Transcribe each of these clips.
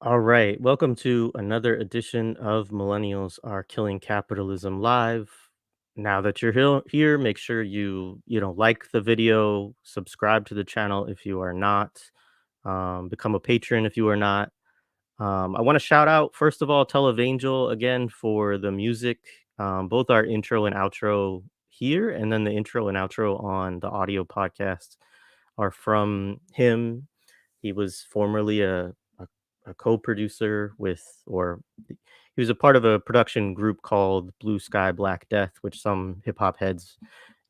All right, welcome to another edition of Millennials Are Killing Capitalism Live. Now that you're here, make sure you like the video, subscribe to the channel if you are not, become a patron if you are not. I want to shout out first of all Televangel again for the music, both our intro and outro here, and then the intro and outro on the audio podcast are from him. He was formerly a co-producer with, or he was a part of a production group called Blue Sky Black Death, which some hip hop heads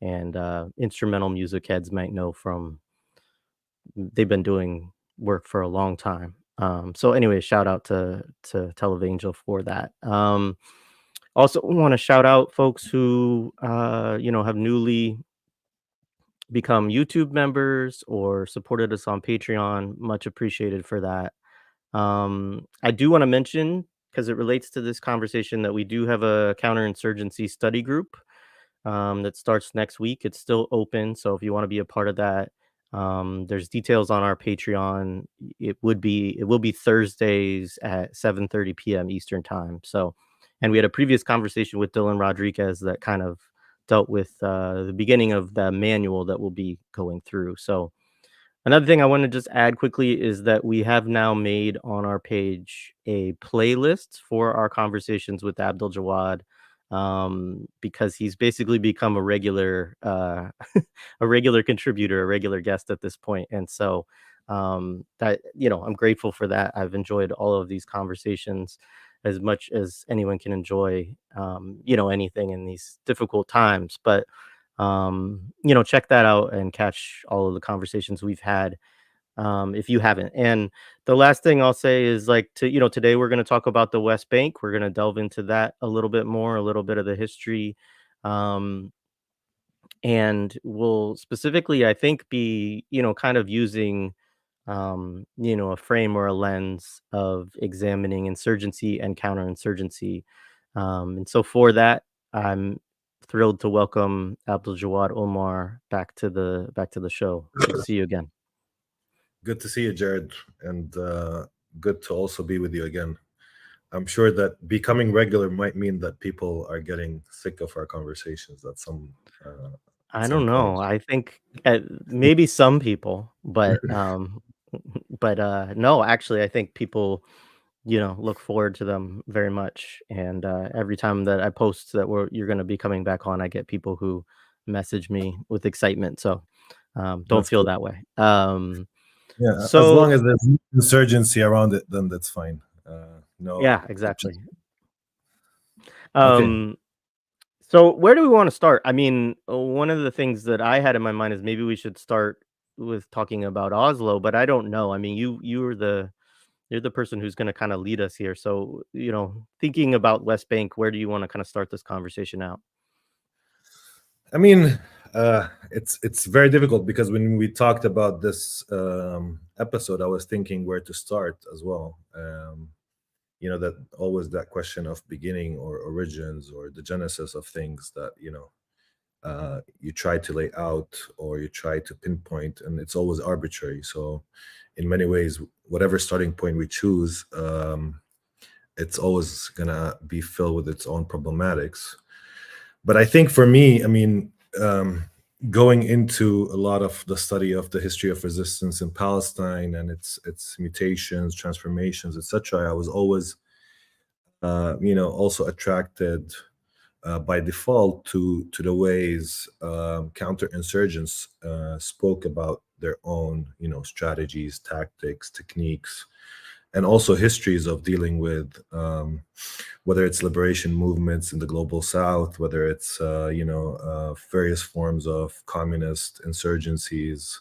and instrumental music heads might know from. They've been doing work for a long time. So anyway, shout out to Televangel for that. Also want to shout out folks who have newly become YouTube members or supported us on Patreon. Much appreciated for that. I do want to mention, because it relates to this conversation, that we do have a counterinsurgency study group that starts next week. It's still open, so if you want to be a part of that, there's details on our Patreon. It will be Thursdays at 7:30 p.m. Eastern time. So, and we had a previous conversation with Dylan Rodriguez that kind of dealt with the beginning of the manual that we'll be going through. So another thing I want to just add quickly is that we have now made on our page a playlist for our conversations with Abdaljawad, because he's basically become a regular a regular contributor, a regular guest at this point. And so that, I'm grateful for that. I've enjoyed all of these conversations as much as anyone can enjoy anything in these difficult times. But check that out and catch all of the conversations we've had, if you haven't. And the last thing I'll say is, today we're going to talk about the West Bank. We're going to delve into that a little bit more, a little bit of the history, and we'll specifically, I think, be kind of using a frame or a lens of examining insurgency and counterinsurgency. And so for that, I'm thrilled to welcome Abdaljawad Omar back to the show. Good to see you again. Good to see you, Jared, and good to also be with you again. I'm sure that becoming regular might mean that people are getting sick of our conversations at some I don't know. I think maybe some people, but no, actually, I think people look forward to them very much. And every time that I post that you're going to be coming back on, I get people who message me with excitement. So don't feel that way. Yeah, so, as long as there's insurgency around it, then that's fine. No. Yeah, exactly. Okay. So where do we want to start? I mean, one of the things that I had in my mind is maybe we should start with talking about Oslo, but I don't know. I mean, you're the person who's going to kind of lead us here. So, thinking about West Bank, where do you want to kind of start this conversation out? I mean, it's very difficult because when we talked about this episode, I was thinking where to start as well. That always that question of beginning or origins or the genesis of things that you try to lay out or you try to pinpoint, and it's always arbitrary. So in many ways, whatever starting point we choose, it's always gonna be filled with its own problematics. But I think for me, I mean, going into a lot of the study of the history of resistance in Palestine and its mutations, transformations, etc., I was always, also attracted by default to the ways counterinsurgents spoke about their own, strategies, tactics, techniques, and also histories of dealing with whether it's liberation movements in the global south, whether it's various forms of communist insurgencies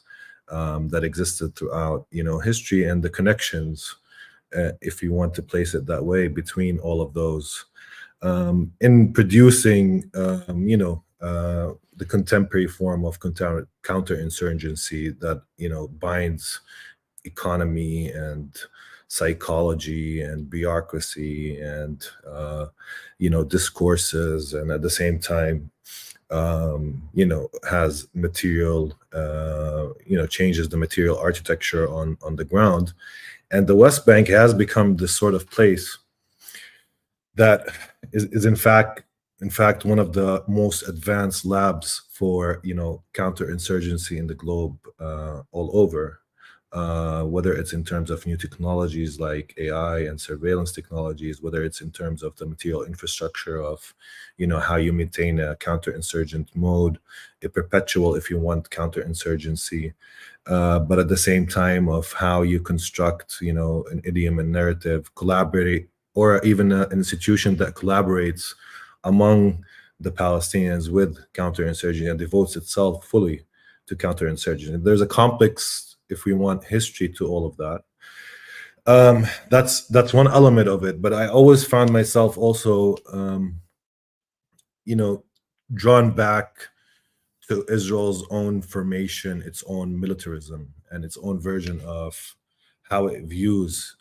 that existed throughout history, and the connections, if you want to place it that way, between all of those in producing the contemporary form of counterinsurgency that binds economy and psychology and bureaucracy and discourses, and at the same time has material changes the material architecture on the ground. And the West Bank has become this sort of place that is in fact one of the most advanced labs for counterinsurgency in the globe, all over, whether it's in terms of new technologies like AI and surveillance technologies, whether it's in terms of the material infrastructure of how you maintain a counterinsurgent mode, a perpetual, if you want, counterinsurgency, but at the same time of how you construct an idiom and narrative, collaborate, or even an institution that collaborates among the Palestinians with counterinsurgency and devotes itself fully to counterinsurgency. There's a complex, if we want, history to all of that. That's one element of it, but I always found myself also, drawn back to Israel's own formation, its own militarism, and its own version of how it views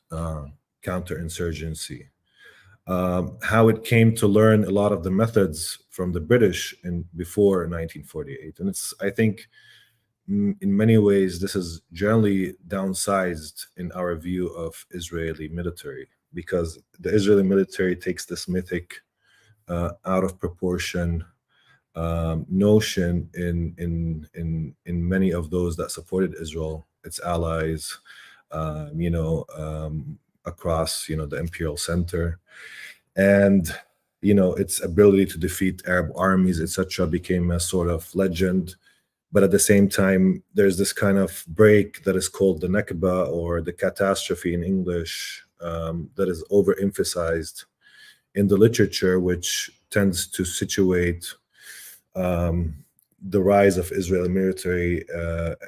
counterinsurgency. How it came to learn a lot of the methods from the British in before 1948, and I think, in many ways, this is generally downsized in our view of Israeli military, because the Israeli military takes this mythic, out of proportion notion in many of those that supported Israel, its allies, across the imperial center, and its ability to defeat Arab armies, etc., became a sort of legend. But at the same time, there's this kind of break that is called the Nakba, or the catastrophe in English, that is overemphasized in the literature, which tends to situate the rise of Israeli military,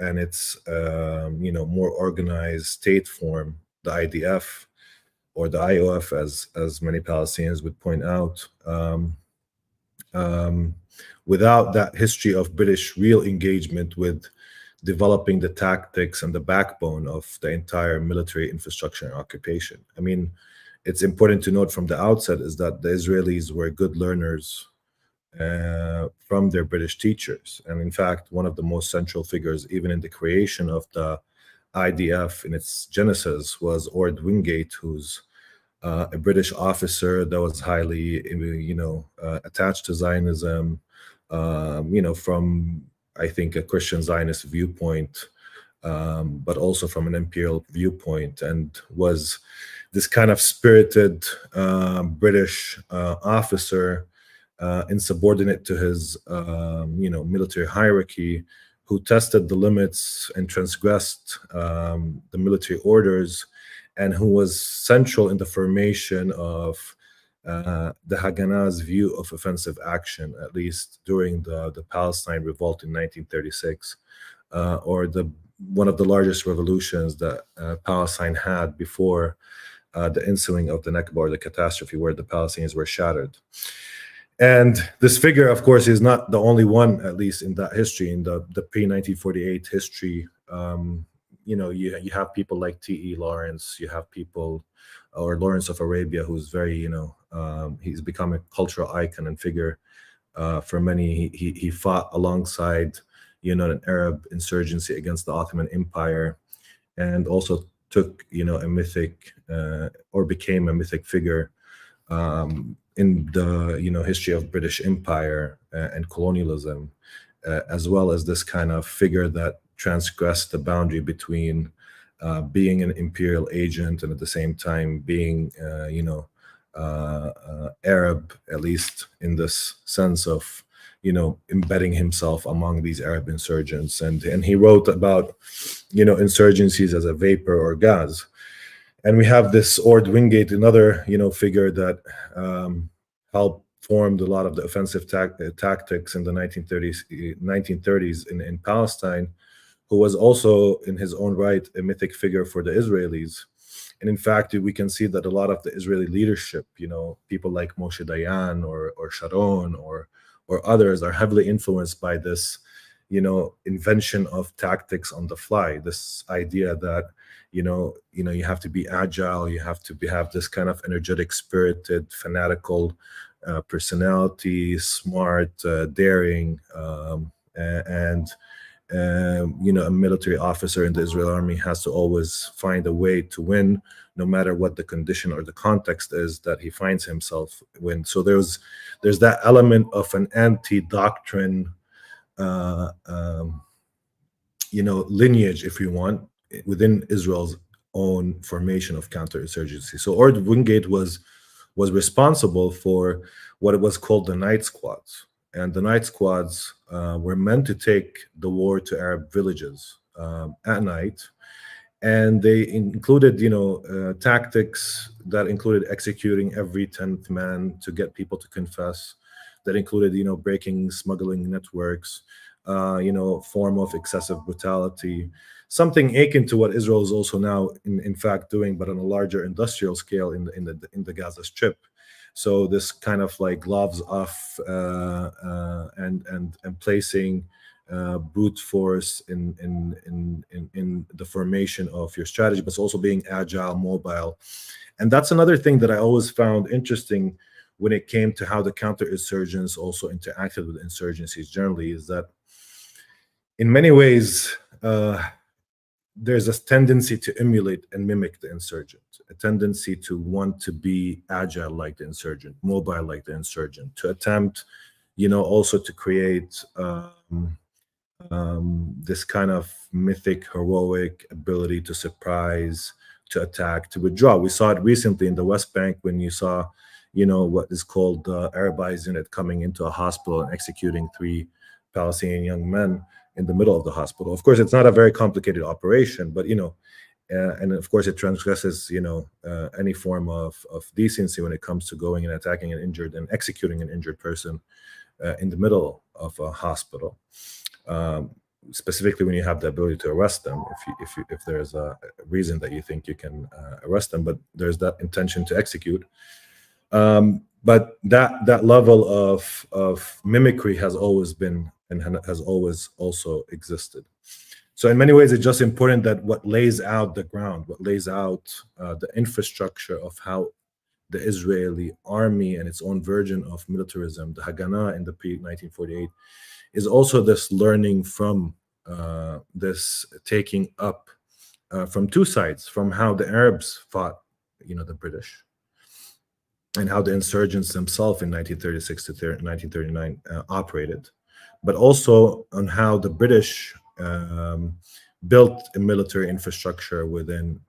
and its more organized state form, the IDF, or the IOF, as many Palestinians would point out, without that history of British real engagement with developing the tactics and the backbone of the entire military infrastructure and occupation. I mean, it's important to note from the outset is that the Israelis were good learners from their British teachers. And in fact, one of the most central figures, even in the creation of the IDF in its genesis, was Ord Wingate, who's a British officer that was highly, attached to Zionism, from, I think, a Christian Zionist viewpoint, but also from an imperial viewpoint, and was this kind of spirited British officer, insubordinate to his, military hierarchy, who tested the limits and transgressed the military orders, and who was central in the formation of the Haganah's view of offensive action, at least during the Palestine revolt in 1936, or one of the largest revolutions that Palestine had before the ensuing of the Nakba, or the catastrophe, where the Palestinians were shattered. And this figure, of course, is not the only one, at least in that history, in the pre-1948 history. You have people like T.E. Lawrence, you have people, or Lawrence of Arabia, who's very, he's become a cultural icon and figure for many. He fought alongside, an Arab insurgency against the Ottoman Empire, and also took, a mythic, or became a mythic figure in the, history of British Empire and colonialism, as well as this kind of figure that transgressed the boundary between being an imperial agent and at the same time being, Arab, at least in this sense of, embedding himself among these Arab insurgents. And he wrote about, insurgencies as a vapor or gas. And we have this Ord Wingate, another, figure that helped formed a lot of the offensive tactics in the 1930s in Palestine, who was also in his own right a mythic figure for the Israelis. And in fact, we can see that a lot of the Israeli leadership, people like Moshe Dayan or Sharon or others, are heavily influenced by this, invention of tactics on the fly. This idea that you have to be agile, you have to have this kind of energetic, spirited, fanatical personality, smart, daring, and A military officer in the Israeli army has to always find a way to win, no matter what the condition or the context is that he finds himself in. So there's that element of an anti-doctrine, uh, um, lineage, if you want, within Israel's own formation of counterinsurgency. So Ord Wingate was responsible for what was called the night squads. And the night squads were meant to take the war to Arab villages at night. And they included, tactics that included executing every 10th man to get people to confess. That included, breaking smuggling networks, form of excessive brutality, something akin to what Israel is also now, in fact, doing, but on a larger industrial scale in the Gaza Strip. So this kind of like gloves off and placing brute force in the formation of your strategy, but it's also being agile, mobile. And that's another thing that I always found interesting when it came to how the counterinsurgents also interacted with insurgencies generally, is that in many ways, there's a tendency to emulate and mimic the insurgent, a tendency to want to be agile like the insurgent, mobile like the insurgent, to attempt, also to create this kind of mythic, heroic ability to surprise, to attack, to withdraw. We saw it recently in the West Bank when you saw, what is called the Arabized unit coming into a hospital and executing 3 Palestinian young men in the middle of the hospital. Of course, it's not a very complicated operation, but and of course it transgresses any form of decency when it comes to going and attacking an injured and executing an injured person in the middle of a hospital. Specifically when you have the ability to arrest them, if there's a reason that you think you can arrest them, but there's that intention to execute. But that level of mimicry has always been and has always also existed. So in many ways, it's just important that what lays out the ground, what lays out the infrastructure of how the Israeli army and its own version of militarism, the Haganah in the pre-1948, is also this learning from this taking up from 2 sides, from how the Arabs fought, the British, and how the insurgents themselves in 1936 to 1939 operated, but also on how the British built a military infrastructure within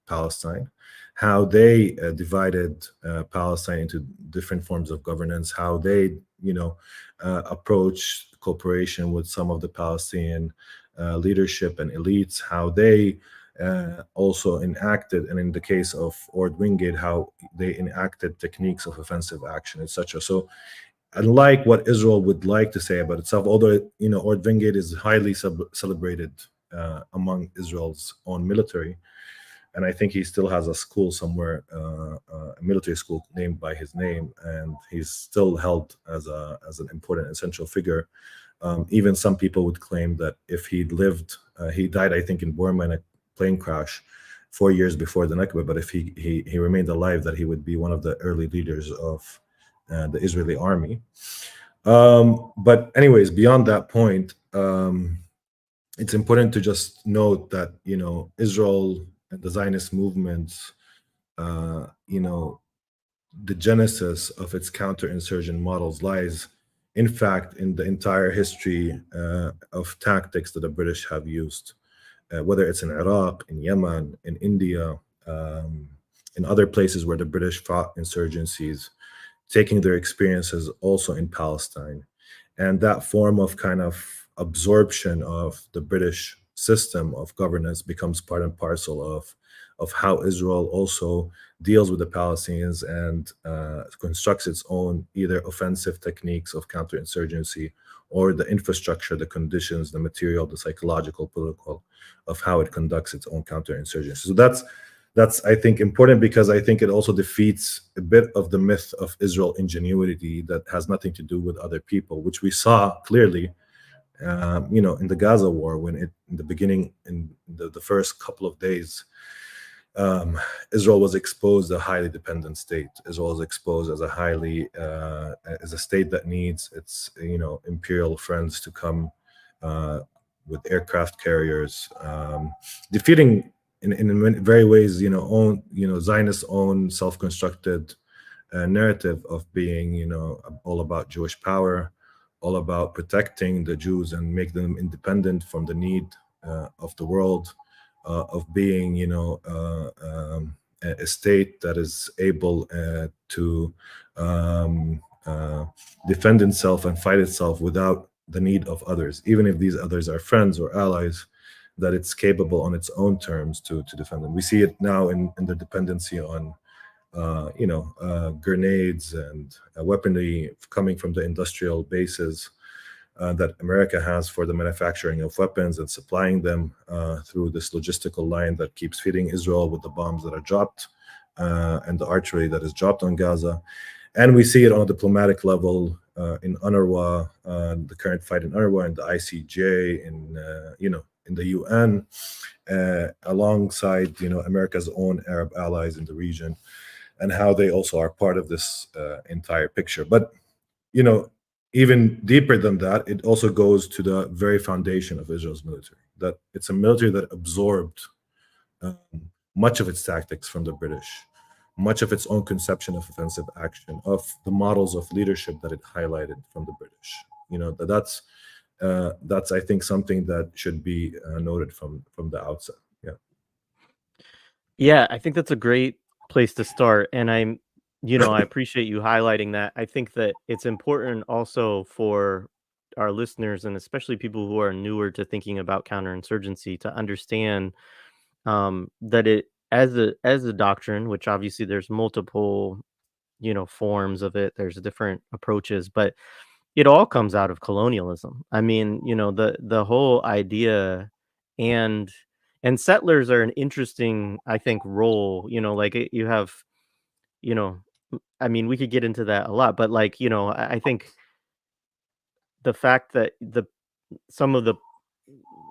Palestine, how they divided Palestine into different forms of governance, how they, approached cooperation with some of the Palestinian leadership and elites, how they also enacted, and in the case of Ord Wingate, how they enacted techniques of offensive action, etc. So unlike what Israel would like to say about itself, although Ord Wingate is highly celebrated among Israel's own military, and I think he still has a school somewhere, a military school named by his name, and he's still held as an important, essential figure. Even some people would claim that if he'd lived, he died, I think, in Burma in a plane crash 4 years before the Nakba, but if he remained alive, that he would be one of the early leaders of the Israeli army. But anyways, beyond that point, it's important to just note that, Israel and the Zionist movements, the genesis of its counterinsurgent models lies, in fact, in the entire history of tactics that the British have used, whether it's in Iraq, in Yemen, in India, in other places where the British fought insurgencies, taking their experiences also in Palestine. And that form of kind of absorption of the British system of governance becomes part and parcel of how Israel also deals with the Palestinians and constructs its own either offensive techniques of counterinsurgency or the infrastructure, the conditions, the material, the psychological, political of how it conducts its own counterinsurgency. So that's I think important, because I think it also defeats a bit of the myth of Israel ingenuity that has nothing to do with other people, which we saw clearly, in the Gaza war, when in the beginning, in the first couple of days, Israel was exposed as a highly dependent state. Israel was exposed as as a state that needs its imperial friends to come with aircraft carriers, defeating in many very ways, Zionist own self-constructed narrative of being, all about Jewish power, all about protecting the Jews and make them independent from the need of the world, of being, a state that is able to defend itself and fight itself without the need of others, even if these others are friends or allies, that it's capable on its own terms to defend them. We see it now in the dependency on grenades and weaponry coming from the industrial bases that America has for the manufacturing of weapons and supplying them through this logistical line that keeps feeding Israel with the bombs that are dropped and the artillery that is dropped on Gaza. And we see it on a diplomatic level in UNRWA, the current fight in UNRWA and the ICJ, in the UN, alongside America's own Arab allies in the region, and how they also are part of this entire picture. But even deeper than that, it also goes to the very foundation of Israel's military. That it's a military that absorbed much of its tactics from the British, much of its own conception of offensive action, of the models of leadership that it highlighted from the British. That's I think something that should be noted from the outset. Yeah. Yeah, I think that's a great place to start, and I appreciate you highlighting that. I think that it's important also for our listeners, and especially people who are newer to thinking about counterinsurgency, to understand that it as a doctrine, which obviously there's multiple forms of it. There's different approaches, but it all comes out of colonialism. I mean, the whole idea, and settlers are an interesting, I think, role. Like you have, you know, I mean, we could get into that a lot, but like, I think the fact that some of the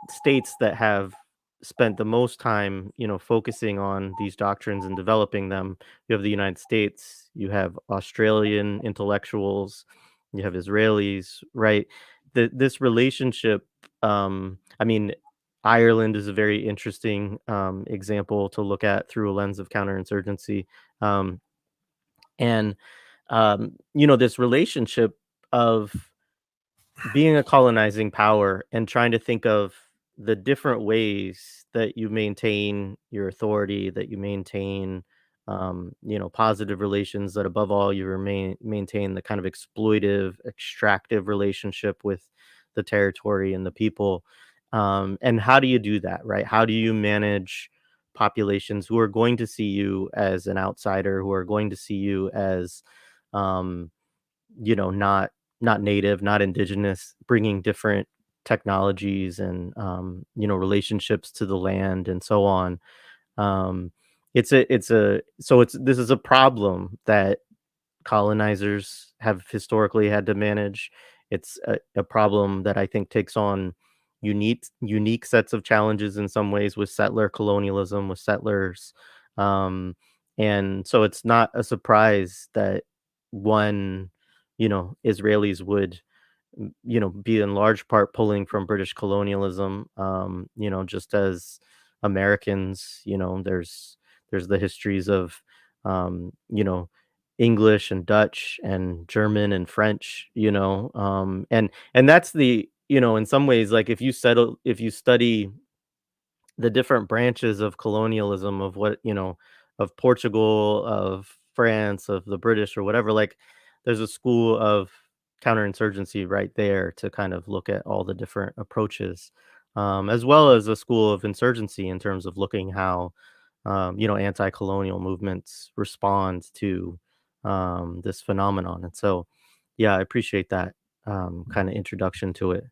states that have spent the most time, focusing on these doctrines and developing them, you have the United States, you have Australian intellectuals, you have Israelis, right? This relationship, I mean, Ireland is a very interesting example to look at through a lens of counterinsurgency. Um, and this relationship of being a colonizing power and trying to think of the different ways that you maintain your authority, that you maintain, positive relations, that above all you maintain the kind of exploitive, extractive relationship with the territory and the people. And how do you do that, right? How do you manage populations who are going to see you as an outsider, who are going to see you as, um, not native, not indigenous, bringing different technologies and relationships to the land and so on. Um, this is a problem that colonizers have historically had to manage. It's a problem that I think takes on unique sets of challenges in some ways with settler colonialism, with settlers. Um, and so it's not a surprise that one, Israelis would be in large part pulling from British colonialism. Just as Americans, there's the histories of um, you know, English and Dutch and German and French, and that's in some ways, like if you study the different branches of colonialism, of of Portugal, of France, of the British or whatever, like there's a school of counterinsurgency right there to kind of look at all the different approaches, as well as a school of insurgency in terms of looking how, anti-colonial movements respond to this phenomenon. And so, yeah, I appreciate that kind of introduction to it.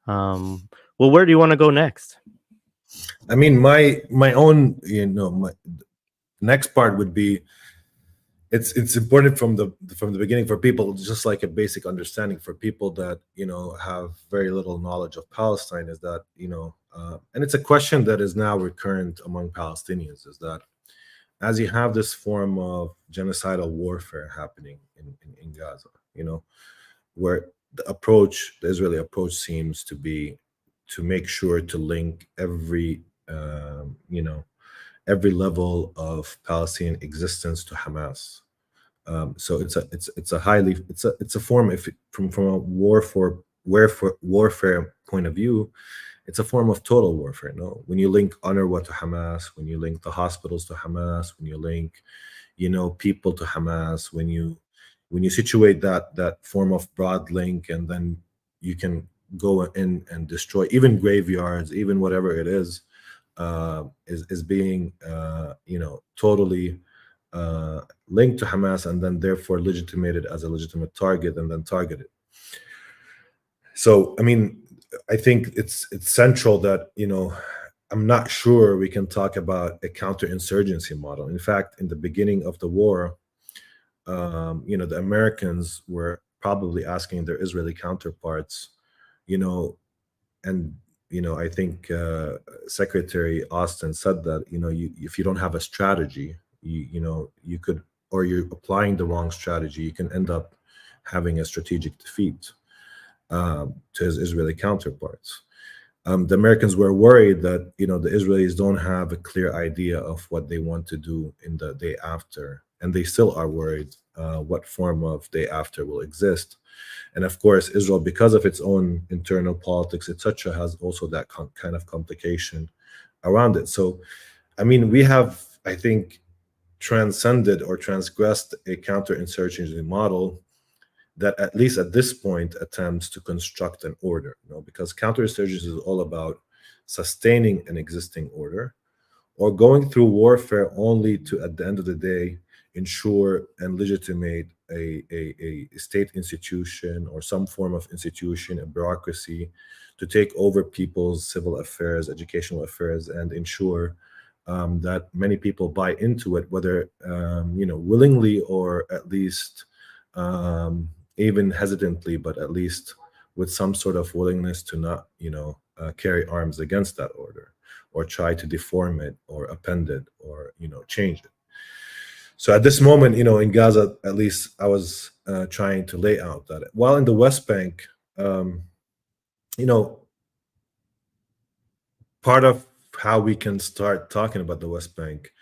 Well, where do you want to go next? I mean, my own, my next part would be, it's important from the beginning for people, just like a basic understanding for people that have very little knowledge of Palestine, is that and it's a question that is now recurrent among Palestinians, is that as you have this form of genocidal warfare happening in Gaza, where the Israeli approach seems to be to make sure to link every every level of Palestinian existence to Hamas. So it's a highly it's a form, if from a warfare point of view, it's a form of total warfare. No, when you link UNRWA to Hamas, when you link the hospitals to Hamas, when you link people to Hamas, when you situate that form of broad link, and then you can go in and destroy even graveyards, even whatever it is being totally linked to Hamas, and then therefore legitimated as a legitimate target, and then targeted. So I mean, I think it's central that I'm not sure we can talk about a counterinsurgency model. In fact, in the beginning of the war, the Americans were probably asking their Israeli counterparts, you know, and I think Secretary Austin said that if you don't have a strategy, you could, or you're applying the wrong strategy, you can end up having a strategic defeat to his Israeli counterparts. The Americans were worried that the Israelis don't have a clear idea of what they want to do in the day after, and they still are worried what form of day after will exist. And of course, Israel, because of its own internal politics, etc., has also that kind of complication around it. So, I mean, we have, I think, transcended or transgressed a counterinsurgency model that, at least at this point, attempts to construct an order. Because counterinsurgency is all about sustaining an existing order, or going through warfare only to, at the end of the day, ensure and legitimate a state institution or some form of institution, a bureaucracy, to take over people's civil affairs, educational affairs, and ensure that many people buy into it, whether willingly or at least even hesitantly, but at least with some sort of willingness to not carry arms against that order, or try to deform it or append it or change it. So at this moment, in Gaza, at least, I was trying to lay out that, while in the West Bank, part of how we can start talking about the West Bank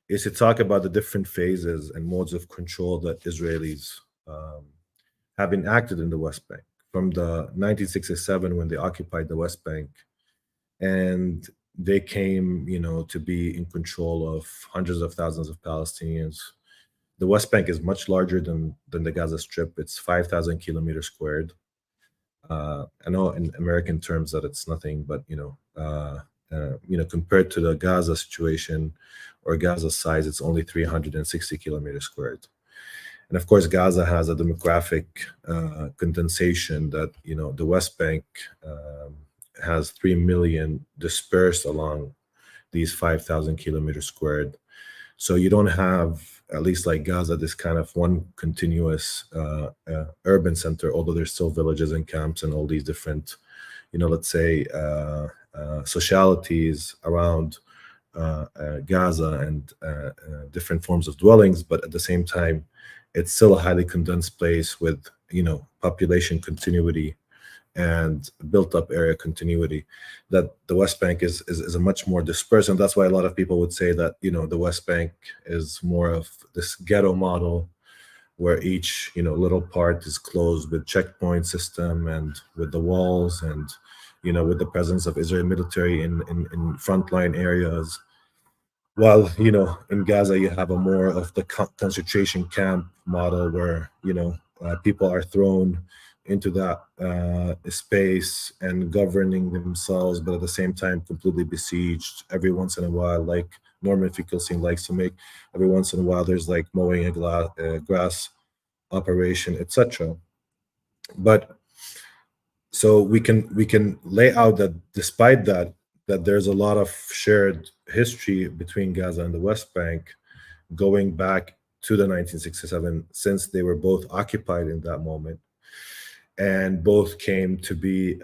is to talk about the different phases and modes of control that Israelis have enacted in the West Bank, from the 1967, when they occupied the West Bank, and they came, to be in control of hundreds of thousands of Palestinians. The West Bank is much larger than the Gaza Strip. It's 5,000 kilometers squared. I know in American terms that it's nothing, but compared to the Gaza situation or Gaza size, it's only 360 kilometers squared. And of course, Gaza has a demographic condensation that the West Bank has 3 million dispersed along these 5,000 kilometers squared. So you don't have, at least like Gaza, this kind of one continuous urban center, although there's still villages and camps and all these different, let's say, socialities around Gaza, and different forms of dwellings. But at the same time, it's still a highly condensed place with, population continuity and built up area continuity. That the West Bank is a much more dispersed, and that's why a lot of people would say that the West Bank is more of this ghetto model, where each little part is closed with checkpoint system and with the walls, and with the presence of Israeli military in frontline areas. While in Gaza you have a more of the concentration camp model, where people are thrown into that space and governing themselves, but at the same time completely besieged. Every once in a while, like Norman Finkelstein likes to make, every once in a while there's like mowing a grass operation, etc. But so we can lay out that despite that there's a lot of shared history between Gaza and the West Bank, going back to the 1967, since they were both occupied in that moment, and both came to be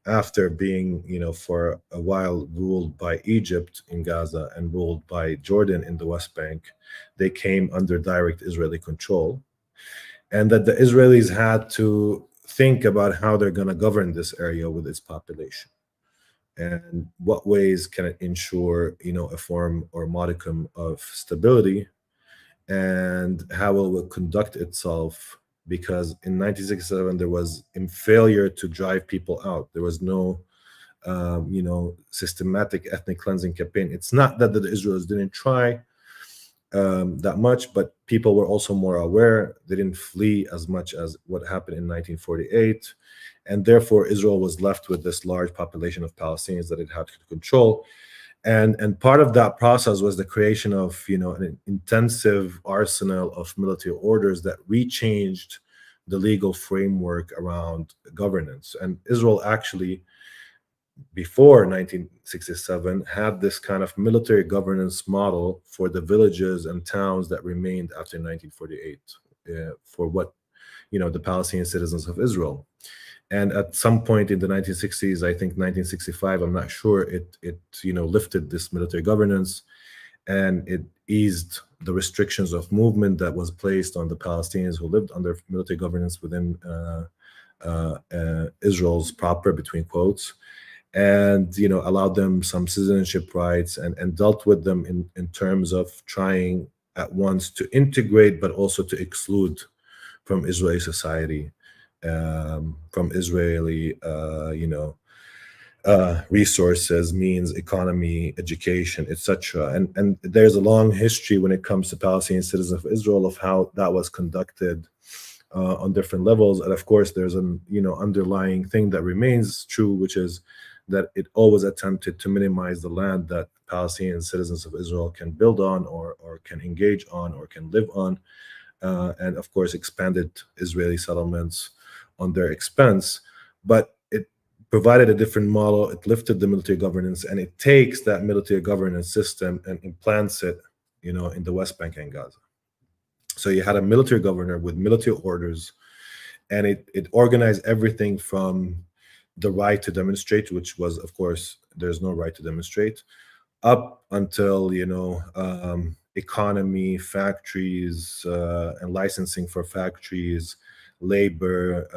after being for a while ruled by Egypt in Gaza and ruled by Jordan in the West Bank. They came under direct Israeli control, and that the Israelis had to think about how they're going to govern this area with its population. and what ways can it ensure, a form or modicum of stability, and how it will conduct itself. Because in 1967 there was a failure to drive people out. There was no systematic ethnic cleansing campaign. It's not that the Israelis didn't try that much, but people were also more aware. They didn't flee as much as what happened in 1948, and therefore Israel was left with this large population of Palestinians that it had to control. And part of that process was the creation of an intensive arsenal of military orders that rechanged the legal framework around governance. And Israel actually, before 1967, had this kind of military governance model for the villages and towns that remained after 1948, for what the Palestinian citizens of Israel. And at some point in the 1960s, I think 1965, I'm not sure, it lifted this military governance, and it eased the restrictions of movement that was placed on the Palestinians who lived under military governance within Israel's proper, between quotes, and allowed them some citizenship rights, and dealt with them in terms of trying at once to integrate but also to exclude from Israeli society, from Israeli resources, means, economy, education, etc. And there's a long history when it comes to Palestinian citizens of Israel of how that was conducted on different levels. And of course there's an underlying thing that remains true, which is that it always attempted to minimize the land that Palestinian citizens of Israel can build on, or can engage on, or can live on, and of course expanded Israeli settlements on their expense. But it provided a different model. It lifted the military governance, and it takes that military governance system and implants it in the West Bank and Gaza. So you had a military governor with military orders, and it organized everything from the right to demonstrate, which was, of course, there's no right to demonstrate, up until economy, factories, and licensing for factories, labor.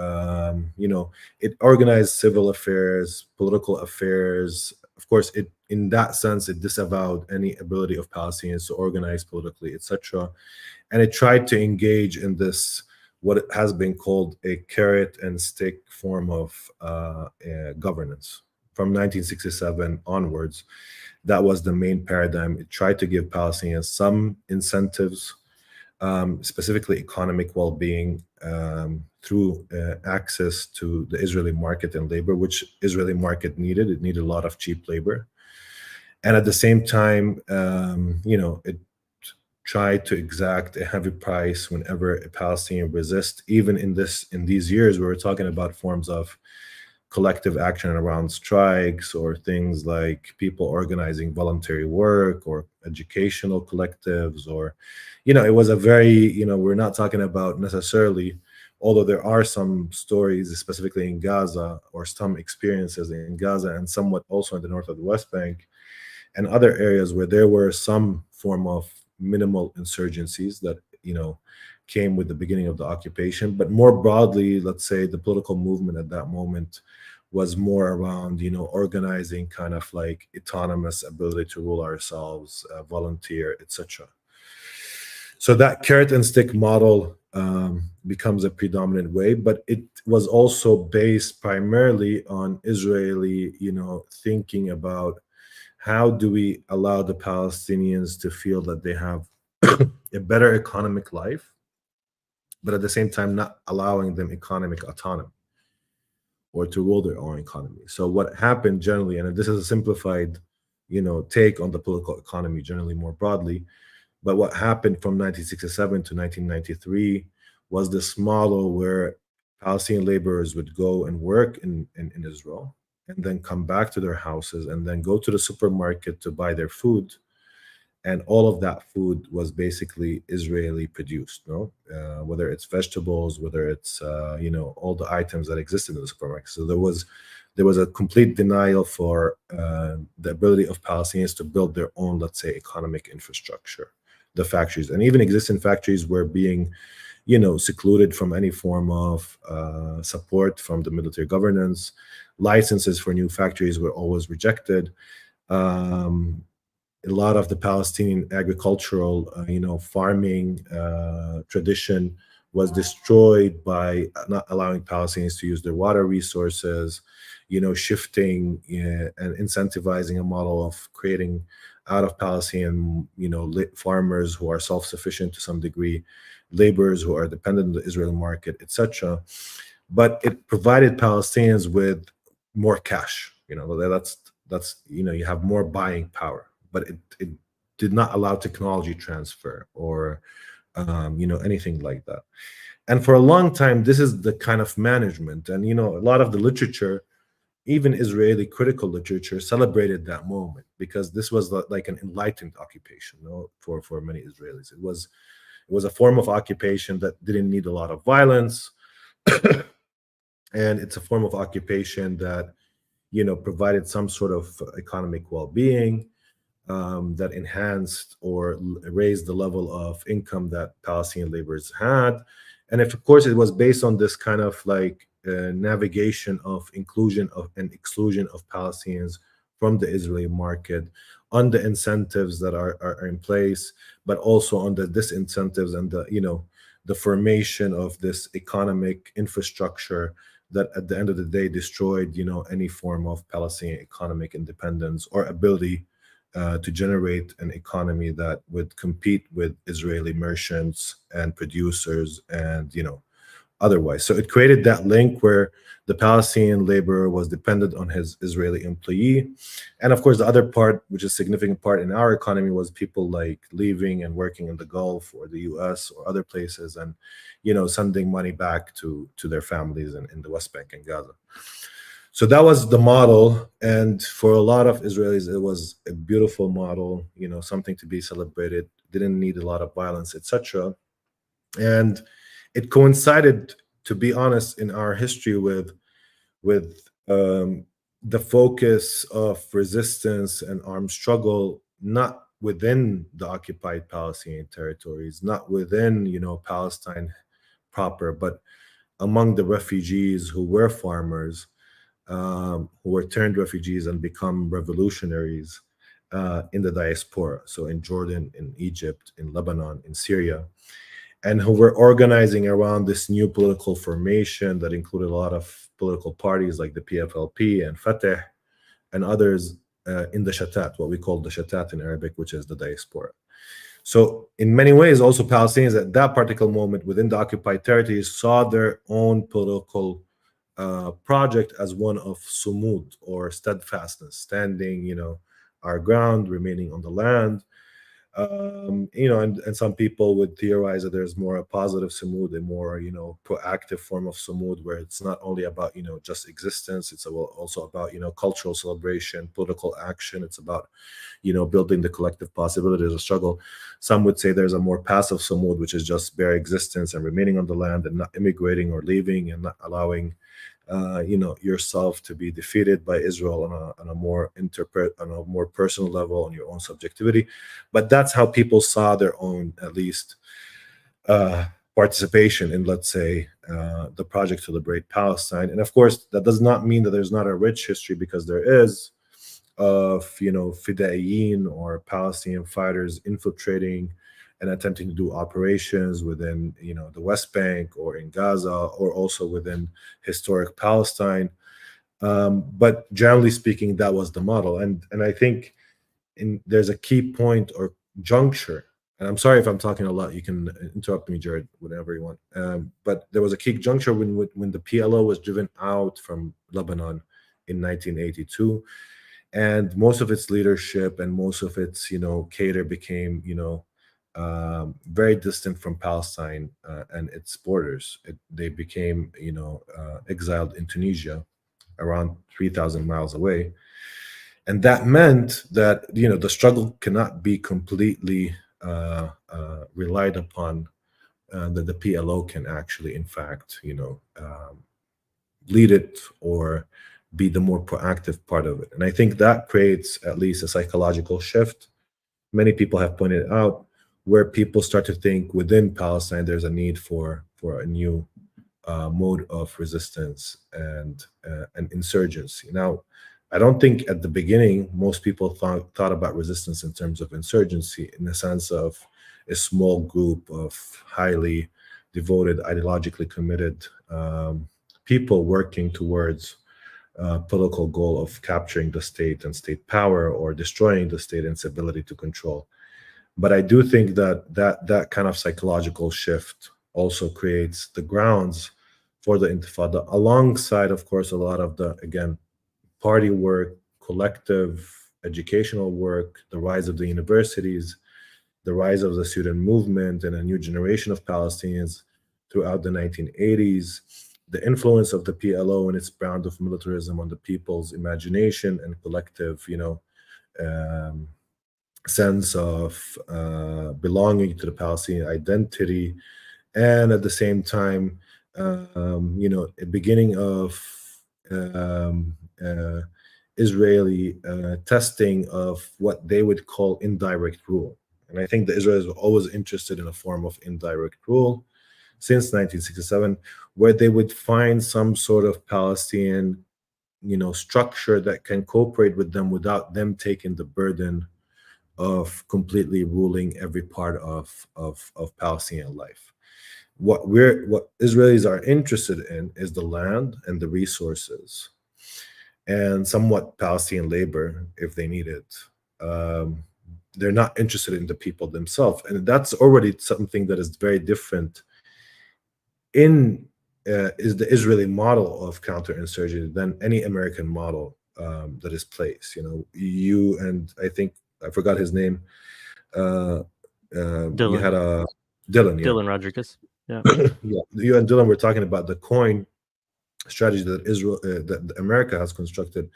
It organized civil affairs, political affairs. Of course, in that sense, it disavowed any ability of Palestinians to organize politically, etc. And it tried to engage in this, what has been called a carrot and stick form of governance. From 1967 onwards, that was the main paradigm. It tried to give Palestinians some incentives, specifically economic well-being, through access to the Israeli market and labor, which Israeli market needed. It needed a lot of cheap labor. And at the same time, it tried to exact a heavy price whenever a Palestinian resists. Even in these years, we were talking about forms of collective action around strikes, or things like people organizing voluntary work, or educational collectives, or it was a very, we're not talking about necessarily, although there are some stories specifically in Gaza, or some experiences in Gaza, and somewhat also in the north of the West Bank and other areas, where there were some form of minimal insurgencies that came with the beginning of the occupation. But more broadly, let's say the political movement at that moment was more around organizing kind of like autonomous ability to rule ourselves, volunteer, etc. So that carrot and stick model becomes a predominant way, but it was also based primarily on Israeli thinking about, how do we allow the Palestinians to feel that they have a better economic life, but at the same time not allowing them economic autonomy, or to rule their own economy. So what happened generally, and this is a simplified take on the political economy generally more broadly, but what happened from 1967 to 1993 was this model where Palestinian laborers would go and work in Israel, and then come back to their houses, and then go to the supermarket to buy their food. And all of that food was basically Israeli produced, no? Whether it's vegetables, whether it's all the items that existed in the supermarket. So there was a complete denial for the ability of Palestinians to build their own, let's say, economic infrastructure, the factories. And even existing factories were being secluded from any form of support from the military governance. Licenses for new factories were always rejected. Um, a lot of the Palestinian agricultural, farming tradition was destroyed by not allowing Palestinians to use their water resources, shifting and incentivizing a model of creating out of Palestinian, farmers who are self-sufficient to some degree, laborers who are dependent on the Israeli market, etc. But it provided Palestinians with more cash. That's you have more buying power, but it did not allow technology transfer or anything like that. And for a long time, this is the kind of management. And a lot of the literature, even Israeli critical literature, celebrated that moment because this was like an enlightened occupation, for many Israelis. It was a form of occupation that didn't need a lot of violence, and it's a form of occupation that provided some sort of economic well-being, that enhanced or raised the level of income that Palestinian laborers had. And if, of course, it was based on this kind of like navigation of inclusion of and exclusion of Palestinians from the Israeli market, on the incentives that are in place, but also on the disincentives and the formation of this economic infrastructure that at the end of the day destroyed any form of Palestinian economic independence or ability to generate an economy that would compete with Israeli merchants and producers and otherwise. So it created that link where the Palestinian laborer was dependent on his Israeli employee. And of course, the other part, which is a significant part in our economy, was people like leaving and working in the Gulf or the US or other places and sending money back to their families in the West Bank and Gaza. So that was the model, and for a lot of Israelis, it was a beautiful model, something to be celebrated. Didn't need a lot of violence, etc. And it coincided, to be honest, in our history with the focus of resistance and armed struggle, not within the occupied Palestinian territories, not within Palestine proper, but among the refugees who were farmers, who were turned refugees and become revolutionaries in the diaspora. So in Jordan, in Egypt, in Lebanon, in Syria, and who were organizing around this new political formation that included a lot of political parties like the PFLP and Fatah and others in the Shatat, what we call the Shatat in Arabic, which is the diaspora. So in many ways, also Palestinians at that particular moment within the occupied territories saw their own political project as one of sumud or steadfastness, standing, our ground, remaining on the land. And some people would theorize that there's more a positive sumud, a more, proactive form of sumud, where it's not only about, just existence, it's also about, cultural celebration, political action. It's about, building the collective possibilities of struggle. Some would say there's a more passive sumud, which is just bare existence and remaining on the land and not immigrating or leaving and not allowing yourself to be defeated by Israel on a more personal level, on your own subjectivity. But that's how people saw their own, at least, participation in, let's say, the project to liberate Palestine. And of course, that does not mean that there's not a rich history, because there is, of Fidaiyin or Palestinian fighters infiltrating and attempting to do operations within the West Bank or in Gaza, or also within historic Palestine. But generally speaking, that was the model. And I think there's a key point or juncture, and I'm sorry if I'm talking a lot, you can interrupt me, Jared, whenever you want. But there was a key juncture when the PLO was driven out from Lebanon in 1982. And most of its leadership and most of its, cadre became, very distant from Palestine and its borders. They became, exiled in Tunisia, around 3,000 miles away. And that meant that, the struggle cannot be completely relied upon, that the PLO can actually, in fact, lead it or be the more proactive part of it. And I think that creates at least a psychological shift. Many people have pointed out where people start to think within Palestine there's a need for a new mode of resistance and insurgency. Now, I don't think at the beginning most people thought about resistance in terms of insurgency, in the sense of a small group of highly devoted, ideologically committed people working towards political goal of capturing the state and state power, or destroying the state and its ability to control. But I do think that kind of psychological shift also creates the grounds for the Intifada, alongside, of course, a lot of the, again, party work, collective educational work, the rise of the universities, the rise of the student movement, and a new generation of Palestinians throughout the 1980s, the influence of the PLO and its brand of militarism on the people's imagination and collective, um, sense of belonging to the Palestinian identity, and at the same time, a beginning of um, uh, Israeli testing of what they would call indirect rule. And I think the Israelis were always interested in a form of indirect rule since 1967, where they would find some sort of Palestinian, structure that can cooperate with them without them taking the burden of completely ruling every part of Palestinian life. What Israelis are interested in is the land and the resources, and somewhat Palestinian labor if they need it. Um, they're not interested in the people themselves, and that's already something that is very different in is the Israeli model of counterinsurgency than any American model that is placed. You and I think I forgot his name. Uh, you Dylan. had a Dylan, yeah, Dylan Rodriguez. Yeah. yeah. You and Dylan were talking about the coin strategy that that America has constructed,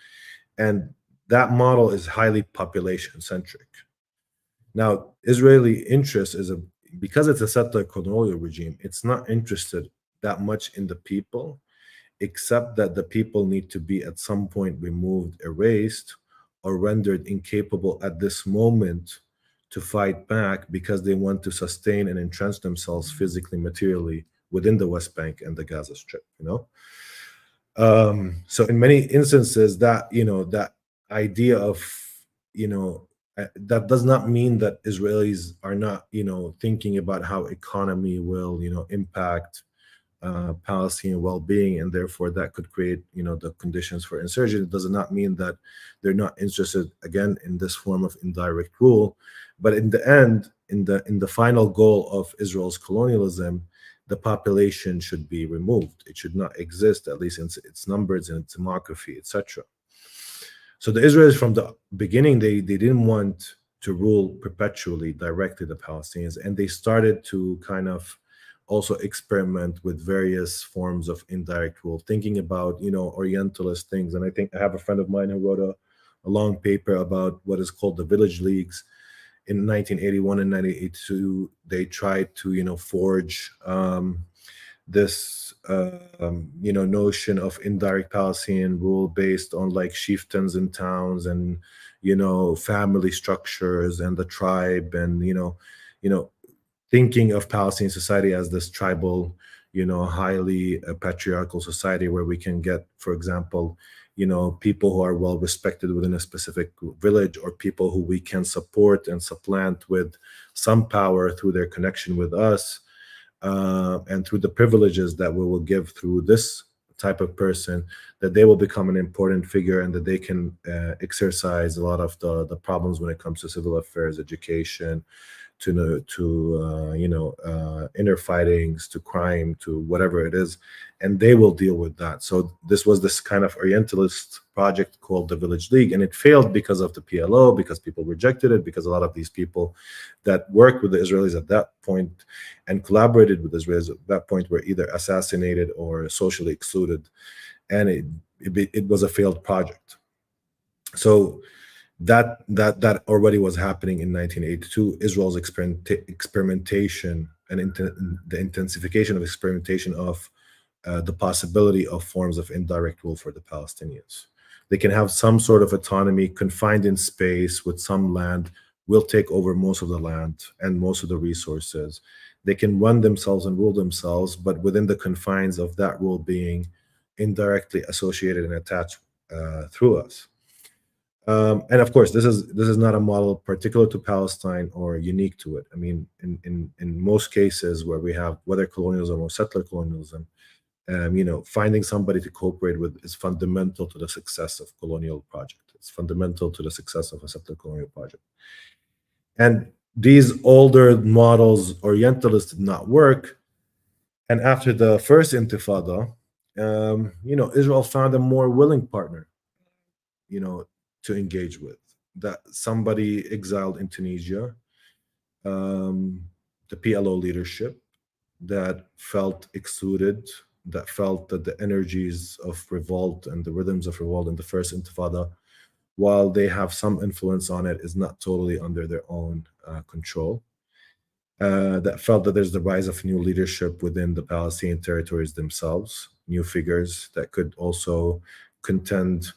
and that model is highly population centric. Now, Israeli interest is because it's a settler colonial regime. It's not interested that much in the people, except that the people need to be at some point removed, erased, or rendered incapable at this moment to fight back, because they want to sustain and entrench themselves physically, materially within the West Bank and the Gaza Strip. So in many instances, that idea of, that does not mean that Israelis are not, thinking about how economy will, impact Palestinian well-being, and therefore that could create, the conditions for insurgency. It does not mean that they're not interested, again, in this form of indirect rule. But in the end, in the final goal of Israel's colonialism, the population should be removed. It should not exist, at least in its numbers and its demography, etc. So the Israelis, from the beginning, they didn't want to rule perpetually directly the Palestinians, and they started to kind of also experiment with various forms of indirect rule, thinking about, Orientalist things. And I think I have a friend of mine who wrote a long paper about what is called the village leagues. In 1981 and 1982, they tried to, forge this, notion of indirect Palestinian rule based on like chieftains in towns, and, family structures and the tribe, and, thinking of Palestinian society as this tribal, highly patriarchal society, where we can get, for example, people who are well respected within a specific village, or people who we can support and supplant with some power through their connection with us, and through the privileges that we will give through this type of person, that they will become an important figure, and that they can exercise a lot of the problems when it comes to civil affairs, education, inner fightings, to crime, to whatever it is, and they will deal with that. So this was this kind of Orientalist project called the Village League, and it failed because of the PLO, because people rejected it, because a lot of these people that worked with the Israelis at that point and collaborated with Israelis at that point were either assassinated or socially excluded, and it was a failed project. So that already was happening in 1982. Israel's experimentation and the intensification of experimentation of the possibility of forms of indirect rule for the Palestinians. They can have some sort of autonomy, confined in space, with some land, will take over most of the land and most of the resources. They can run themselves and rule themselves, but within the confines of that rule being indirectly associated and attached through us. And of course, this is not a model particular to Palestine or unique to it. I mean, in most cases where we have whether colonialism or settler colonialism, finding somebody to cooperate with is fundamental to the success of colonial project. It's fundamental to the success of a settler colonial project. And these older models, Orientalists, did not work. And after the first Intifada, Israel found a more willing partner, you know, to engage with. That somebody exiled in Tunisia, um, the PLO leadership, that felt excluded, that felt that the energies of revolt and the rhythms of revolt in the first Intifada, while they have some influence on it, is not totally under their own control. That felt that there's the rise of new leadership within the Palestinian territories themselves, new figures that could also contend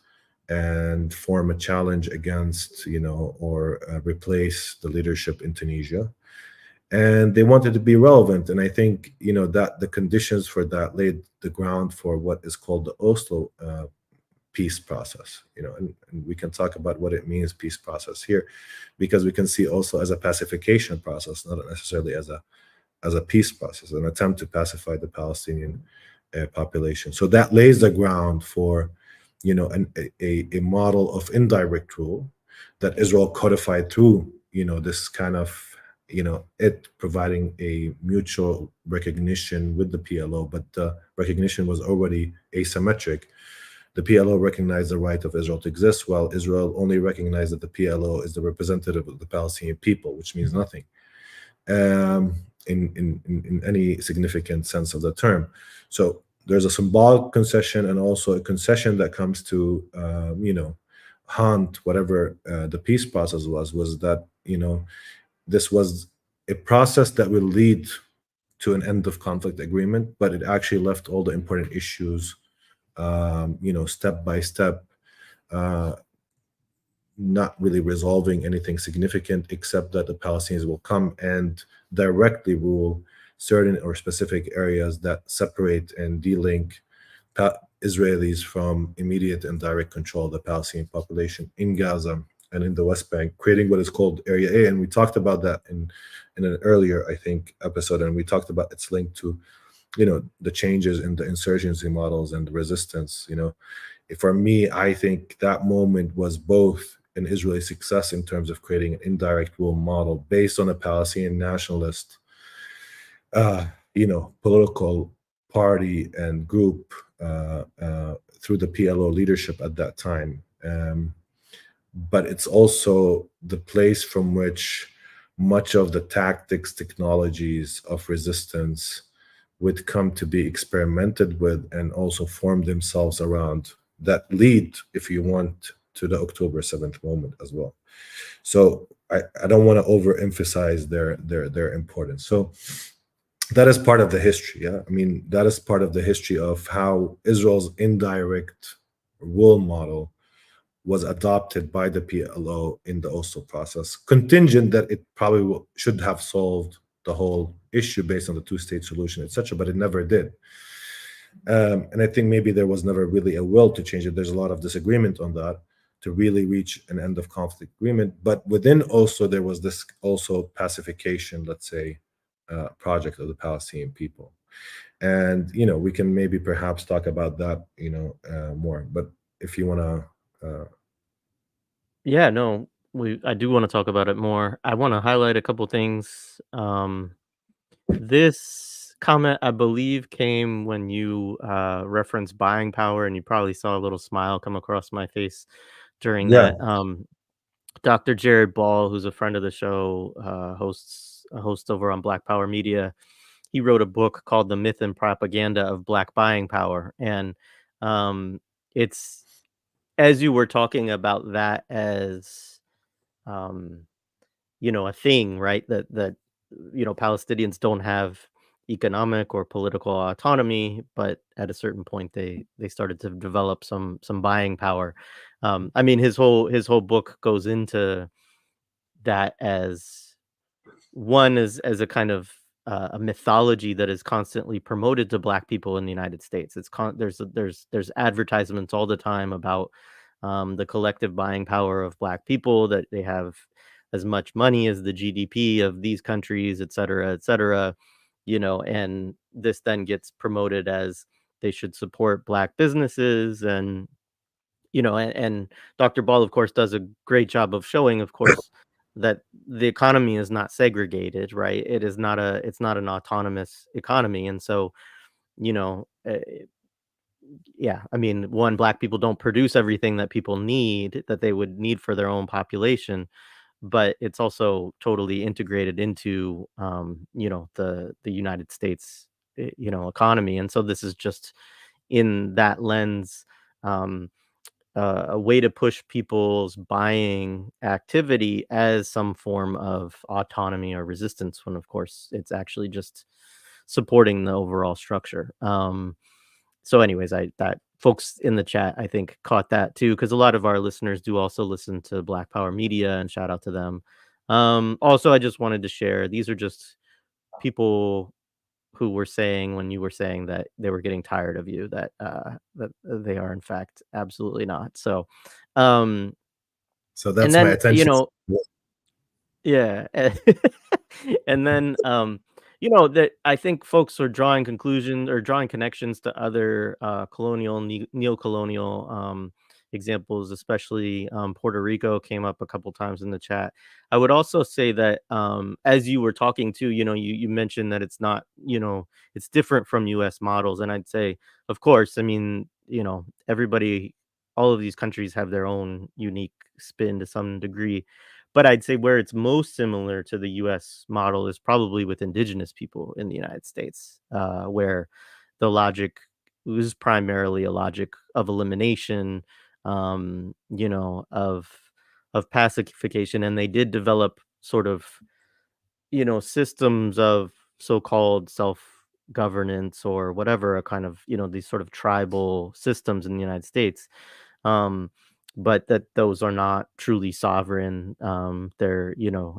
and form a challenge against, or replace the leadership in Tunisia. And they wanted to be relevant. And I think, that the conditions for that laid the ground for what is called the Oslo peace process, and we can talk about what it means, peace process here, because we can see also as a pacification process, not necessarily as a peace process, an attempt to pacify the Palestinian population. So that lays the ground for, a model of indirect rule that Israel codified through, this kind of, it providing a mutual recognition with the PLO, but the recognition was already asymmetric. The PLO recognized the right of Israel to exist, while Israel only recognized that the PLO is the representative of the Palestinian people, which means nothing in any significant sense of the term. So there's a symbolic concession and also a concession that comes to, haunt whatever the peace process was that, this was a process that will lead to an end of conflict agreement, but it actually left all the important issues step by step, not really resolving anything significant, except that the Palestinians will come and directly rule certain or specific areas that separate and de-link Israelis from immediate and direct control of the Palestinian population in Gaza and in the West Bank, creating what is called Area A. And we talked about that in an earlier, I think, episode, and we talked about its link to the changes in the insurgency models and the resistance. For me, I think that moment was both an Israeli success in terms of creating an indirect rule model based on a Palestinian nationalist political party and group through the PLO leadership at that time, but it's also the place from which much of the tactics, technologies of resistance would come to be experimented with and also form themselves around, that lead, if you want, to the October 7th moment as well. So I don't want to overemphasize their importance. So that is part of the history. Yeah, I mean, that is part of the history of how Israel's indirect rule model was adopted by the PLO in the Oslo process, contingent that it probably should have solved the whole issue based on the two-state solution, etc., but it never did. And I think maybe there was never really a will to change it. There's a lot of disagreement on that to really reach an end of conflict agreement. But within Oslo, there was this also pacification, let's say, project of the Palestinian people. And, we can maybe perhaps talk about that, more. But if you want to, Yeah, no, I do want to talk about it more. I want to highlight a couple things. This comment, I believe, came when you referenced buying power, and you probably saw a little smile come across my face during yeah, that. Dr. Jared Ball, who's a friend of the show, hosts a host over on Black Power Media. He wrote a book called "The Myth and Propaganda of Black Buying Power," and it's as you were talking about that as um, a thing, right? That Palestinians don't have economic or political autonomy, but at a certain point they started to develop some buying power. I mean, his whole book goes into that as one as a kind of a mythology that is constantly promoted to Black people in the United States. There's advertisements all the time about the collective buying power of Black people, that they have as much money as the GDP of these countries, et cetera, et cetera. And this then gets promoted as they should support Black businesses, and Dr. Ball, of course, does a great job of showing, of course, that the economy is not segregated, right? It's not an autonomous economy. And so, you know, uh, yeah, I mean, one, Black people don't produce everything that people need, that they would need for their own population, but it's also totally integrated into, the United States, economy. And so this is just in that lens, um, a way to push people's buying activity as some form of autonomy or resistance, when of course it's actually just supporting the overall structure. So anyways, I that folks in the chat, I think, caught that too, because a lot of our listeners do also listen to Black Power Media, and shout out to them. Also, I just wanted to share, these are just people who were saying, when you were saying that they were getting tired of you, that they are in fact absolutely not. So, um, So and that's my then, attention. yeah. And then, that I think folks are drawing conclusions or drawing connections to other colonial, neo-colonial examples, especially Puerto Rico came up a couple times in the chat. I would also say that, as you were talking to, you mentioned that it's not, it's different from US models. And I'd say, of course, I mean, everybody, all of these countries have their own unique spin to some degree. But I'd say where it's most similar to the US model is probably with indigenous people in the United States, where the logic was primarily a logic of elimination, of pacification. And they did develop sort of, systems of so-called self-governance or whatever, a kind of, these sort of tribal systems in the United States. um, but that those are not truly sovereign. They're,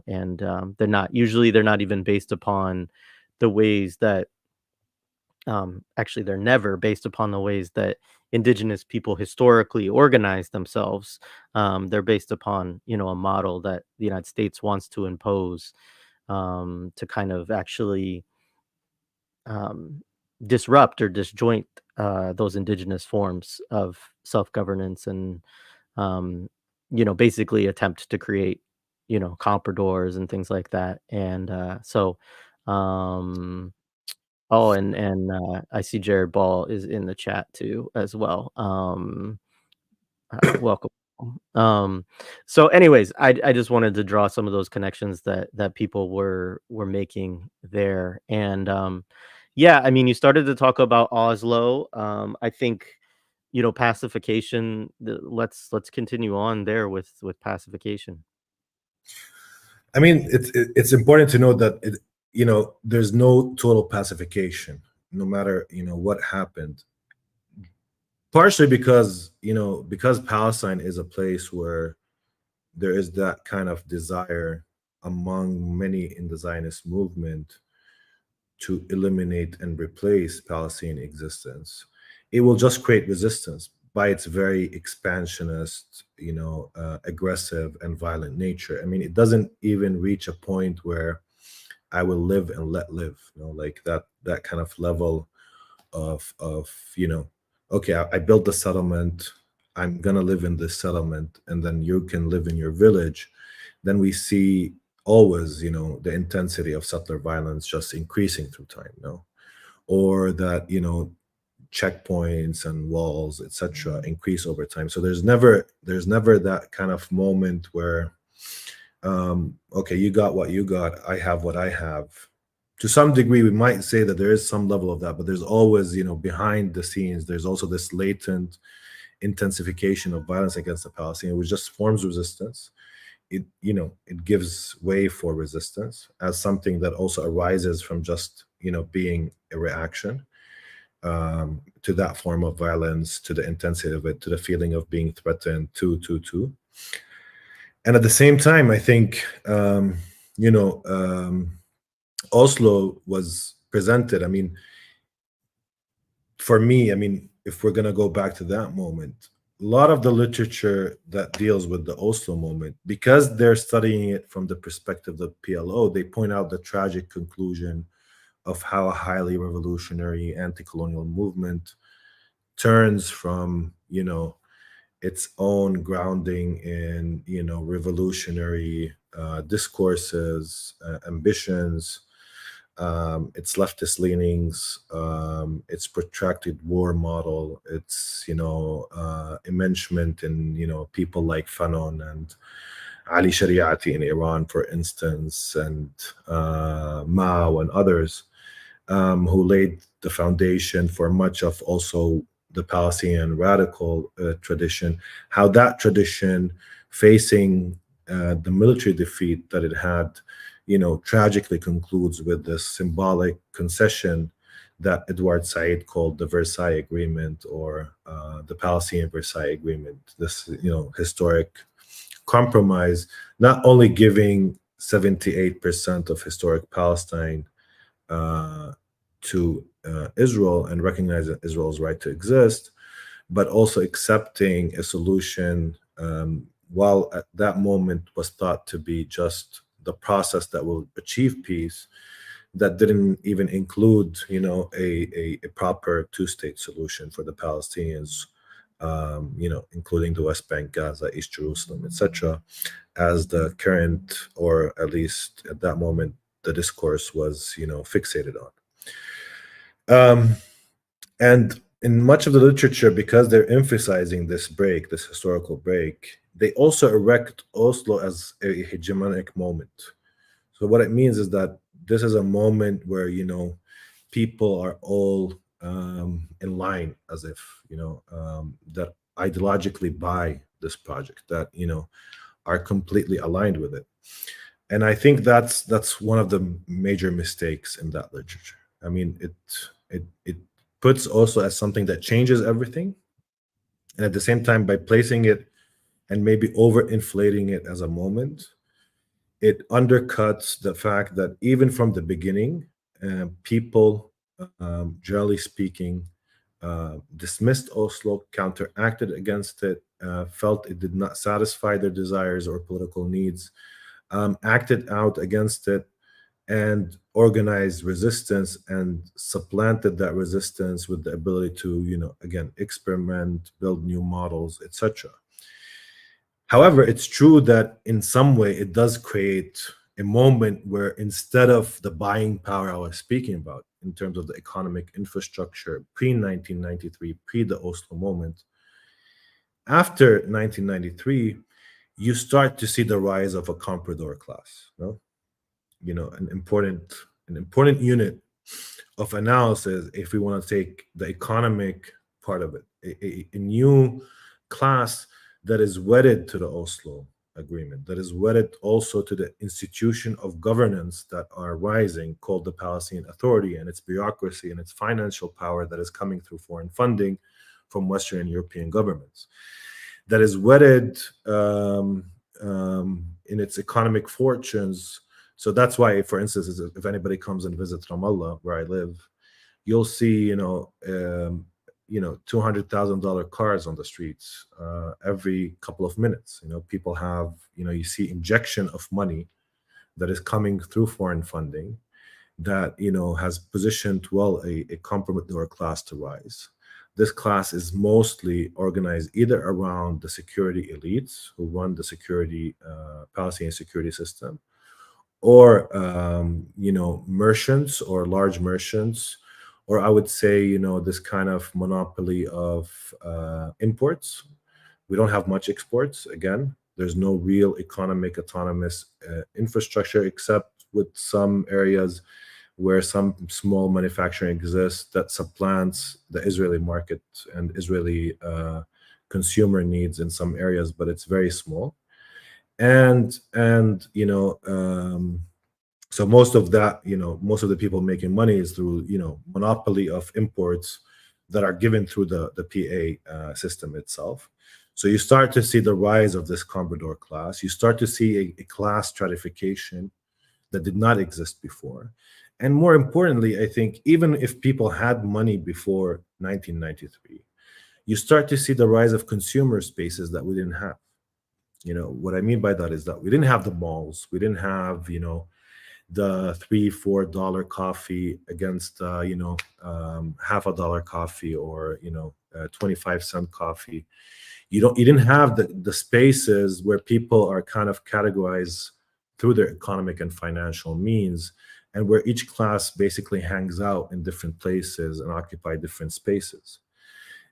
and they're not even based upon the ways that, actually, they're never based upon the ways that indigenous people historically organize themselves. They're based upon, a model that the United States wants to impose, to kind of actually, um, disrupt or disjoint those indigenous forms of self-governance, and basically attempt to create, compradors and things like that. And um, oh, and I see Jared Ball is in the chat too as well. Welcome. Um, so anyways, I just wanted to draw some of those connections that people were making there. And yeah, I mean, you started to talk about Oslo. I think, pacification. Let's continue on there with pacification. I mean, it's important to note that there's no total pacification, no matter what happened. Partially because because Palestine is a place where there is that kind of desire among many in the Zionist movement to eliminate and replace Palestinian existence. It will just create resistance by its very expansionist, aggressive and violent nature. I mean, it doesn't even reach a point where I will live and let live, like that kind of level of okay, I built the settlement, I'm gonna live in this settlement, and then you can live in your village. Then we see always, the intensity of settler violence just increasing through time, or that checkpoints and walls, etc., increase over time. So there's never that kind of moment where okay, you got what you got, I have what I have. To some degree, we might say that there is some level of that, but there's always, behind the scenes, there's also this latent intensification of violence against the Palestinians, which just forms resistance. It gives way for resistance as something that also arises from just being a reaction to that form of violence, to the intensity of it, to the feeling of being threatened, to. And at the same time, I think you know Oslo was presented. I mean, for me, I mean, if we're going to go back to that moment, a lot of the literature that deals with the Oslo moment, because they're studying it from the perspective of PLO, they point out the tragic conclusion of how a highly revolutionary anti-colonial movement turns from, its own grounding in, revolutionary discourses, ambitions, its leftist leanings, its protracted war model, its immenshment in people like Fanon and Ali Shariati in Iran, for instance, and Mao and others, who laid the foundation for much of also the Palestinian radical tradition. How that tradition, facing the military defeat that it had, tragically concludes with this symbolic concession that Edward Said called the Versailles Agreement, or the Palestinian Versailles Agreement. This, historic compromise, not only giving 78% of historic Palestine uh, to Israel and recognizing Israel's right to exist, but also accepting a solution, while at that moment was thought to be just the process that will achieve peace, that didn't even include, a proper two-state solution for the Palestinians, including the West Bank, Gaza, East Jerusalem, etc., as the current, or at least at that moment, the discourse was, fixated on. And in much of the literature, because they're emphasizing this break, this historical break, they also erect Oslo as a hegemonic moment. So what it means is that this is a moment where, people are all in line, as if, that ideologically buy this project, that, are completely aligned with it. And I think that's one of the major mistakes in that literature. I mean, it puts also as something that changes everything, and at the same time, by placing it and maybe overinflating it as a moment, it undercuts the fact that even from the beginning, people, generally speaking, dismissed Oslo, counteracted against it, felt it did not satisfy their desires or political needs, acted out against it, and organized resistance, and supplanted that resistance with the ability to, again, experiment, build new models, etc. However, it's true that in some way it does create a moment where, instead of the buying power I was speaking about in terms of the economic infrastructure pre 1993, pre the Oslo moment, after 1993, you start to see the rise of a comprador class. An important unit of analysis, if we want to take the economic part of it, a new class that is wedded to the Oslo agreement, that is wedded also to the institution of governance that are rising, called the Palestinian Authority, and its bureaucracy and its financial power that is coming through foreign funding from Western and European governments, that is wedded in its economic fortunes. So that's why, for instance, if anybody comes and visits Ramallah, where I live, you'll see, $200,000 cars on the streets every couple of minutes. People have, you see injection of money that is coming through foreign funding that, has positioned well a comprador class to rise. This class is mostly organized either around the security elites who run the security, Palestinian security system, or merchants, or large merchants, or I would say, this kind of monopoly of imports. We don't have much exports. Again, there's no real economic autonomous infrastructure, except with some areas where some small manufacturing exists that supplants the Israeli market and Israeli consumer needs in some areas, but it's very small. And so most of that, most of the people making money is through, monopoly of imports that are given through the PA system itself. So you start to see the rise of this comprador class. You start to see a class stratification that did not exist before. And more importantly, I think even if people had money before 1993, you start to see the rise of consumer spaces that we didn't have. What I mean by that is that we didn't have the malls, we didn't have, the $3-4 coffee against half a dollar coffee, or 25-cent coffee. You didn't have the spaces where people are kind of categorized through their economic and financial means, and where each class basically hangs out in different places and occupy different spaces.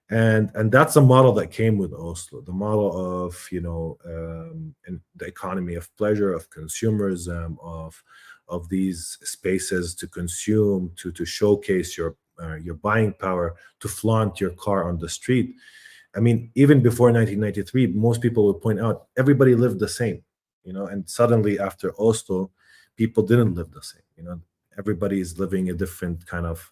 And that's a model that came with Oslo, the model of and the economy of pleasure, of consumerism, of these spaces to consume, to showcase your buying power, to flaunt your car on the street. I mean, even before 1993, most people would point out everybody lived the same, and suddenly after Oslo, people didn't live the same. Everybody is living a different kind of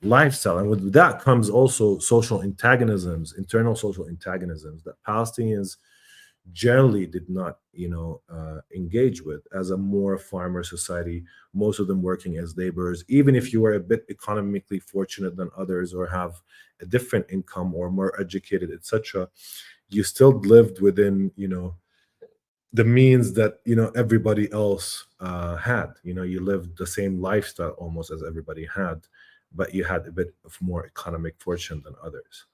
lifestyle. And with that comes also social antagonisms, internal social antagonisms that Palestinians generally did not, engage with as a more farmer society, most of them working as laborers. Even if you were a bit economically fortunate than others, or have a different income, or more educated, etc., you still lived within, the means that everybody else had. You lived the same lifestyle almost as everybody had, but you had a bit of more economic fortune than others.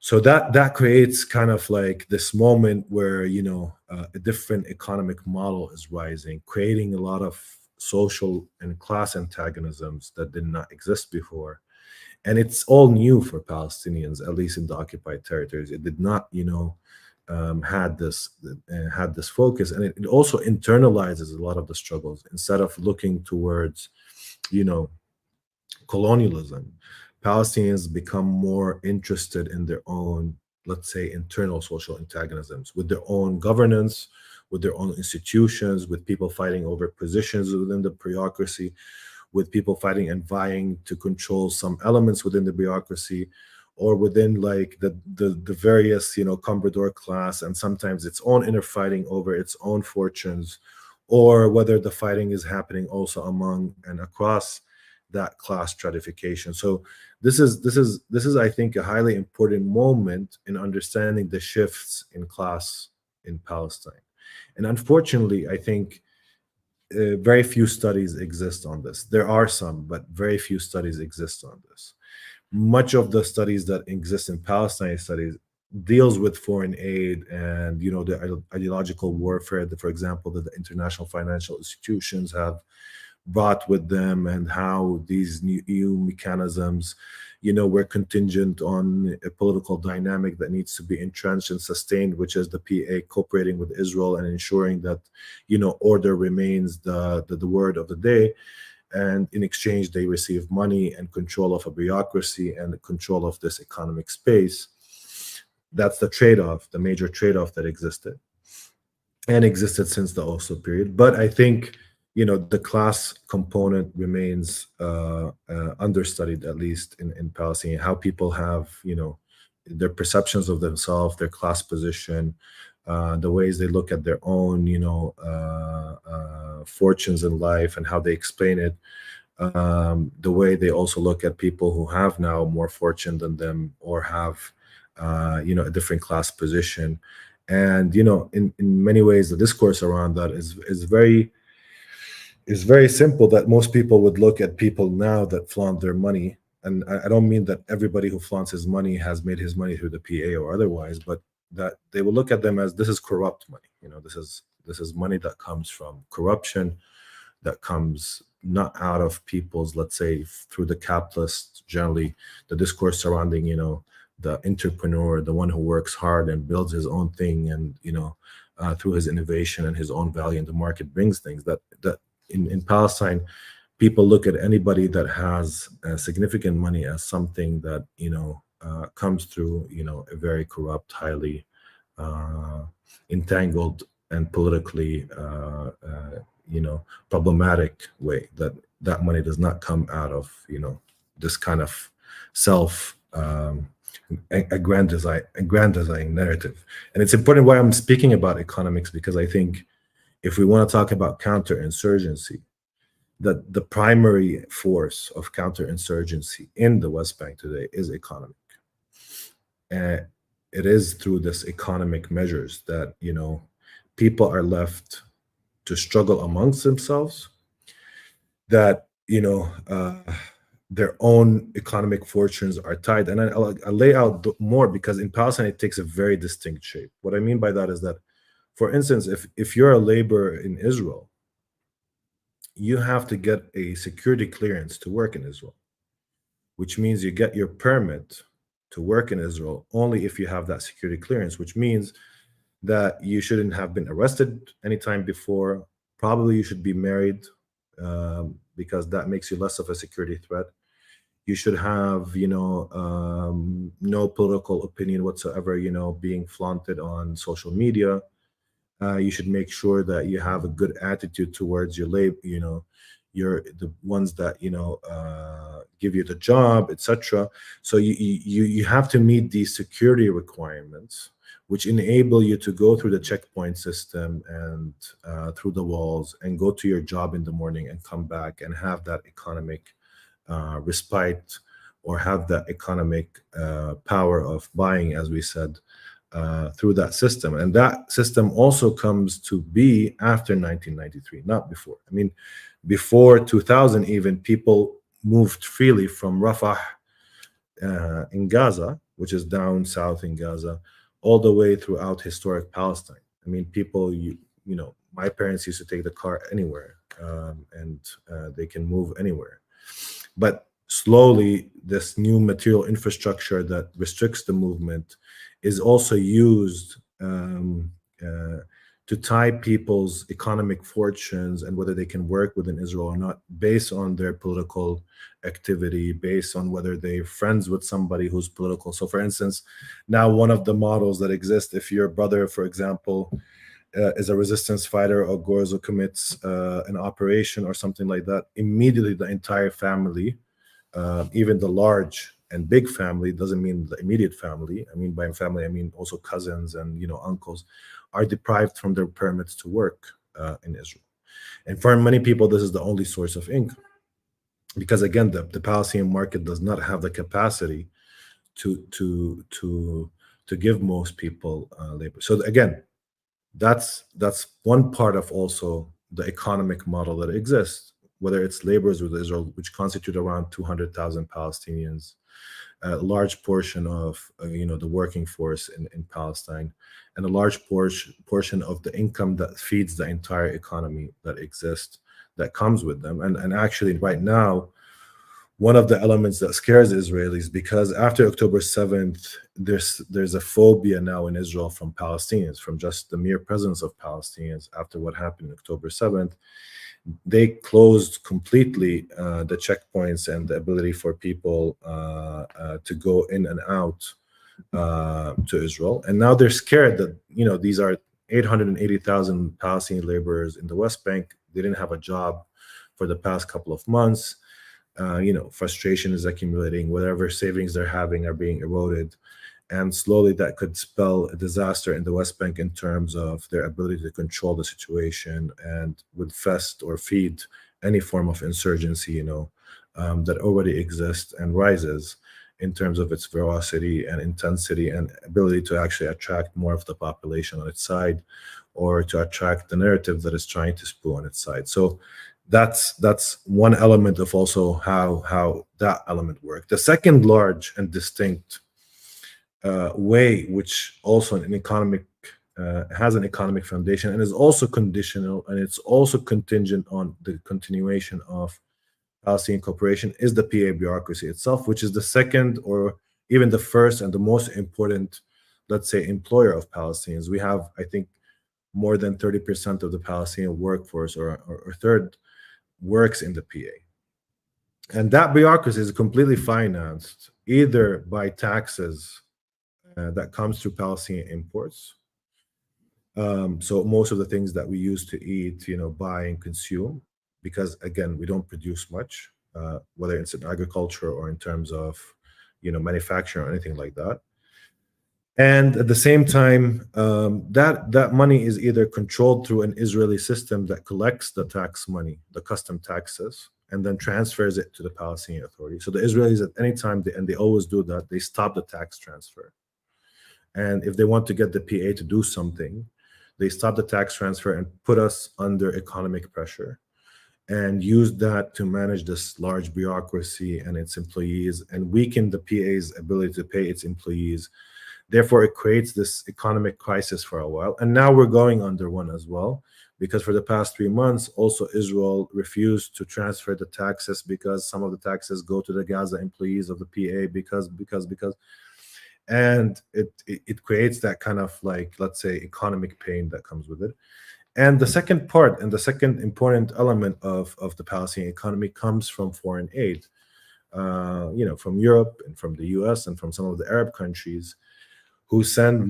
So that creates kind of like this moment where a different economic model is rising, creating a lot of social and class antagonisms that did not exist before. And it's all new for Palestinians, at least in the occupied territories. It did not had this focus, and it also internalizes a lot of the struggles. Instead of looking towards you know colonialism, Palestinians become more interested in their own, let's say, internal social antagonisms, with their own governance, with their own institutions, with people fighting over positions within the bureaucracy, with people fighting and vying to control some elements within the bureaucracy, or within like the various comprador class, and sometimes its own inner fighting over its own fortunes, or whether the fighting is happening also among and across that class stratification. So this is I think a highly important moment in understanding the shifts in class in Palestine. And unfortunately, I think very few studies exist on this. There are some, but very few studies exist on this. Much of the studies that exist in Palestine studies deals with foreign aid and the ideological warfare that, for example, that the international financial institutions have brought with them, and how these new EU mechanisms, were contingent on a political dynamic that needs to be entrenched and sustained, which is the PA cooperating with Israel and ensuring that, order remains the word of the day. And in exchange, they receive money and control of a bureaucracy and control of this economic space. That's the trade-off, the major trade-off that existed and existed since the Oslo period. But I think the class component remains understudied, at least in Palestine. How people have their perceptions of themselves, their class position, the ways they look at their own fortunes in life, and how they explain it, the way they also look at people who have now more fortune than them, or have a different class position. And in many ways, the discourse around that is very simple, that most people would look at people now that flaunt their money. And I don't mean that everybody who flaunts his money has made his money through the PA or otherwise, but that they will look at them as, this is corrupt money. This is money that comes from corruption, that comes not out of people's, let's say, through the capitalist, generally the discourse surrounding the entrepreneur, the one who works hard and builds his own thing, and through his innovation and his own value in the market brings things. That in Palestine, people look at anybody that has significant money as something that comes through a very corrupt, highly entangled and politically problematic way. That money does not come out of this kind of self aggrandizing narrative. And it's important why I'm speaking about economics, because I think if we want to talk about counterinsurgency, that the primary force of counterinsurgency in the West Bank today is economic. And it is through this economic measures that, people are left to struggle amongst themselves, that, their own economic fortunes are tied. And I'll lay out more, because in Palestine, it takes a very distinct shape. What I mean by that is that, for instance, if you're a laborer in Israel, you have to get a security clearance to work in Israel, which means you get your permit to work in Israel only if you have that security clearance, which means that you shouldn't have been arrested anytime before. Probably you should be married, because that makes you less of a security threat. You should have, no political opinion whatsoever, being flaunted on social media. You should make sure that you have a good attitude towards your labor, the ones that give you the job, etc. So you have to meet these security requirements, which enable you to go through the checkpoint system and through the walls, and go to your job in the morning and come back and have that economic respite, or have that economic power of buying, as we said, through that system. And that system also comes to be after 1993, not before. I mean, before 2000, even, people moved freely from Rafah in Gaza, which is down south in Gaza, all the way throughout historic Palestine. I mean, people, my parents used to take the car anywhere, and they can move anywhere. But slowly, this new material infrastructure that restricts the movement is also used to tie people's economic fortunes and whether they can work within Israel or not, based on their political activity, based on whether they're friends with somebody who's political. So, for instance, now one of the models that exist, if your brother, for example, is a resistance fighter or goes or commits an operation or something like that, immediately the entire family, even the large and big family, doesn't mean the immediate family. I mean, by family, I mean also cousins and uncles, are deprived from their permits to work in Israel. And for many people, this is the only source of income, because again, the Palestinian market does not have the capacity to give most people labor. So again, that's one part of also the economic model that exists, whether it's laborers with Israel, which constitute around 200,000 Palestinians, a large portion of the working force in Palestine, and a large portion of the income that feeds the entire economy that exists, that comes with them. And actually, right now, one of the elements that scares Israelis, because after October 7th, there's a phobia now in Israel from Palestinians, from just the mere presence of Palestinians after what happened on October 7th. They closed completely the checkpoints and the ability for people to go in and out to Israel. And now they're scared that, these are 880,000 Palestinian laborers in the West Bank. They didn't have a job for the past couple of months. Frustration is accumulating. Whatever savings they're having are being eroded. And slowly that could spell a disaster in the West Bank in terms of their ability to control the situation, and would fest or feed any form of insurgency, that already exists and rises in terms of its ferocity and intensity and ability to actually attract more of the population on its side, or to attract the narrative that is trying to spew on its side. So that's one element of also how that element works. The second large and distinct way, which also an economic has an economic foundation and is also conditional, and it's also contingent on the continuation of Palestinian cooperation, is the PA bureaucracy itself, which is the second or even the first and the most important, let's say, employer of Palestinians. We have, I think, more than 30% of the Palestinian workforce, or third, works in the PA. And that bureaucracy is completely financed either by taxes that comes through Palestinian imports. So most of the things that we use to eat, buy and consume, because again, we don't produce much, whether it's in agriculture or in terms of, manufacturing or anything like that. And at the same time, that money is either controlled through an Israeli system that collects the tax money, the custom taxes, and then transfers it to the Palestinian Authority. So the Israelis, at any time, and they always do that, they stop the tax transfer. And if they want to get the PA to do something, they stop the tax transfer and put us under economic pressure and use that to manage this large bureaucracy and its employees and weaken the PA's ability to pay its employees. Therefore, it creates this economic crisis for a while. And now we're going under one as well, because for the past 3 months, also Israel refused to transfer the taxes because some of the taxes go to the Gaza employees of the PA because. And it creates that kind of, like, let's say, economic pain that comes with it. And the second part and the second important element of the Palestinian economy comes from foreign aid, from Europe and from the US and from some of the Arab countries who send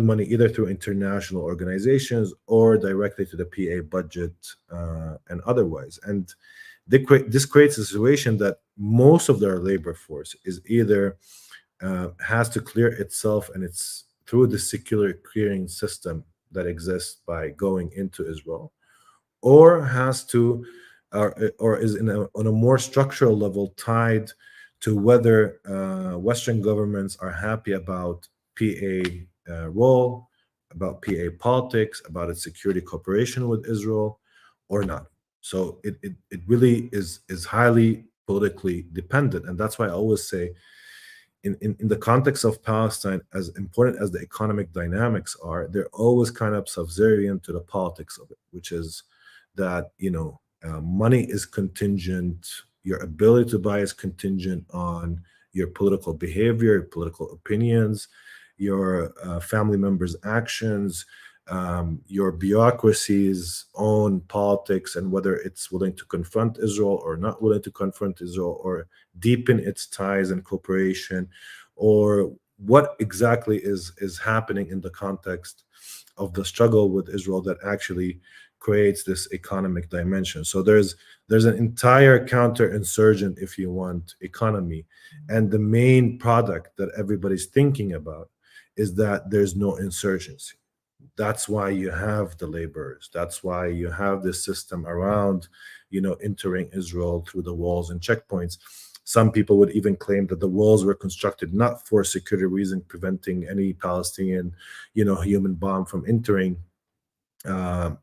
money either through international organizations or directly to the PA budget and otherwise. And this creates a situation that most of their labor force is either has to clear itself, and it's through the secular clearing system that exists by going into Israel, or has to, or is on a more structural level tied to whether Western governments are happy about PA role, about PA politics, about its security cooperation with Israel, or not. So it really is highly politically dependent, and that's why I always say, in the context of Palestine, as important as the economic dynamics are, they're always kind of subservient to the politics of it, which is that money is contingent, your ability to buy is contingent on your political behavior, your political opinions, your family members' actions, your bureaucracy's own politics, and whether it's willing to confront Israel or not willing to confront Israel, or deepen its ties and cooperation, or what exactly is happening in the context of the struggle with Israel that actually creates this economic dimension. So there's an entire counterinsurgent, if you want, economy, and the main product that everybody's thinking about is that there's no insurgency. That's why you have the laborers. That's why you have this system around, entering Israel through the walls and checkpoints. Some people would even claim that the walls were constructed not for security reasons, preventing any Palestinian, human bomb from entering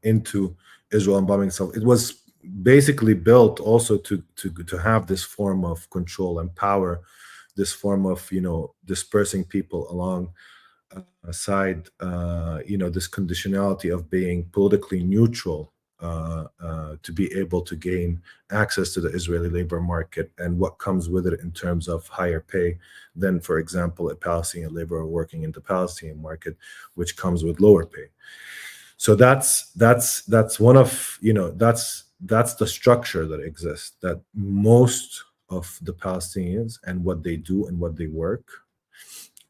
into Israel and bombing itself. It was basically built also to have this form of control and power, this form of dispersing people along aside, this conditionality of being politically neutral to be able to gain access to the Israeli labor market and what comes with it in terms of higher pay than, for example, a Palestinian laborer working in the Palestinian market, which comes with lower pay. So that's one of that's the structure that exists, that most of the Palestinians and what they do and what they work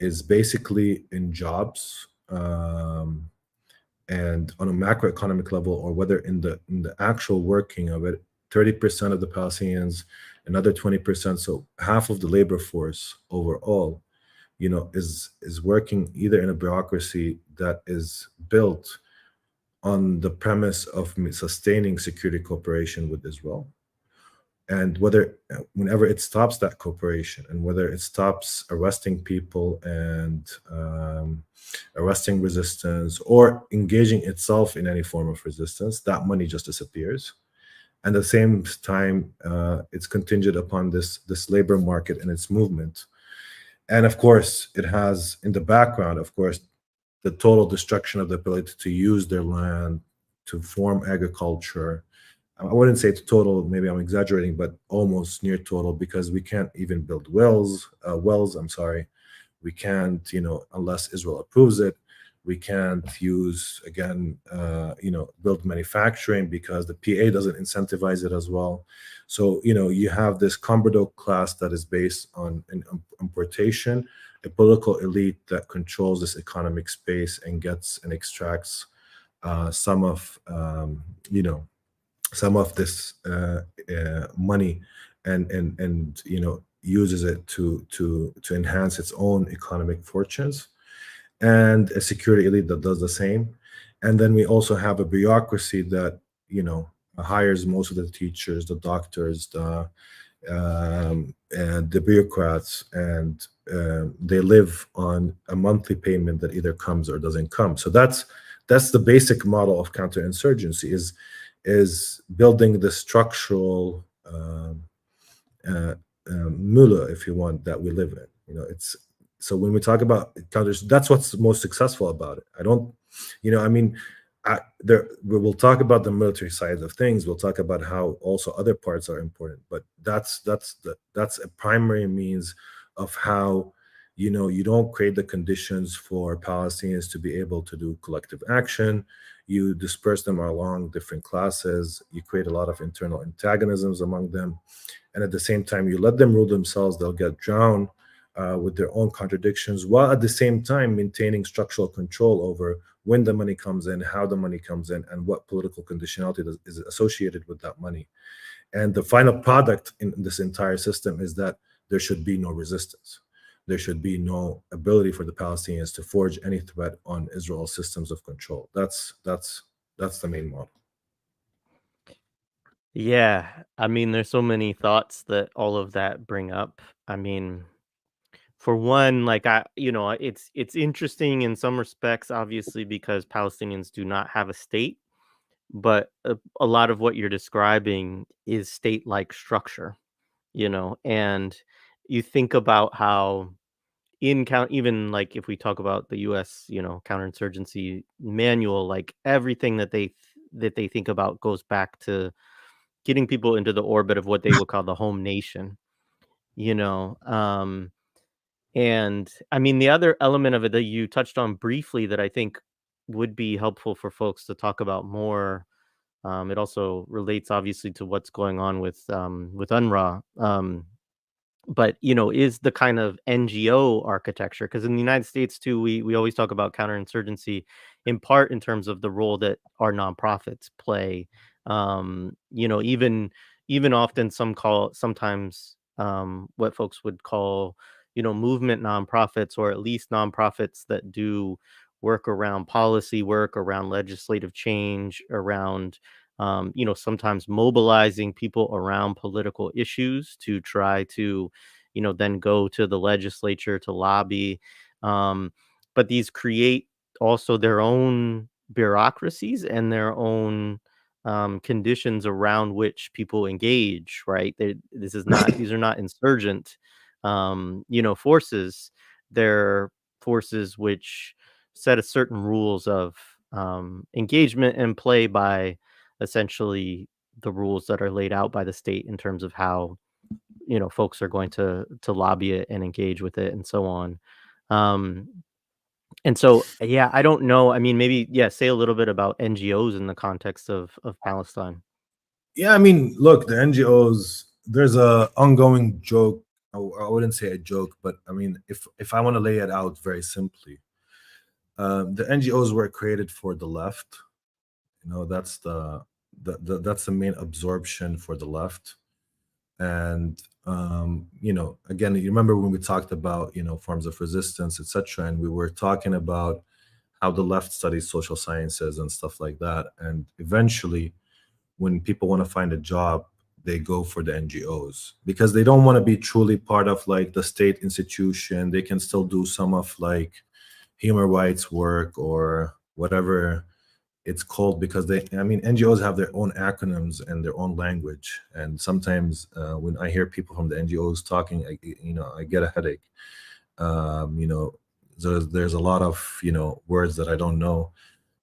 is basically in jobs, and on a macroeconomic level, or whether in the actual working of it, 30% of the Palestinians, another 20%, so half of the labor force overall, is working either in a bureaucracy that is built on the premise of sustaining security cooperation with Israel. And whenever it stops that cooperation, and whether it stops arresting people and arresting resistance, or engaging itself in any form of resistance, that money just disappears. And at the same time, it's contingent upon this labor market and its movement. And of course, it has in the background, of course, the total destruction of the ability to use their land, to form agriculture. I wouldn't say total, maybe I'm exaggerating, but almost near total, because we can't even build wells. We can't, unless Israel approves it. We can't use, again, build manufacturing because the PA doesn't incentivize it as well. So, you have this Comberdo class that is based on importation, a political elite that controls this economic space and gets and extracts some of this money and uses it to enhance its own economic fortunes, and a security elite that does the same. And then we also have a bureaucracy that, hires most of the teachers, the doctors, and the bureaucrats, and they live on a monthly payment that either comes or doesn't come. So that's the basic model of counterinsurgency, is building the structural uh, mullah, if you want, that we live in. It's so when we talk about counters, that's what's most successful about it. I don't, I mean, we will talk about the military side of things. We'll talk about how also other parts are important, but that's a primary means of how, you don't create the conditions for Palestinians to be able to do collective action. You disperse them along different classes. You create a lot of internal antagonisms among them, and at the same time, you let them rule themselves. They'll get drowned with their own contradictions, while at the same time maintaining structural control over when the money comes in, how the money comes in, and what political conditionality is associated with that money. And the final product in this entire system is that there should be no resistance. There should be no ability for the Palestinians to forge any threat on Israel's systems of control. That's the main model. Yeah, I mean, there's so many thoughts that all of that bring up. I mean, for one, like it's interesting in some respects, obviously, because Palestinians do not have a state, but a lot of what you're describing is state-like structure, and you think about how even like if we talk about the U.S., counterinsurgency manual, like everything that they think about goes back to getting people into the orbit of what they would call the home nation, you know? And I mean, the other element of it that you touched on briefly that I think would be helpful for folks to talk about more. It also relates obviously to what's going on with UNRWA. But is the kind of NGO architecture, because in the United States too, we always talk about counterinsurgency in part in terms of the role that our nonprofits play. Even often sometimes what folks would call movement nonprofits, or at least nonprofits that do work around policy work, around legislative change, around sometimes mobilizing people around political issues to try to, then go to the legislature to lobby. Um, but these create also their own bureaucracies and their own conditions around which people engage, right? These are not insurgent, forces. They're forces which set a certain rules of engagement and play by essentially the rules that are laid out by the state in terms of how folks are going to lobby it and engage with it and so on. um and so yeah, I don't know, I mean, maybe, yeah, say a little bit about NGOs in the context of Palestine. Yeah, I mean, look, the NGOs. There's a ongoing joke. I wouldn't say a joke, but I mean, if I want to lay it out very simply, the NGOs were created for the left. That's that's the main absorption for the left. And again, you remember when we talked about forms of resistance, etc., and we were talking about how the left studies social sciences and stuff like that, and eventually when people want to find a job, they go for the NGOs because they don't want to be truly part of like the state institution. They can still do some of like human rights work or whatever it's called, because I mean, NGOs have their own acronyms and their own language. And sometimes when I hear people from the NGOs talking, I get a headache. um, you know there's a lot of words that I don't know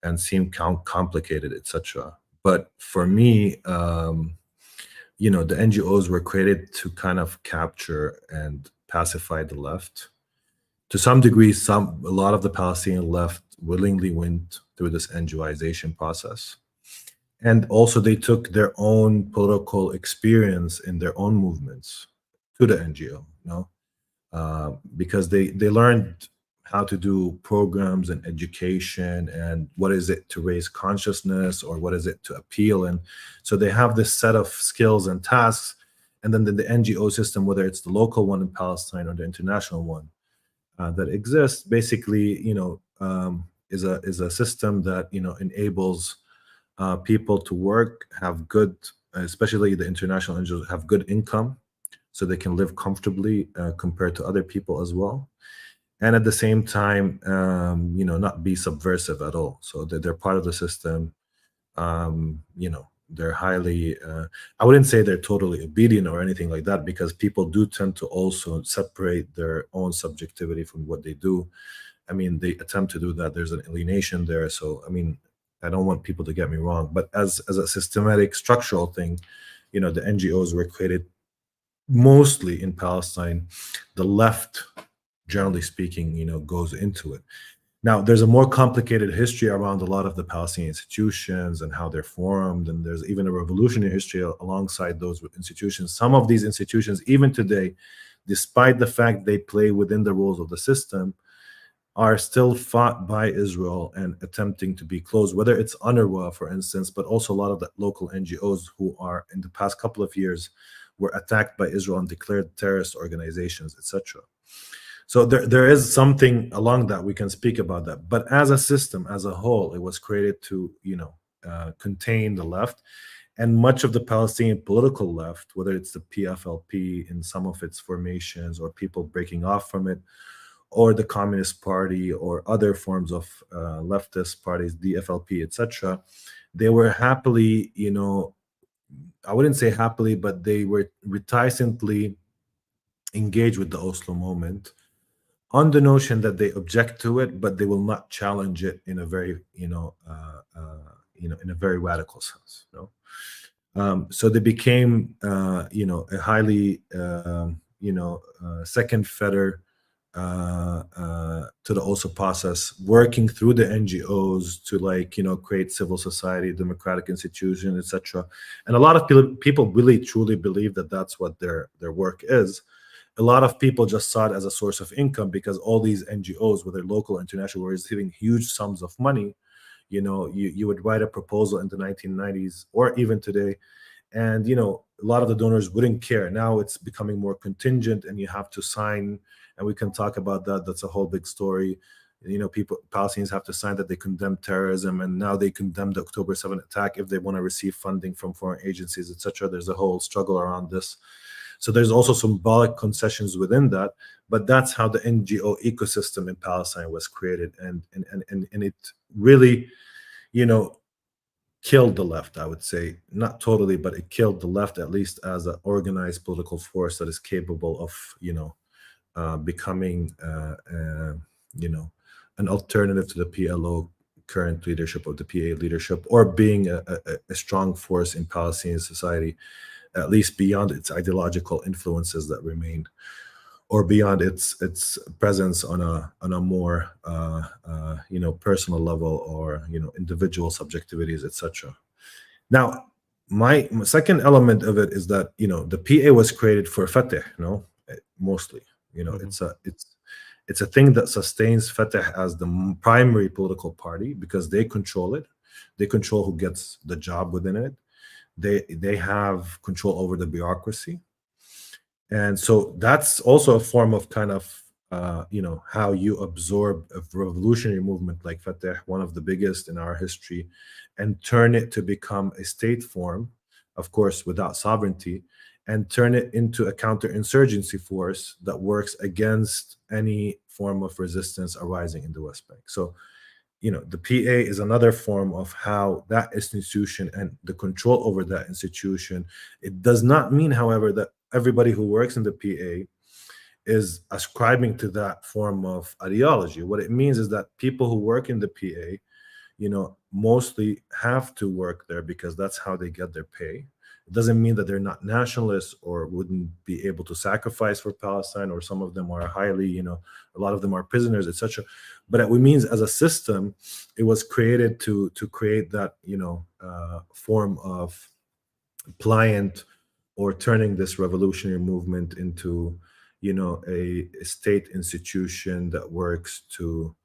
and seem complicated, etc. But for me, the NGOs were created to kind of capture and pacify the left. To some degree, a lot of the Palestinian left willingly went through this NGOization process. And also they took their own political experience in their own movements to the NGO, because they learned how to do programs and education and what is it to raise consciousness or what is it to appeal. And so they have this set of skills and tasks, and then the NGO system, whether it's the local one in Palestine or the international one that exists, basically, is a system that enables people to work, have good, especially the international NGOs, have good income, so they can live comfortably compared to other people as well, and at the same time, not be subversive at all. So that they're part of the system. They're highly. I wouldn't say they're totally obedient or anything like that, because people do tend to also separate their own subjectivity from what they do. I mean, they attempt to do that. There's an alienation there. So, I mean, I don't want people to get me wrong, but as a systematic structural thing, the NGOs were created mostly in Palestine. The left, generally speaking, goes into it. Now, there's a more complicated history around a lot of the Palestinian institutions and how they're formed, and there's even a revolutionary history alongside those institutions. Some of these institutions, even today, despite the fact they play within the rules of the system, are still fought by Israel and attempting to be closed, whether it's UNRWA, for instance, but also a lot of the local NGOs who are, in the past couple of years, were attacked by Israel and declared terrorist organizations, etc. So there is something along that we can speak about that. But as a system, as a whole, it was created to, contain the left. And much of the Palestinian political left, whether it's the PFLP in some of its formations or people breaking off from it, or the Communist Party or other forms of leftist parties, DFLP, etc., they were happily, I wouldn't say happily, but they were reticently engaged with the Oslo moment, on the notion that they object to it, but they will not challenge it in a very, in a very radical sense. So they became, a highly, second fetter to the Oslo process, working through the NGOs to create civil society, democratic institution, etc. And a lot of people really truly believe that that's what their work is. A lot of people just saw it as a source of income, because all these NGOs, whether local or international, were receiving huge sums of money. You would write a proposal in the 1990s or even today, and a lot of the donors wouldn't care. Now it's becoming more contingent, and you have to sign, and we can talk about that. That's a whole big story. Palestinians have to sign that they condemn terrorism, and now they condemn the October 7th attack if they want to receive funding from foreign agencies, etc. There's a whole struggle around this. So there's also symbolic concessions within that, but that's how the NGO ecosystem in Palestine was created, and it really, killed the left. I would say not totally, but it killed the left, at least as an organized political force that is capable of becoming, an alternative to the PLO current leadership, of the PA leadership, or being a strong force in Palestinian society, at least beyond its ideological influences that remain, or beyond its presence on a more personal level, or individual subjectivities, etc. Now, my second element of it is that the PA was created for Fatah, mostly. Mhm. It's a thing that sustains Fatah as the primary political party, because they control it. They control who gets the job within it. They have control over the bureaucracy, and so that's also a form of kind of how you absorb a revolutionary movement like Fatah, one of the biggest in our history, and turn it to become a state form, of course without sovereignty, and turn it into a counterinsurgency force that works against any form of resistance arising in the West Bank. So the PA is another form of how that institution and the control over that institution. It does not mean, however, that everybody who works in the PA is ascribing to that form of ideology. What it means is that people who work in the PA, mostly have to work there because that's how they get their pay. It doesn't mean that they're not nationalists or wouldn't be able to sacrifice for Palestine, or some of them are highly, a lot of them are prisoners, etc. But it means, as a system, it was created to create that, form of pliant, or turning this revolutionary movement into, a state institution that works to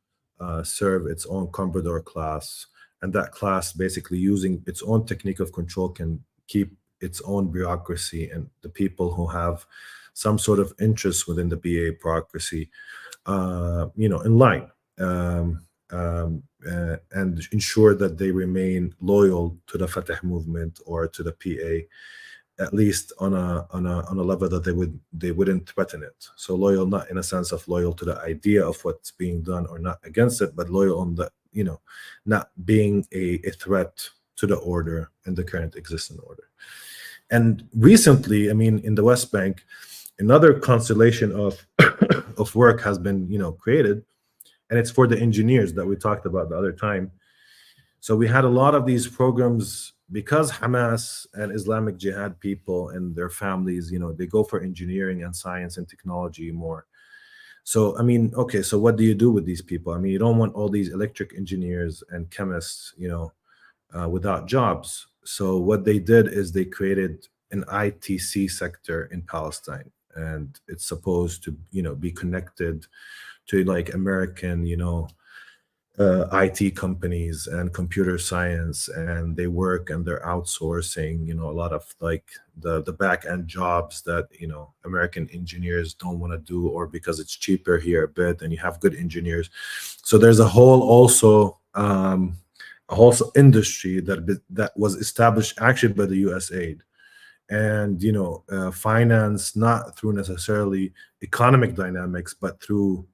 serve its own comprador class, and that class, basically using its own technique of control, can keep its own bureaucracy, and the people who have some sort of interest within the BA bureaucracy, in line, and ensure that they remain loyal to the Fatah movement or to the PA, at least on a level that they wouldn't threaten it. So loyal, not in a sense of loyal to the idea of what's being done or not against it, but loyal on the, not being a threat to the order and the current existing order. And recently, I mean, in the West Bank, another constellation of of work has been, created, and it's for the engineers that we talked about the other time. So we had a lot of these programs because Hamas and Islamic Jihad people and their families, they go for engineering and science and technology more. So, I mean, okay, so what do you do with these people? I mean, you don't want all these electric engineers and chemists, without jobs. So what they did is they created an ITC sector in Palestine, and it's supposed to, be connected to like American, IT companies and computer science, and they work and they're outsourcing, a lot of like the back end jobs that American engineers don't want to do, or because it's cheaper here a bit, and you have good engineers. So there's a whole industry that was established actually by the U.S. aid, and finance not through necessarily economic dynamics, but through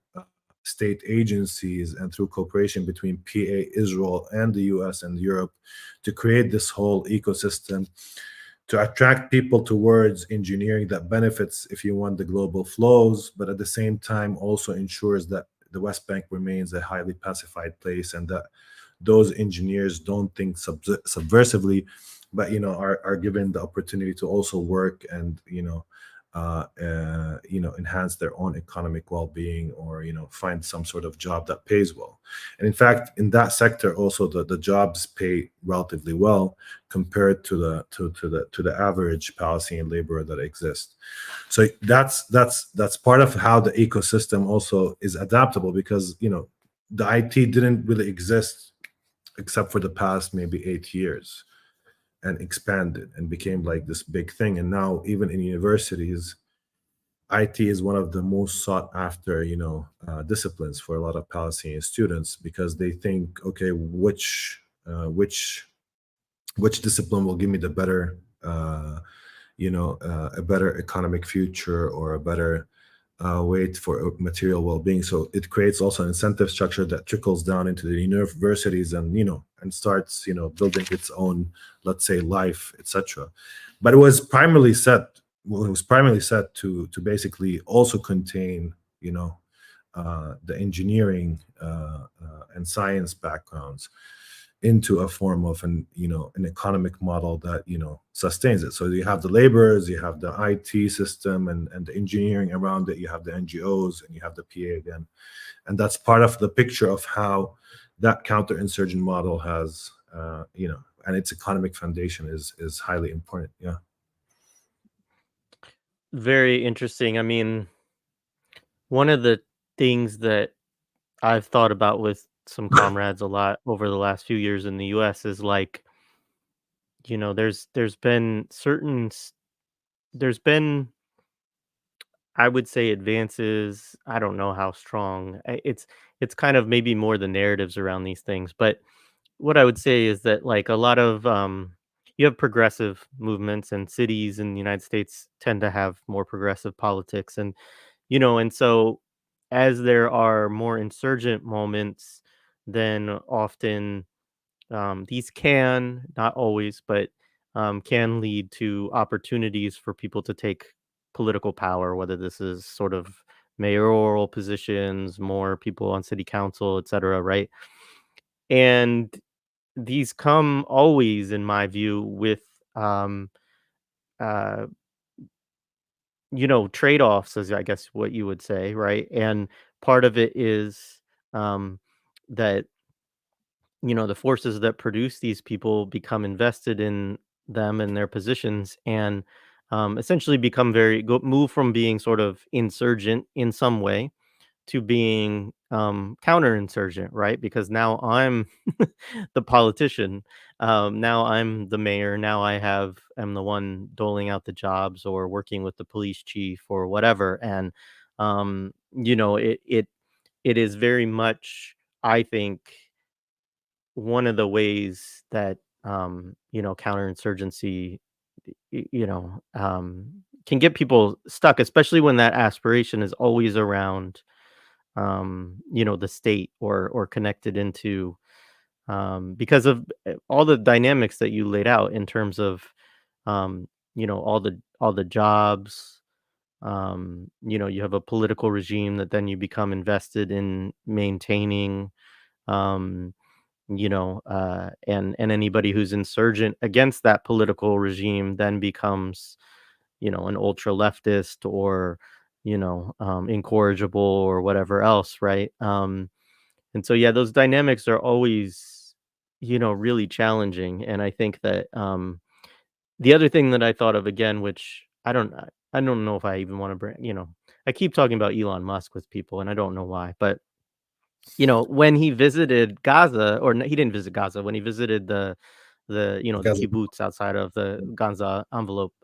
state agencies and through cooperation between PA, Israel, and the US and Europe, to create this whole ecosystem to attract people towards engineering that benefits, if you want, the global flows, but at the same time also ensures that the West Bank remains a highly pacified place, and that those engineers don't think subversively, but are given the opportunity to also work and enhance their own economic well-being, or find some sort of job that pays well. And in fact, in that sector also, the jobs pay relatively well compared to the average Palestinian laborer that exists. So that's part of how the ecosystem also is adaptable, because the IT didn't really exist except for the past maybe 8 years, and expanded and became like this big thing. And now even in universities, IT is one of the most sought after, disciplines for a lot of Palestinian students, because they think, okay, which discipline will give me the better, a better economic future, or a better way for material well-being. So it creates also an incentive structure that trickles down into the universities, and starts, building its own, let's say, life, etc. But it was primarily set to basically also contain, the engineering and science backgrounds into a form of an economic model that sustains it. So you have the laborers, you have the IT system, and the engineering around it, you have the NGOs, and you have the PA again. And that's part of the picture of how that counterinsurgent model has, and its economic foundation is highly important. Yeah. Very interesting. I mean, one of the things that I've thought about with some comrades a lot over the last few years in the US is like, there's been there's been, I would say, advances. I don't know how strong. It's kind of maybe more the narratives around these things, but what I would say is that like a lot of you have progressive movements, and cities in the United States tend to have more progressive politics, and so as there are more insurgent moments, then often these can, not always, but can lead to opportunities for people to take political power, whether this is sort of mayoral positions, more people on city council, etc. Right? And these come always, in my view, with um, uh, trade-offs, as I guess what you would say, right? And part of it is that the forces that produce these people become invested in them and their positions, and essentially become move from being sort of insurgent in some way to being counterinsurgent, right? Because now I'm the politician. Now I'm the mayor. Now am the one doling out the jobs or working with the police chief or whatever. And it is very much, I think, one of the ways that counterinsurgency can get people stuck, especially when that aspiration is always around the state or connected into because of all the dynamics that you laid out in terms of all the jobs. You have a political regime that then you become invested in maintaining. um and anybody who's insurgent against that political regime then becomes an ultra leftist or incorrigible or whatever else, right? And so yeah, those dynamics are always really challenging. And I think that the other thing that I thought of again, which I don't know if I even want to bring, I keep talking about Elon Musk with people and I don't know why, but when he visited Gaza, or he didn't visit Gaza, when he visited the Because kibbutz outside of the Gaza envelope,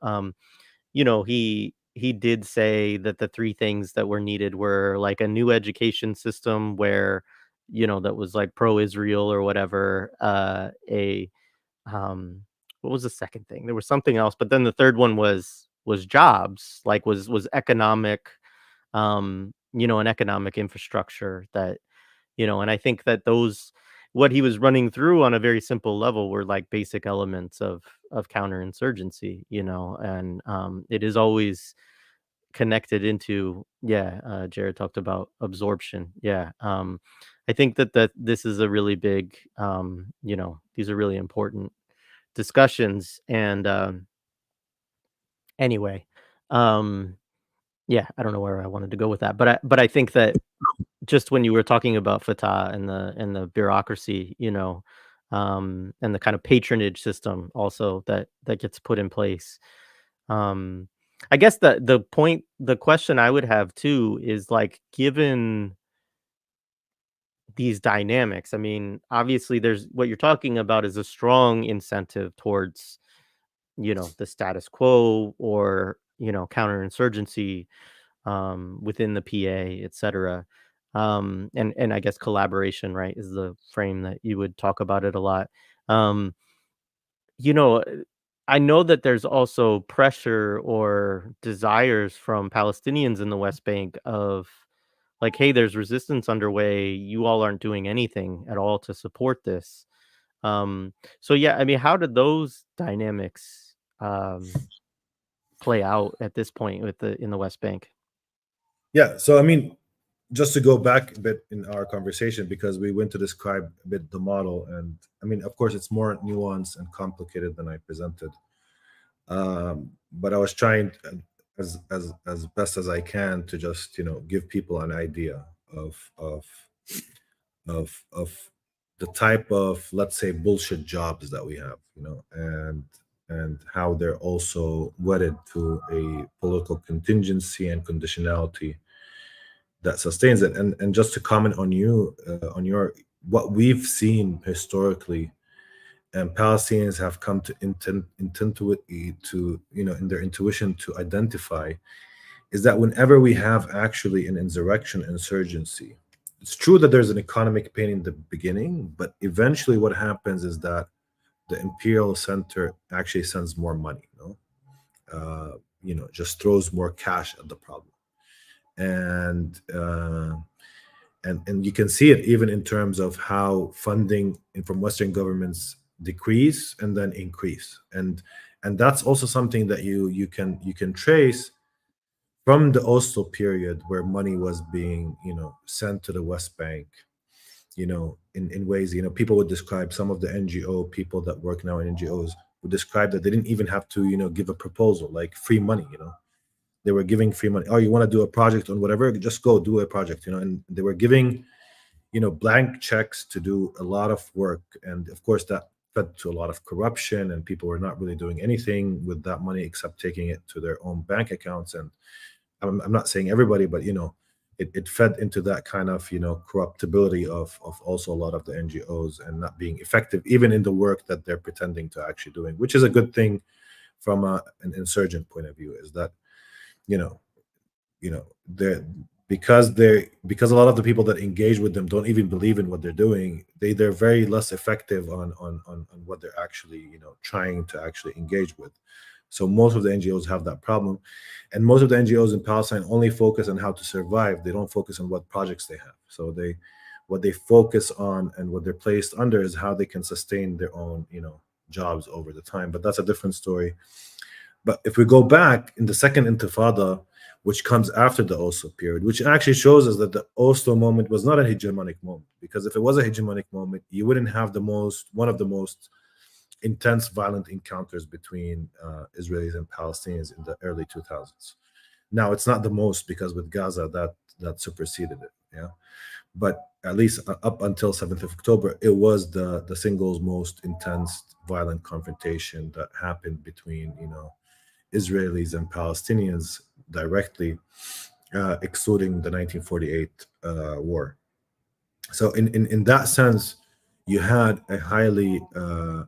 he did say that the three things that were needed were like a new education system where, that was like pro-Israel or whatever. A What was the second thing? There was something else, but then the third one was jobs, like was economic, an economic infrastructure that and I think that those what he was running through on a very simple level were like basic elements of counterinsurgency, and it is always connected into, yeah. Jared talked about absorption. Yeah. I think that this is a really big, these are really important discussions. And anyway, um, yeah, I don't know where I wanted to go with that, but I think that just when you were talking about Fatah and the bureaucracy, and the kind of patronage system also that gets put in place. Um, I guess the question I would have too is like, given these dynamics, I mean, obviously there's what you're talking about is a strong incentive towards, the status quo or, counterinsurgency within the PA, et cetera. And I guess collaboration, right, is the frame that you would talk about it a lot. Um, you know, uh, I know that there's also pressure or desires from Palestinians in the West Bank of like, hey, there's resistance underway. You all aren't doing anything at all to support this. So yeah, I mean, how did those dynamics play out at this point with the in the West Bank? yeah, so I mean, just to go back a bit in our conversation, because we went to describe a bit the model, and I mean, of course, it's more nuanced and complicated than I presented. But I was trying as best as I can to just give people an idea of the type of, let's say, bullshit jobs that we have, and how they're also wedded to a political contingency and conditionality that sustains it. And just to comment on on your what we've seen historically, and Palestinians have come to intend to in their intuition to identify, is that whenever we have actually an insurgency, it's true that there's an economic pain in the beginning, but eventually what happens is that the imperial center actually sends more money, just throws more cash at the problem. And you can see it even in terms of how funding from Western governments decrease and then increase, and that's also something that you can trace from the Oslo period, where money was being sent to the West Bank, in ways, people would describe, some of the NGO people that work now in NGOs would describe that they didn't even have to give a proposal, like free money. They were giving free money. Oh, you want to do a project on whatever, just go do a project. And they were giving blank checks to do a lot of work, and of course that fed to a lot of corruption, and people were not really doing anything with that money except taking it to their own bank accounts. And I'm not saying everybody, but it fed into that kind of corruptibility of also a lot of the NGOs and not being effective even in the work that they're pretending to actually doing, which is a good thing from an insurgent point of view. Is that you know they're because a lot of the people that engage with them don't even believe in what they're doing. They're very less effective on what they're actually trying to actually engage with. So most of the NGOs have that problem, and most of the NGOs in Palestine only focus on how to survive. They don't focus on what projects they have. So what they focus on and what they're placed under is how they can sustain their own jobs over the time. But that's a different story. But if we go back in the second Intifada, which comes after the Oslo period, which actually shows us that the Oslo moment was not a hegemonic moment, because if it was a hegemonic moment, you wouldn't have one of the most intense violent encounters between Israelis and Palestinians in the early 2000s. Now it's not the most, because with Gaza that superseded it. Yeah, but at least up until 7th of October, it was the single most intense violent confrontation that happened between Israelis and Palestinians directly, excluding the 1948 war. So in that sense, you had a highly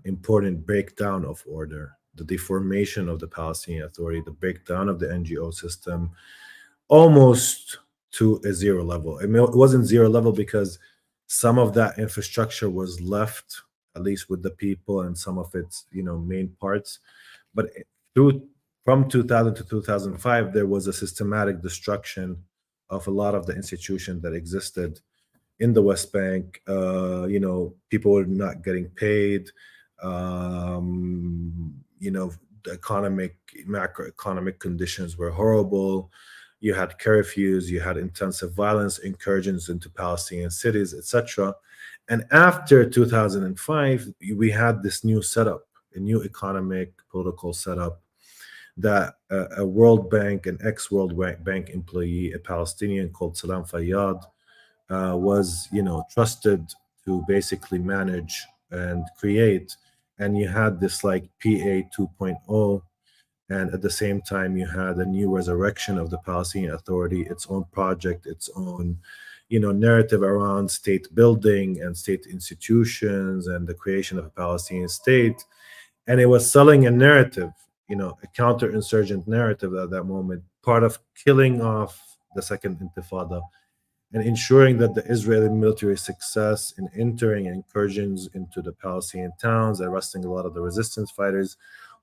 important breakdown of order, the deformation of the Palestinian Authority, the breakdown of the NGO system, almost to a zero level. I mean, it wasn't zero level because some of that infrastructure was left, at least with the people and some of its main parts. But through from 2000 to 2005, there was a systematic destruction of a lot of the institutions that existed in the West Bank. People were not getting paid. The macroeconomic conditions were horrible. You had curfews, you had intensive violence, incursions into Palestinian cities, etc. And after 2005, we had this new setup, a new economic, political setup that a World Bank, an ex-World Bank employee, a Palestinian called Salam Fayyad, was trusted to basically manage and create. And you had this like PA 2.0, and at the same time you had a new resurrection of the Palestinian Authority, its own project, its own narrative around state building and state institutions and the creation of a Palestinian state. And it was selling a narrative, a counterinsurgent narrative at that moment, part of killing off the second intifada and ensuring that the Israeli military success in entering incursions into the Palestinian towns, arresting a lot of the resistance fighters,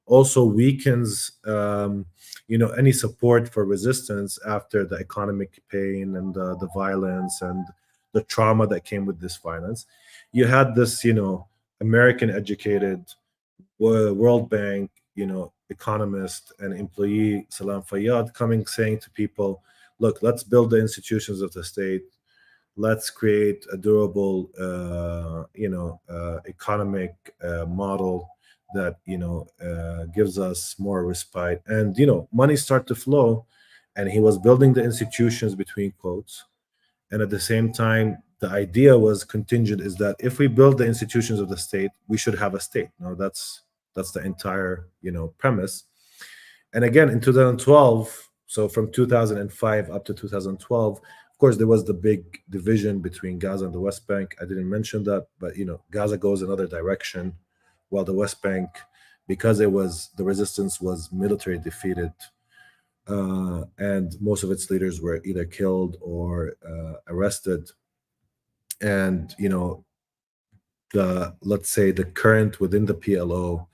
also weakens, any support for resistance after the economic pain and the violence and the trauma that came with this violence. You had this, American educated World Bank, economist and employee Salam Fayyad coming saying to people, look, let's build the institutions of the state. Let's create a durable, economic model that gives us more respite, and money start to flow. And he was building the institutions between quotes, and at the same time, the idea was contingent is that if we build the institutions of the state, we should have a state. No, that's the entire premise. And again, in 2012, so from 2005 up to 2012, of course, there was the big division between Gaza and the West Bank. I didn't mention that, but Gaza goes another direction, while the West Bank, because the resistance was military defeated, and most of its leaders were either killed or arrested. And the let's say the current within the PLO,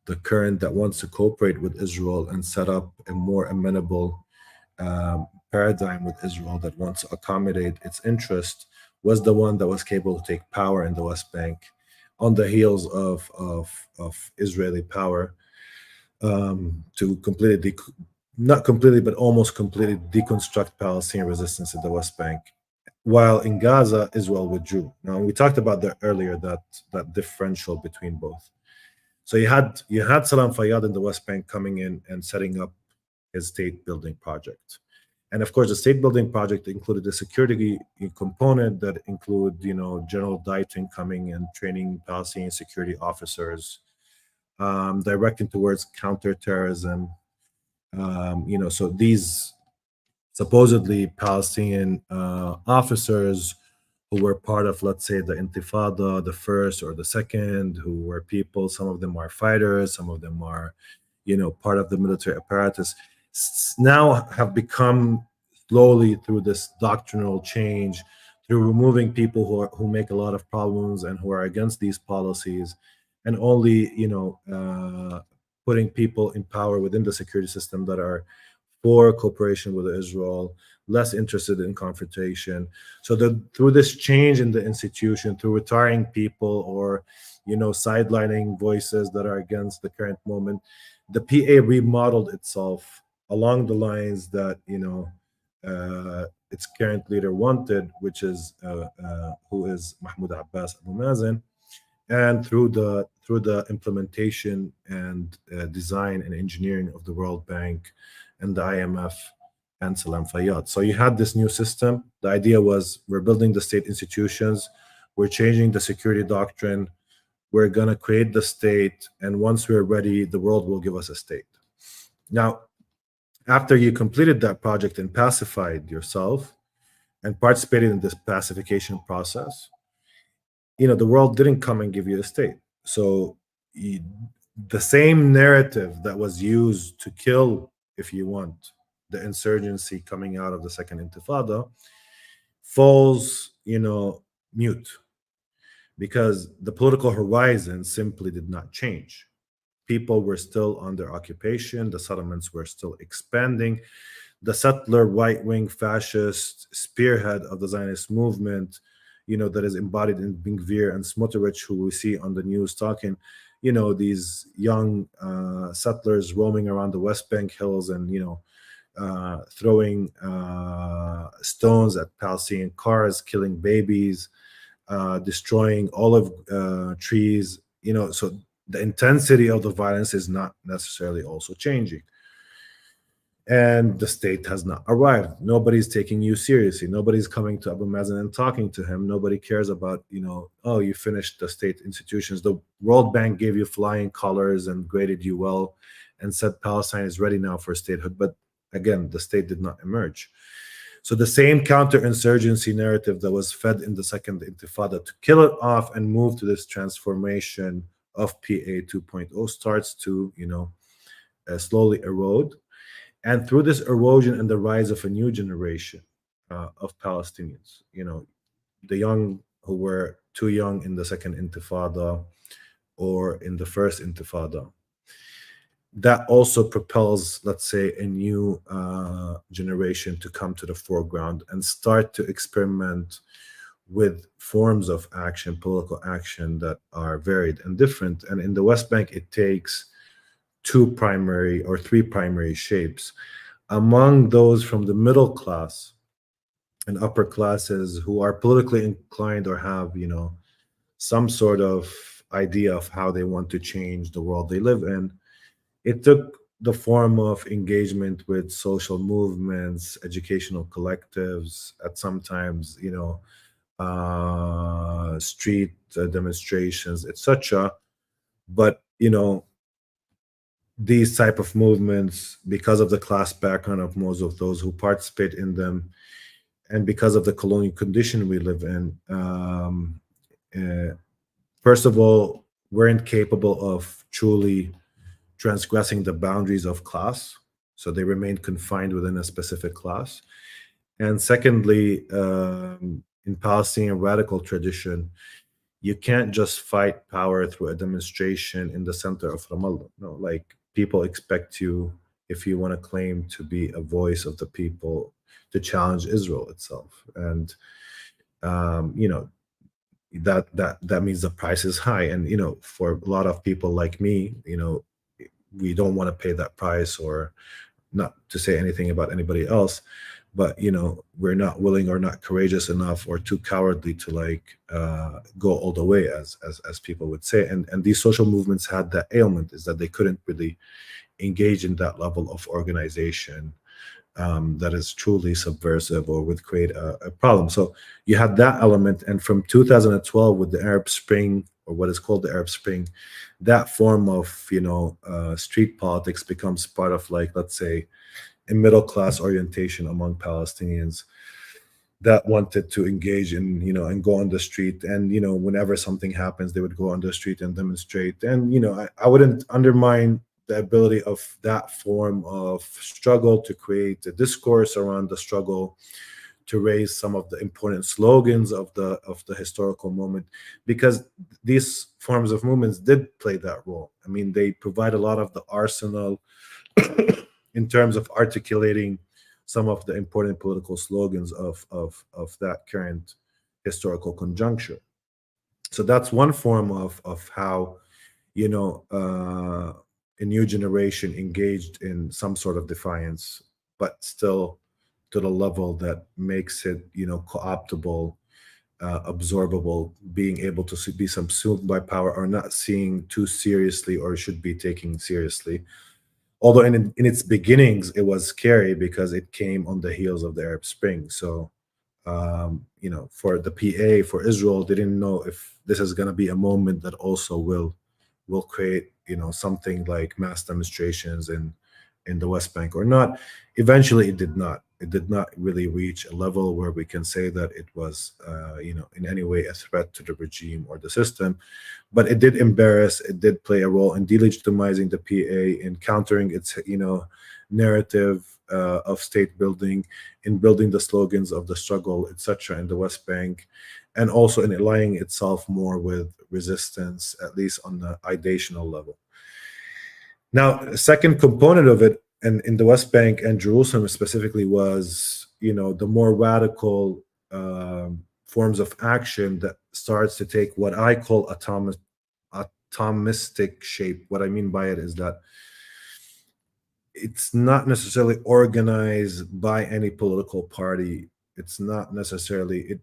the current that wants to cooperate with Israel and set up a more amenable paradigm with Israel that wants to accommodate its interest, was the one that was capable to take power in the West Bank on the heels of Israeli power, to completely, not completely, but almost completely deconstruct Palestinian resistance in the West Bank. While in Gaza, Israel withdrew. Now we talked about that earlier, that differential between both. So you had Salam Fayyad in the West Bank coming in and setting up his state building project. And of course, the state building project included a security component that included, General Dayton coming and training Palestinian security officers, directing towards counterterrorism. So these supposedly Palestinian officers who were part of, let's say, the Intifada, the first or the second, who were people, some of them are fighters, some of them are, part of the military apparatus, now have become slowly through this doctrinal change, through removing people who make a lot of problems and who are against these policies, and only, putting people in power within the security system that are for cooperation with Israel, less interested in confrontation. So that through this change in the institution, through retiring people or sidelining voices that are against the current moment, the PA remodeled itself along the lines that its current leader wanted, which is who is Mahmoud Abbas Abu Mazen, and through the implementation and design and engineering of the World Bank and the IMF and Salam Fayyad. So you had this new system. The idea was we're building the state institutions, we're changing the security doctrine, we're going to create the state, and once we're ready, the world will give us a state. Now, after you completed that project and pacified yourself and participated in this pacification process, the world didn't come and give you a state. So the same narrative that was used to kill, if you want, the insurgency coming out of the second intifada falls, mute, because the political horizon simply did not change. People were still under occupation, the settlements were still expanding. The settler right wing fascist spearhead of the Zionist movement, that is embodied in Ben-Gvir and Smotrich, who we see on the news talking, these young settlers roaming around the West Bank hills and, throwing stones at Palestinian cars, killing babies, destroying olive trees, so the intensity of the violence is not necessarily also changing. And the state has not arrived. Nobody's taking you seriously. Nobody's coming to Abu Mazen and talking to him. Nobody cares about, oh, you finished the state institutions. The World Bank gave you flying colors and graded you well and said Palestine is ready now for statehood. But again, the state did not emerge. So the same counterinsurgency narrative that was fed in the second intifada to kill it off and move to this transformation of PA 2.0 starts to, slowly erode. And through this erosion and the rise of a new generation of Palestinians, the young who were too young in the second intifada or in the first intifada, that also propels, let's say, a new generation to come to the foreground and start to experiment with forms of action, political action, that are varied and different. And in the West Bank, it takes two primary or three primary shapes. Among those from the middle class and upper classes who are politically inclined or have, some sort of idea of how they want to change the world they live in, it took the form of engagement with social movements, educational collectives, at sometimes, street demonstrations, etc. But these type of movements, because of the class background of most of those who participate in them, and because of the colonial condition we live in, first of all, weren't capable of truly transgressing the boundaries of class, so they remained confined within a specific class. And secondly, in Palestinian radical tradition, you can't just fight power through a demonstration in the center of Ramallah. No, like, people expect you, if you want to claim to be a voice of the people, to challenge Israel itself. And that means the price is high. And for a lot of people like me, we don't want to pay that price, or not to say anything about anybody else, but we're not willing or not courageous enough or too cowardly to go all the way, as people would say. And these social movements had that ailment, is that they couldn't really engage in that level of organization that is truly subversive or would create a problem. So you had that element. And from 2012, with the Arab Spring, or what is called the Arab Spring, that form of street politics becomes part of, let's say, a middle class orientation among Palestinians that wanted to engage in, and go on the street. And, whenever something happens, they would go on the street and demonstrate. And, I wouldn't undermine the ability of that form of struggle to create a discourse around the struggle, to raise some of the important slogans of the historical moment, because these forms of movements did play that role. I mean, they provide a lot of the arsenal in terms of articulating some of the important political slogans of that current historical conjuncture. So that's one form of how, a new generation engaged in some sort of defiance, but still to the level that makes it, co-optable, absorbable, being able to be subsumed by power, or not seeing too seriously, or should be taken seriously. Although in its beginnings, it was scary because it came on the heels of the Arab Spring. So, for the PA, for Israel, they didn't know if this is going to be a moment that also will create, something like mass demonstrations in the West Bank or not. Eventually, it did not. It did not really reach a level where we can say that it was, in any way a threat to the regime or the system. But it did embarrass. It did play a role in delegitimizing the PA, in countering its, narrative of state building, in building the slogans of the struggle, etc., in the West Bank, and also in aligning itself more with resistance, at least on the ideational level. Now, a second component of it, and in the West Bank and Jerusalem specifically, was, the more radical forms of action that starts to take what I call atomistic shape. What I mean by it is that it's not necessarily organized by any political party. It's not necessarily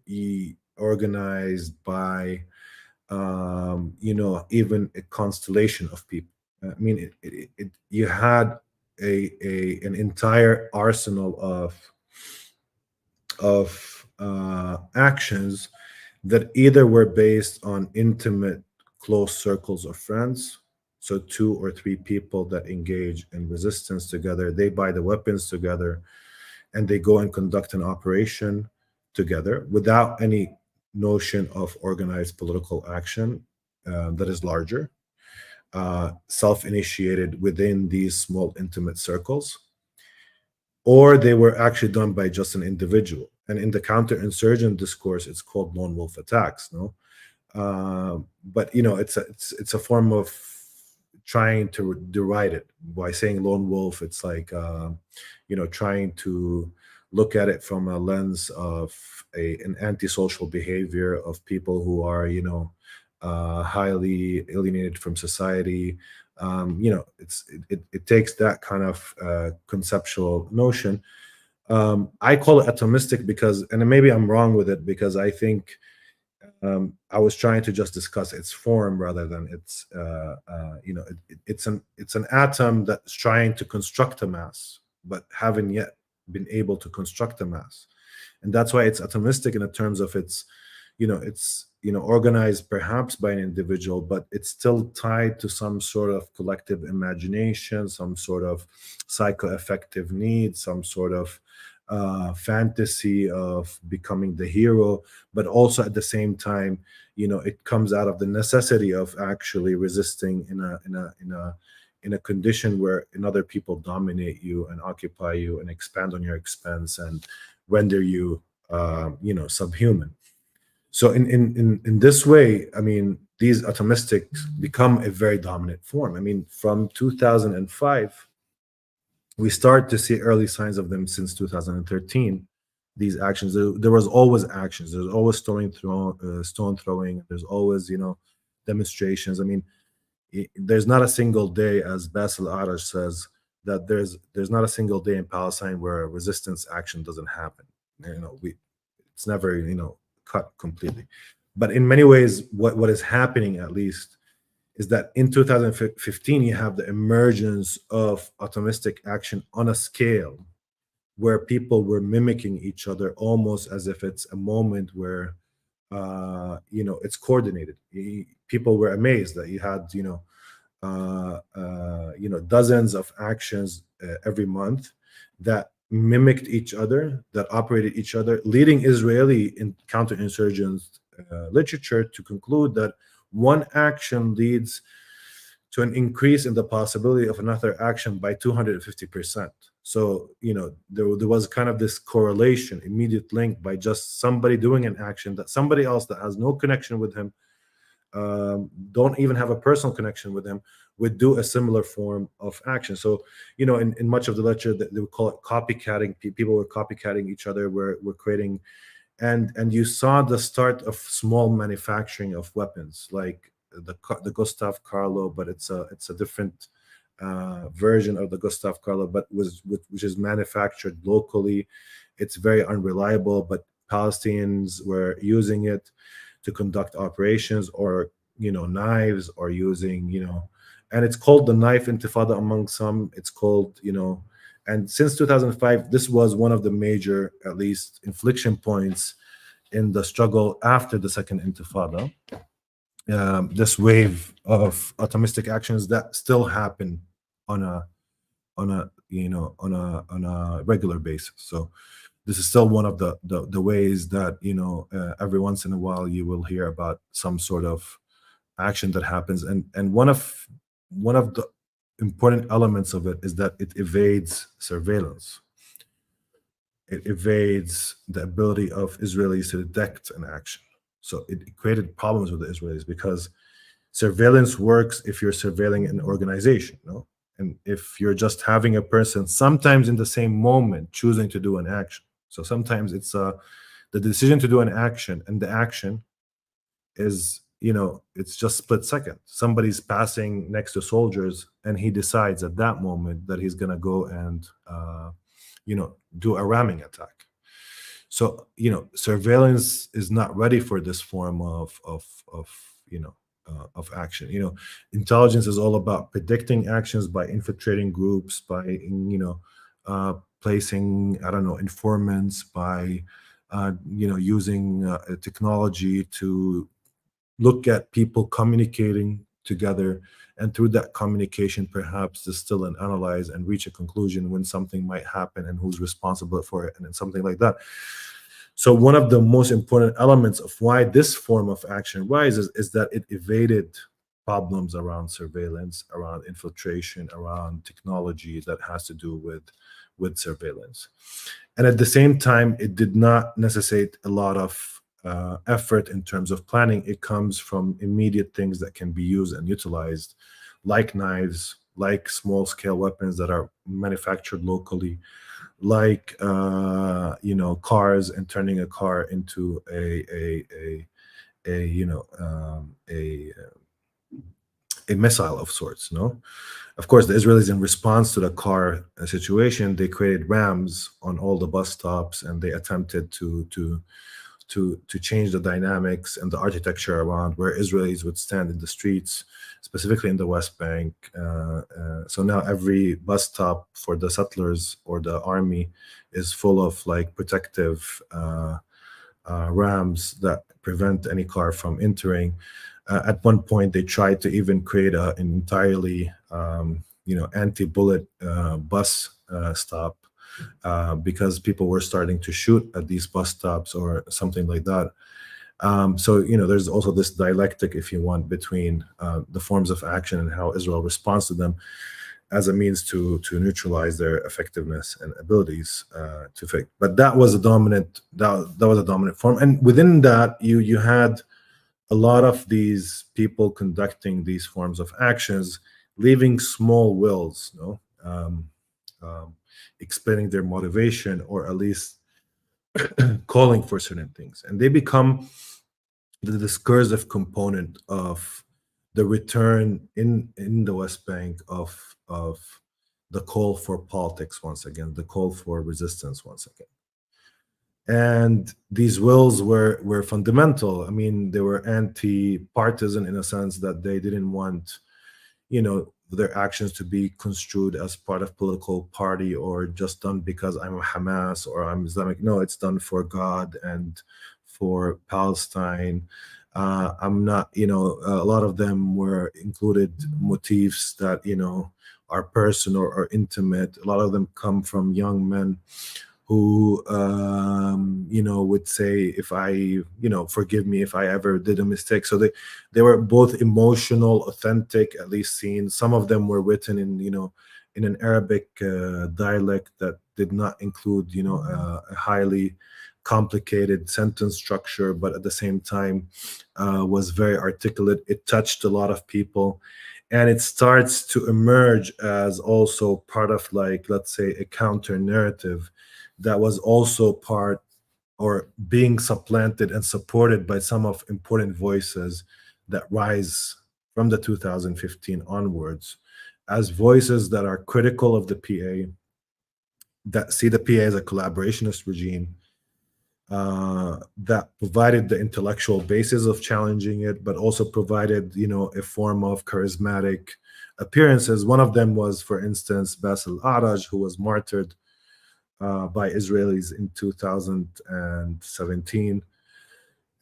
organized by, even a constellation of people. I mean, you had an entire arsenal of actions that either were based on intimate, close circles of friends. So 2 or 3 people that engage in resistance together, they buy the weapons together, and they go and conduct an operation together without any notion of organized political action that is larger, self-initiated within these small, intimate circles, or they were actually done by just an individual. And in the counterinsurgent discourse, it's called lone wolf attacks. No, but it's a form of trying to deride it by saying lone wolf. It's like trying to look at it from a lens of an antisocial behavior of people who are highly alienated from society. It takes that kind of conceptual notion. I call it atomistic because, and maybe I'm wrong with it, because I think I was trying to just discuss its form rather than its, it's an atom that's trying to construct a mass, but haven't yet been able to construct a mass. And that's why it's atomistic in the terms of it's organized perhaps by an individual, but it's still tied to some sort of collective imagination, some sort of psychoaffective need, some sort of fantasy of becoming the hero. But also at the same time, it comes out of the necessity of actually resisting in a condition where other people dominate you and occupy you and expand on your expense and render you subhuman. So in this way, I mean, these atomistics become a very dominant form. I mean, from 2005, we start to see early signs of them since 2013. These actions, there was always actions. There's always stone throwing. There's always demonstrations. I mean, there's not a single day, as Basil Arash says, that there's not a single day in Palestine where resistance action doesn't happen. It's never cut completely. But in many ways, what is happening, at least, is that in 2015 you have the emergence of atomistic action on a scale where people were mimicking each other, almost as if it's a moment where it's coordinated. People were amazed that you had dozens of actions every month, that mimicked each other, that operated each other, leading Israeli in counterinsurgents literature to conclude that one action leads to an increase in the possibility of another action by 250%. So, there was kind of this correlation, immediate link by just somebody doing an action that somebody else that has no connection with him, don't even have a personal connection with him, would do a similar form of action. So, in much of the literature, they would call it copycatting. People were copycatting each other, were creating, and you saw the start of small manufacturing of weapons, like the Gustav Carlo, but it's a different version of the Gustav Carlo, but which is manufactured locally. It's very unreliable, but Palestinians were using it to conduct operations, or knives, or using, and it's called the knife intifada among some. It's called, and since 2005, this was one of the major, at least, inflection points in the struggle after the second intifada. This wave of atomistic actions that still happen on a regular basis. So this is still one of the ways that, every once in a while you will hear about some sort of action that happens, and one of the important elements of it is that it evades surveillance. It evades the ability of Israelis to detect an action. So it created problems with the Israelis, because surveillance works if you're surveilling an organization, and if you're just having a person sometimes in the same moment choosing to do an action. So sometimes it's the decision to do an action, and the action is, it's just split second. Somebody's passing next to soldiers, and he decides at that moment that he's going to go and do a ramming attack. So, surveillance is not ready for this form of action. Intelligence is all about predicting actions by infiltrating groups, by placing, I don't know, informants, by using technology to look at people communicating together, and through that communication perhaps distill and analyze and reach a conclusion when something might happen and who's responsible for it, and then something like that. So one of the most important elements of why this form of action rises is that it evaded problems around surveillance, around infiltration, around technology that has to do with surveillance. And at the same time, it did not necessitate a lot of effort in terms of planning. It comes from immediate things that can be used and utilized, like knives, like small-scale weapons that are manufactured locally, like cars, and turning a car into a missile of sorts. Of course, the Israelis, in response to the car situation, they created rams on all the bus stops, and they attempted to change the dynamics and the architecture around where Israelis would stand in the streets, specifically in the West Bank. So now every bus stop for the settlers or the army is full of like protective rams that prevent any car from entering. At one point, they tried to even create an entirely anti-bullet bus stop, because people were starting to shoot at these bus stops or something like that. So there's also this dialectic, if you want, between the forms of action and how Israel responds to them as a means to neutralize their effectiveness and abilities to fake. But that was a dominant form, and within that, you had a lot of these people conducting these forms of actions, leaving small wills, explaining their motivation, or at least calling for certain things, and they become the discursive component of the return in the West Bank of the call for politics once again, the call for resistance once again. And these wills were fundamental. I mean, they were anti-partisan in a sense that they didn't want, their actions to be construed as part of political party, or just done because I'm Hamas or I'm Islamic. No, it's done for God and for Palestine. I'm not, a lot of them were included motifs that, are personal or intimate. A lot of them come from young men who would say, if I, forgive me if I ever did a mistake. So they were both emotional, authentic, at least seen. Some of them were written in, in an Arabic dialect that did not include, a highly complicated sentence structure, but at the same time was very articulate. It touched a lot of people, and it starts to emerge as also part of, like, let's say, a counter narrative that was also part or being supplanted and supported by some of important voices that rise from the 2015 onwards, as voices that are critical of the PA, that see the PA as a collaborationist regime, that provided the intellectual basis of challenging it, but also provided, a form of charismatic appearances. One of them was, for instance, Basil Araj, who was martyred by Israelis in 2017.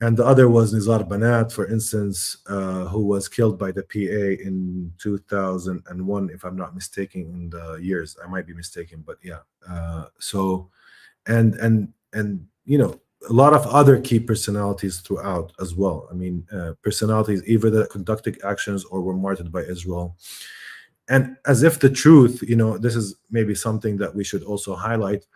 And the other was Nizar Banat, for instance, who was killed by the PA in 2001, if I'm not mistaken in the years. I might be mistaken, but yeah. So, and a lot of other key personalities throughout as well. I mean, personalities either that conducted actions or were martyred by Israel. And as if the truth, this is maybe something that we should also highlight,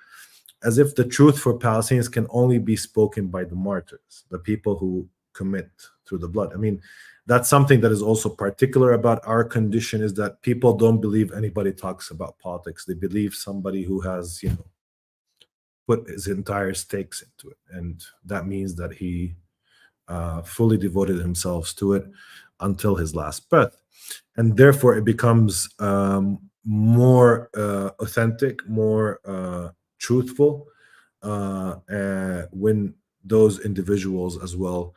as if the truth for Palestinians can only be spoken by the martyrs, the people who commit through the blood. I mean, that's something that is also particular about our condition, is that people don't believe anybody talks about politics. They believe somebody who has, put his entire stakes into it. And that means that he fully devoted himself to it until his last breath. And therefore, it becomes more authentic, more truthful when those individuals as well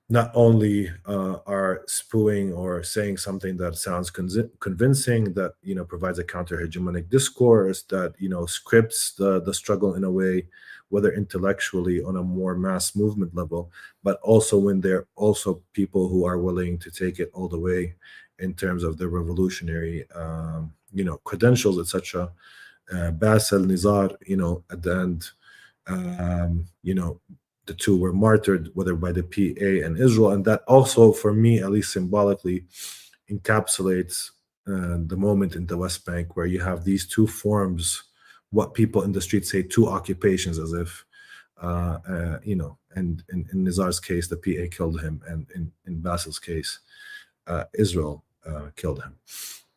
not only are spewing or saying something that sounds convincing, that provides a counter-hegemonic discourse, that scripts the struggle in a way, whether intellectually on a more mass movement level, but also when they're also people who are willing to take it all the way in terms of their revolutionary credentials, etc. Basel, Nizar, at the end, the two were martyred, whether by the PA and Israel. And that also, for me, at least symbolically, encapsulates the moment in the West Bank where you have these two forms, what people in the street say, two occupations, as if, and in Nizar's case, the PA killed him, and in Basil's case, Israel killed him.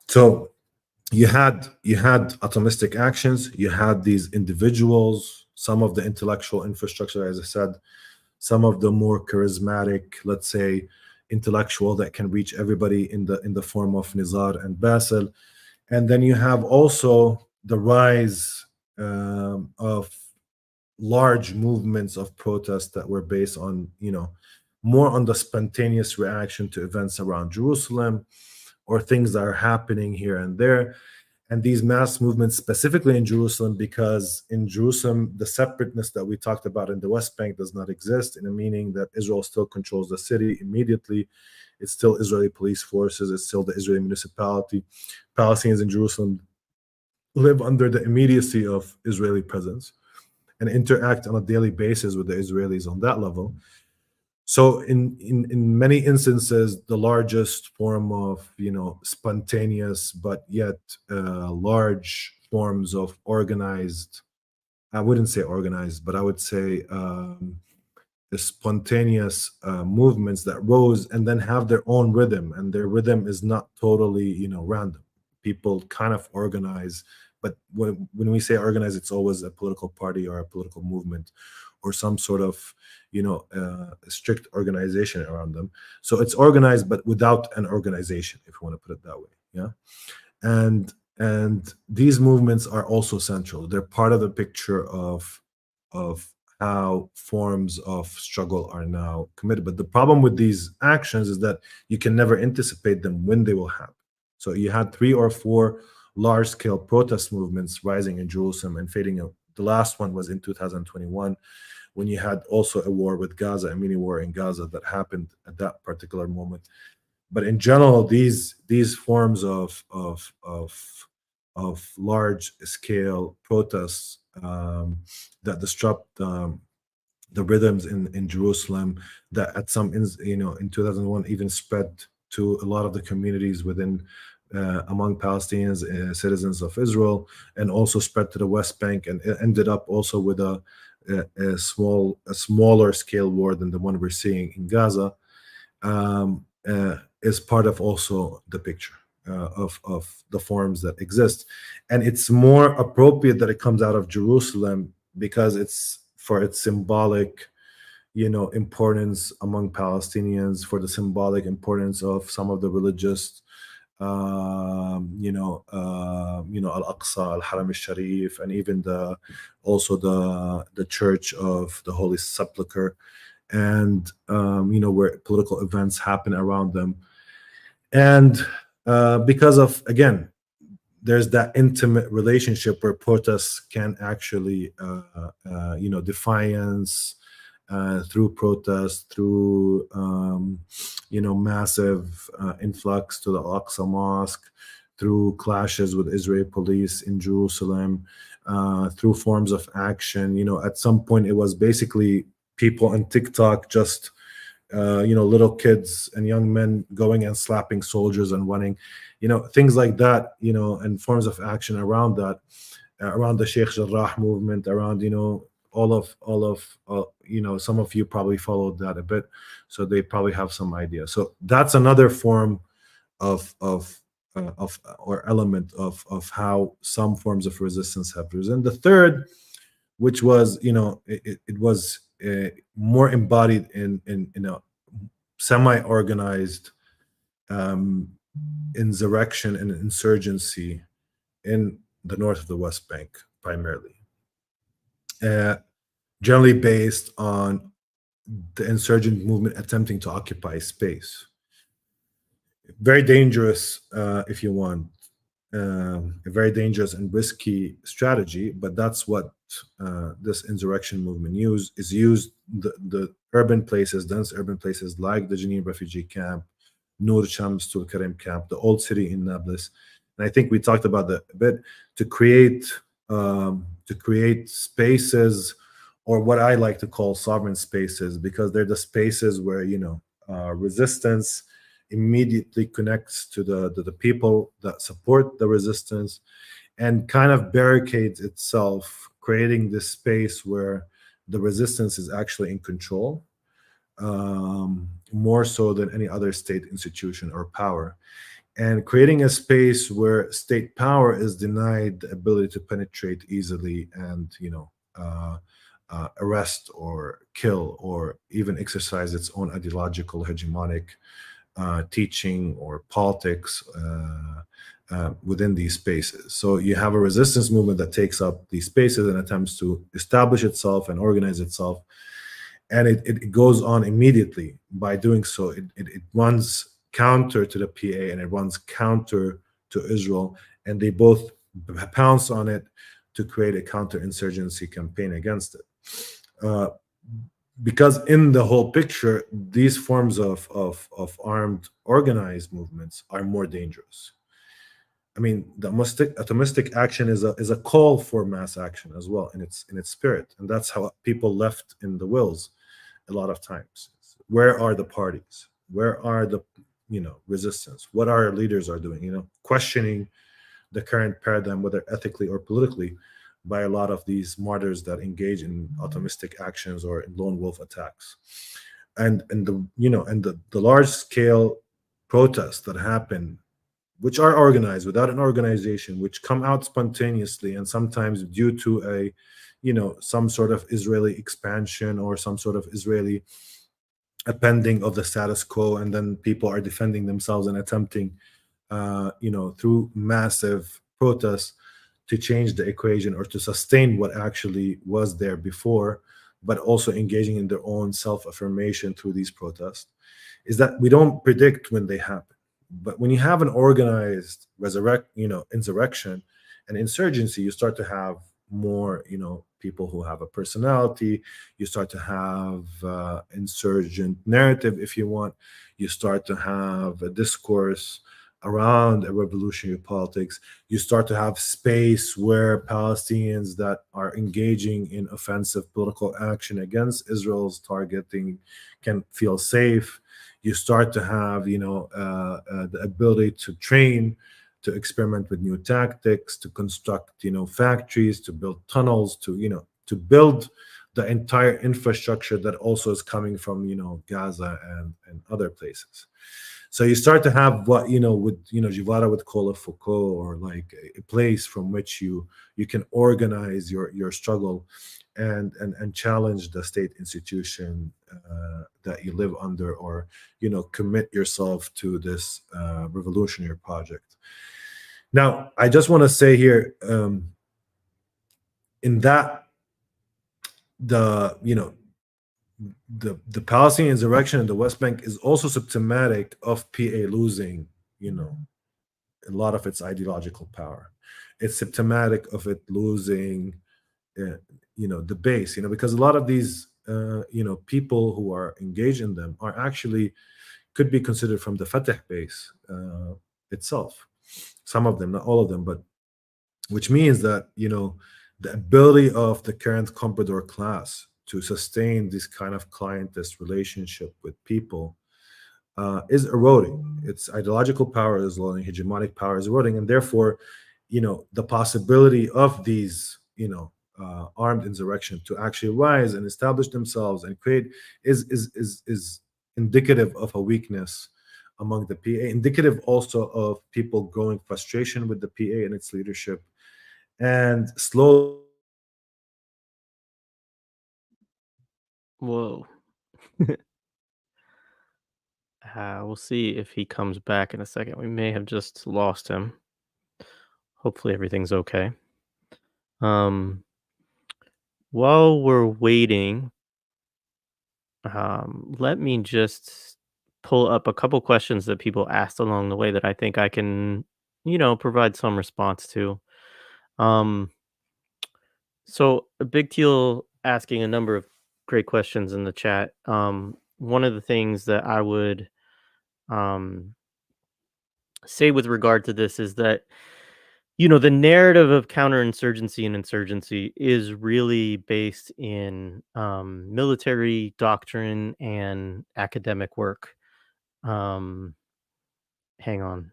So you had atomistic actions, you had these individuals, some of the intellectual infrastructure, as I said, some of the more charismatic, let's say, intellectual that can reach everybody in the form of Nizar and Basil. And then you have also the rise of large movements of protest that were based on, more on the spontaneous reaction to events around Jerusalem or things that are happening here and there. And these mass movements, specifically in Jerusalem, because in Jerusalem, the separateness that we talked about in the West Bank does not exist, in a meaning that Israel still controls the city immediately. It's still Israeli police forces. It's still the Israeli municipality. Palestinians in Jerusalem live under the immediacy of Israeli presence and interact on a daily basis with the Israelis on that level. So in many instances, the largest form of spontaneous but yet large forms of organized, I wouldn't say organized, but I would say the spontaneous movements that rose and then have their own rhythm, and their rhythm is not totally random. People kind of organize, but when we say organize, it's always a political party or a political movement or some sort of strict organization around them. So it's organized but without an organization, if you want to put it that way. Yeah. And these movements are also central. They're part of the picture of how forms of struggle are now committed. But the problem with these actions is that you can never anticipate them when they will happen. So you had 3 or 4 large-scale protest movements rising in Jerusalem and fading out. The last one was in 2021, when you had also a war with Gaza, a mini war in Gaza that happened at that particular moment. But in general, these forms of large scale protests that disrupt the rhythms in Jerusalem, that at some in 2001 even spread to a lot of the communities within among Palestinians, citizens of Israel, and also spread to the West Bank, and it ended up also with a smaller scale war than the one we're seeing in Gaza, is part of also the picture of the forms that exist. And it's more appropriate that it comes out of Jerusalem because it's for its symbolic importance among Palestinians, for the symbolic importance of some of the religious Al-Aqsa, Al-Haram al-Sharif, and even the Church of the Holy Sepulchre, and where political events happen around them. And because of, again, there's that intimate relationship where protests can actually defiance through protests, through massive influx to the Al-Aqsa Mosque, through clashes with Israeli police in Jerusalem, through forms of action. At some point it was basically people on TikTok just little kids and young men going and slapping soldiers and running, things like that, and forms of action around that, around the Sheikh Jarrah movement, around all of some of you probably followed that a bit, so they probably have some idea. So that's another form of or element of how some forms of resistance have risen. The third, which was it was more embodied in a semi-organized insurrection and insurgency in the north of the West Bank, primarily, generally based on the insurgent movement attempting to occupy space. Very dangerous, if you want, a very dangerous and risky strategy, but that's what this insurrection movement used the urban places, dense urban places like the Jenin refugee camp, Nur Shams Tul Karim camp, the old city in Nablus. And I think we talked about that a bit, to create spaces, or what I like to call sovereign spaces, because they're the spaces where resistance immediately connects to the people that support the resistance, and kind of barricades itself, creating this space where the resistance is actually in control, more so than any other state institution or power, and creating a space where state power is denied the ability to penetrate easily and arrest or kill or even exercise its own ideological hegemonic teaching or politics within these spaces. So you have a resistance movement that takes up these spaces and attempts to establish itself and organize itself. And it goes on immediately. By doing so, it runs counter to the PA and it runs counter to Israel. And they both pounce on it to create a counterinsurgency campaign against it. Because in the whole picture, these forms of armed organized movements are more dangerous. I mean, the atomistic action is a call for mass action as well in its spirit, and that's how people left in the wills a lot of times. Where are the parties? Where are the resistance? What our leaders are doing? Questioning the current paradigm, whether ethically or politically, by a lot of these martyrs that engage in atomistic actions or in lone wolf attacks, and the large scale protests that happen, which are organized without an organization, which come out spontaneously and sometimes due to a some sort of Israeli expansion or some sort of Israeli appending of the status quo, and then people are defending themselves and attempting through massive protests to change the equation or to sustain what actually was there before, but also engaging in their own self-affirmation through these protests, is that we don't predict when they happen. But when you have an organized insurrection and insurgency, you start to have more, people who have a personality. You start to have insurgent narrative, if you want. You start to have a discourse around a revolutionary politics. You start to have space where Palestinians that are engaging in offensive political action against Israel's targeting can feel safe. You start to have, the ability to train, to experiment with new tactics, to construct, factories, to build tunnels, to build the entire infrastructure that also is coming from, Gaza and other places. So you start to have what Jivara would call a Foucault, or like a place from which you can organize your struggle and challenge the state institution that you live under, or commit yourself to this revolutionary project. Now, I just want to say here, in that the Palestinian insurrection in the West Bank is also symptomatic of PA losing, a lot of its ideological power. It's symptomatic of it losing, the base, because a lot of these, people who are engaged in them are actually could be considered from the Fatah base itself. Some of them, not all of them, but which means that, the ability of the current comprador class to sustain this kind of clientist relationship with people is eroding. Its ideological power is eroding, hegemonic power is eroding, and therefore, the possibility of these, armed insurrection to actually rise and establish themselves and create is indicative of a weakness among the PA, indicative also of people growing frustration with the PA and its leadership, and slowly. Whoa. We'll see if he comes back in a second. We may have just lost him. Hopefully everything's okay. Um, while we're waiting, let me just pull up a couple questions that people asked along the way that I think I can, provide some response to. Um, so Big Teal asking a number of great questions in the chat. One of the things that I would um say with regard to this is that the narrative of counterinsurgency and insurgency is really based in military doctrine and academic work. um Hang on,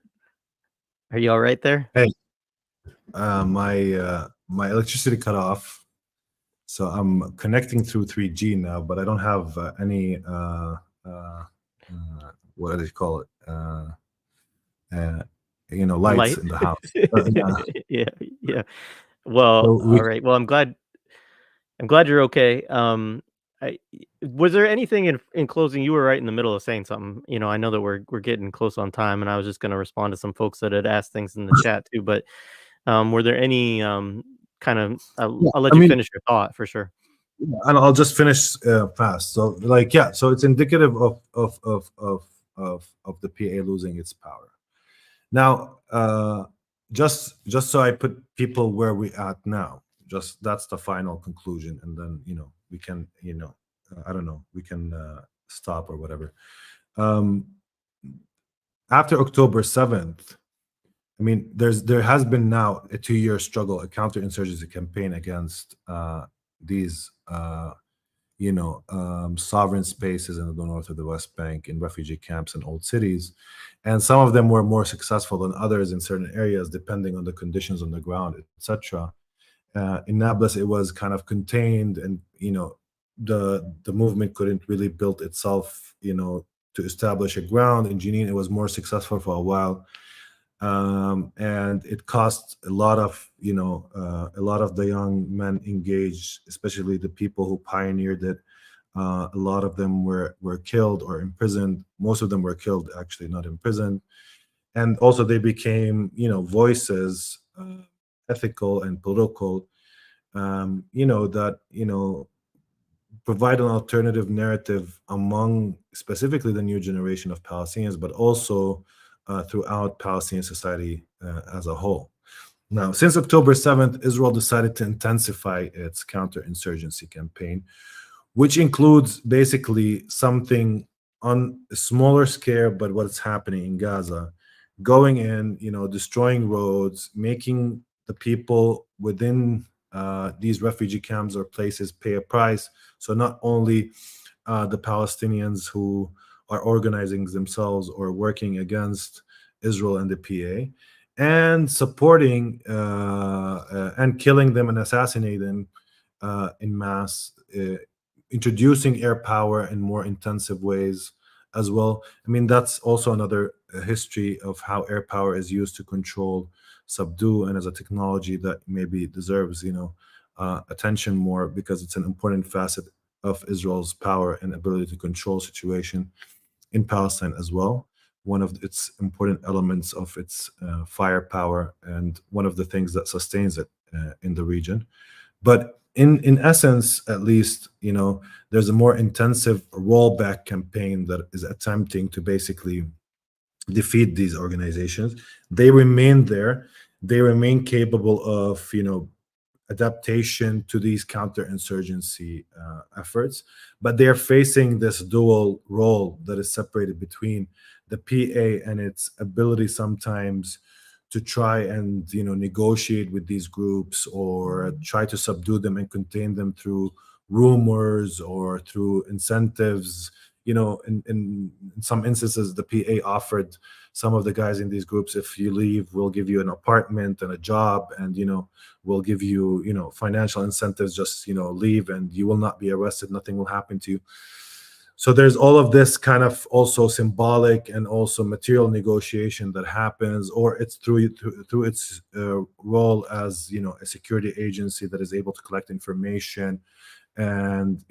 are you all right there? Hey, my electricity cut off, so I'm connecting through 3G now, but I don't have any what do you call it? Uh, lights Light. in the house. Yeah. Yeah, yeah. Well, So all right, well, I'm glad you're okay. Was there anything in closing? You were right in the middle of saying something. I know that we're getting close on time, and I was just going to respond to some folks that had asked things in the chat too. But were there any kind of? I'll, yeah, I'll I let you mean, finish your thought for sure. and I'll just finish fast. So, like, yeah, so it's indicative of the PA losing its power. Now, just so I put people where we at now, just that's the final conclusion, and then we can I don't know, we can stop or whatever. Um, After October 7th, I mean, there has been now a 2-year struggle, a counterinsurgency campaign against these sovereign spaces in the north of the West Bank, in refugee camps and old cities. And some of them were more successful than others in certain areas, depending on the conditions on the ground, etc. In Nablus, it was kind of contained, and the movement couldn't really build itself, to establish a ground. In Jenin, it was more successful for a while, and it cost a lot of a lot of the young men engaged, especially the people who pioneered it. A lot of them were killed or imprisoned. Most of them were killed, actually, not imprisoned. And also they became voices, ethical and political, that provide an alternative narrative among specifically the new generation of Palestinians, but also throughout Palestinian society as a whole. Now, since October 7th, Israel decided to intensify its counterinsurgency campaign, which includes basically something on a smaller scale, but what's happening in Gaza, going in, destroying roads, making the people within these refugee camps or places pay a price. So not only the Palestinians who are organizing themselves or working against Israel and the PA, and supporting and killing them and assassinating them in mass, introducing air power in more intensive ways as well. I mean, that's also another history of how air power is used to control, subdue, and as a technology that maybe deserves, attention more, because it's an important facet of Israel's power and ability to control situation in Palestine as well. One of its important elements of its firepower, and one of the things that sustains it in the region. But in essence, at least, there's a more intensive rollback campaign that is attempting to basically defeat these organizations. They remain there. They remain capable of, adaptation to these counterinsurgency efforts, but they are facing this dual role that is separated between the PA and its ability sometimes to try and negotiate with these groups or try to subdue them and contain them through rumors or through incentives. In some instances, the PA offered some of the guys in these groups, if you leave, we'll give you an apartment and a job, and we'll give you financial incentives, just leave and you will not be arrested, nothing will happen to you. So there's all of this kind of also symbolic and also material negotiation that happens, or it's through its role as a security agency that is able to collect information and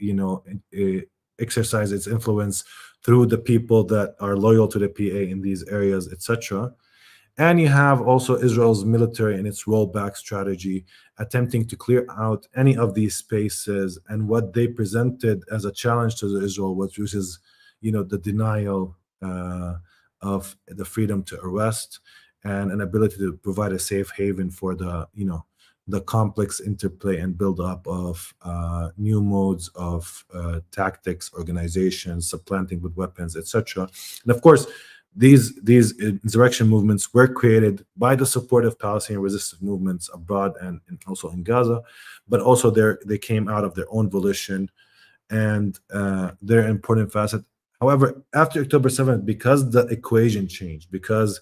exercise its influence through the people that are loyal to the PA in these areas, etc. And you have also Israel's military and its rollback strategy, attempting to clear out any of these spaces. And what they presented as a challenge to Israel was, which is, the denial of the freedom to arrest and an ability to provide a safe haven for the complex interplay and build up of new modes of tactics, organizations, supplanting with weapons, etc. And of course, these insurrection movements were created by the support of Palestinian resistance movements abroad and also in Gaza, but also they came out of their own volition, and they're an important facet. However, after October 7th, because the equation changed, because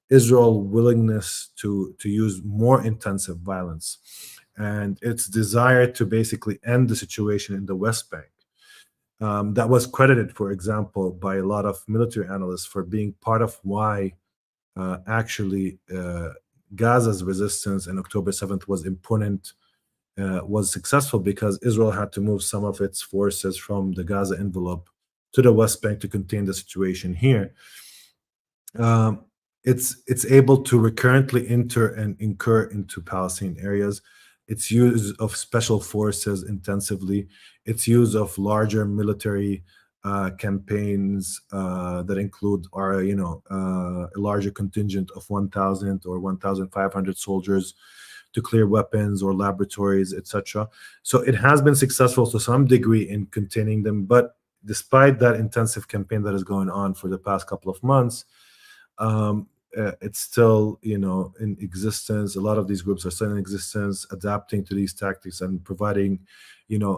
Israel's willingness to use more intensive violence and its desire to basically end the situation in the West Bank, that was credited, for example, by a lot of military analysts for being part of why actually Gaza's resistance in October 7th was important, was successful, because Israel had to move some of its forces from the Gaza envelope to the West Bank to contain the situation here. It's able to recurrently enter and incur into Palestinian areas. Its use of special forces intensively, its use of larger military campaigns that include a larger contingent of 1,000 or 1,500 soldiers to clear weapons or laboratories, etc. So it has been successful to some degree in containing them, but despite that intensive campaign that is going on for the past couple of months, it's still in existence. A lot of these groups are still in existence, adapting to these tactics and providing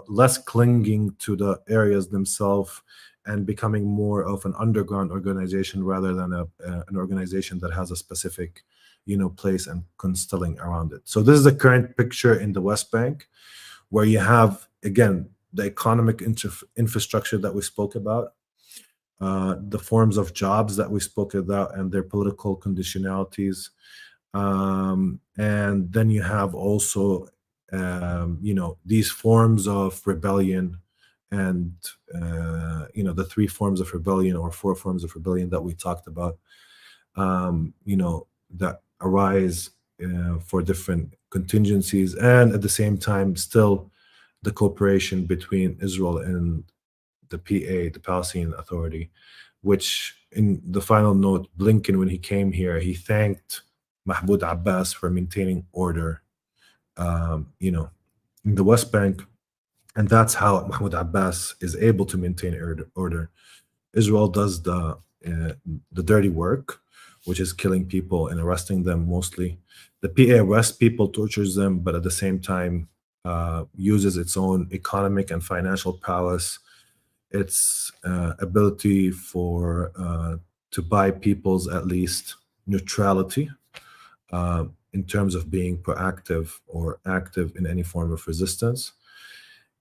less clinging to the areas themselves and becoming more of an underground organization rather than an organization that has a specific place and constelling around it. So this is the current picture in the West Bank, where you have, again, the economic infrastructure that we spoke about, the forms of jobs that we spoke about and their political conditionalities. And then you have also, these forms of rebellion and, the three forms of rebellion or four forms of rebellion that we talked about, that arise for different contingencies. And at the same time, still the cooperation between Israel and the PA, the Palestinian Authority, which in the final note, Blinken, when he came here, he thanked Mahmoud Abbas for maintaining order, you know, in the West Bank. And that's how Mahmoud Abbas is able to maintain order. Israel does the dirty work, which is killing people and arresting them mostly. The PA arrests people, tortures them, but at the same time uses its own economic and financial prowess, its ability for to buy people's at least neutrality in terms of being proactive or active in any form of resistance.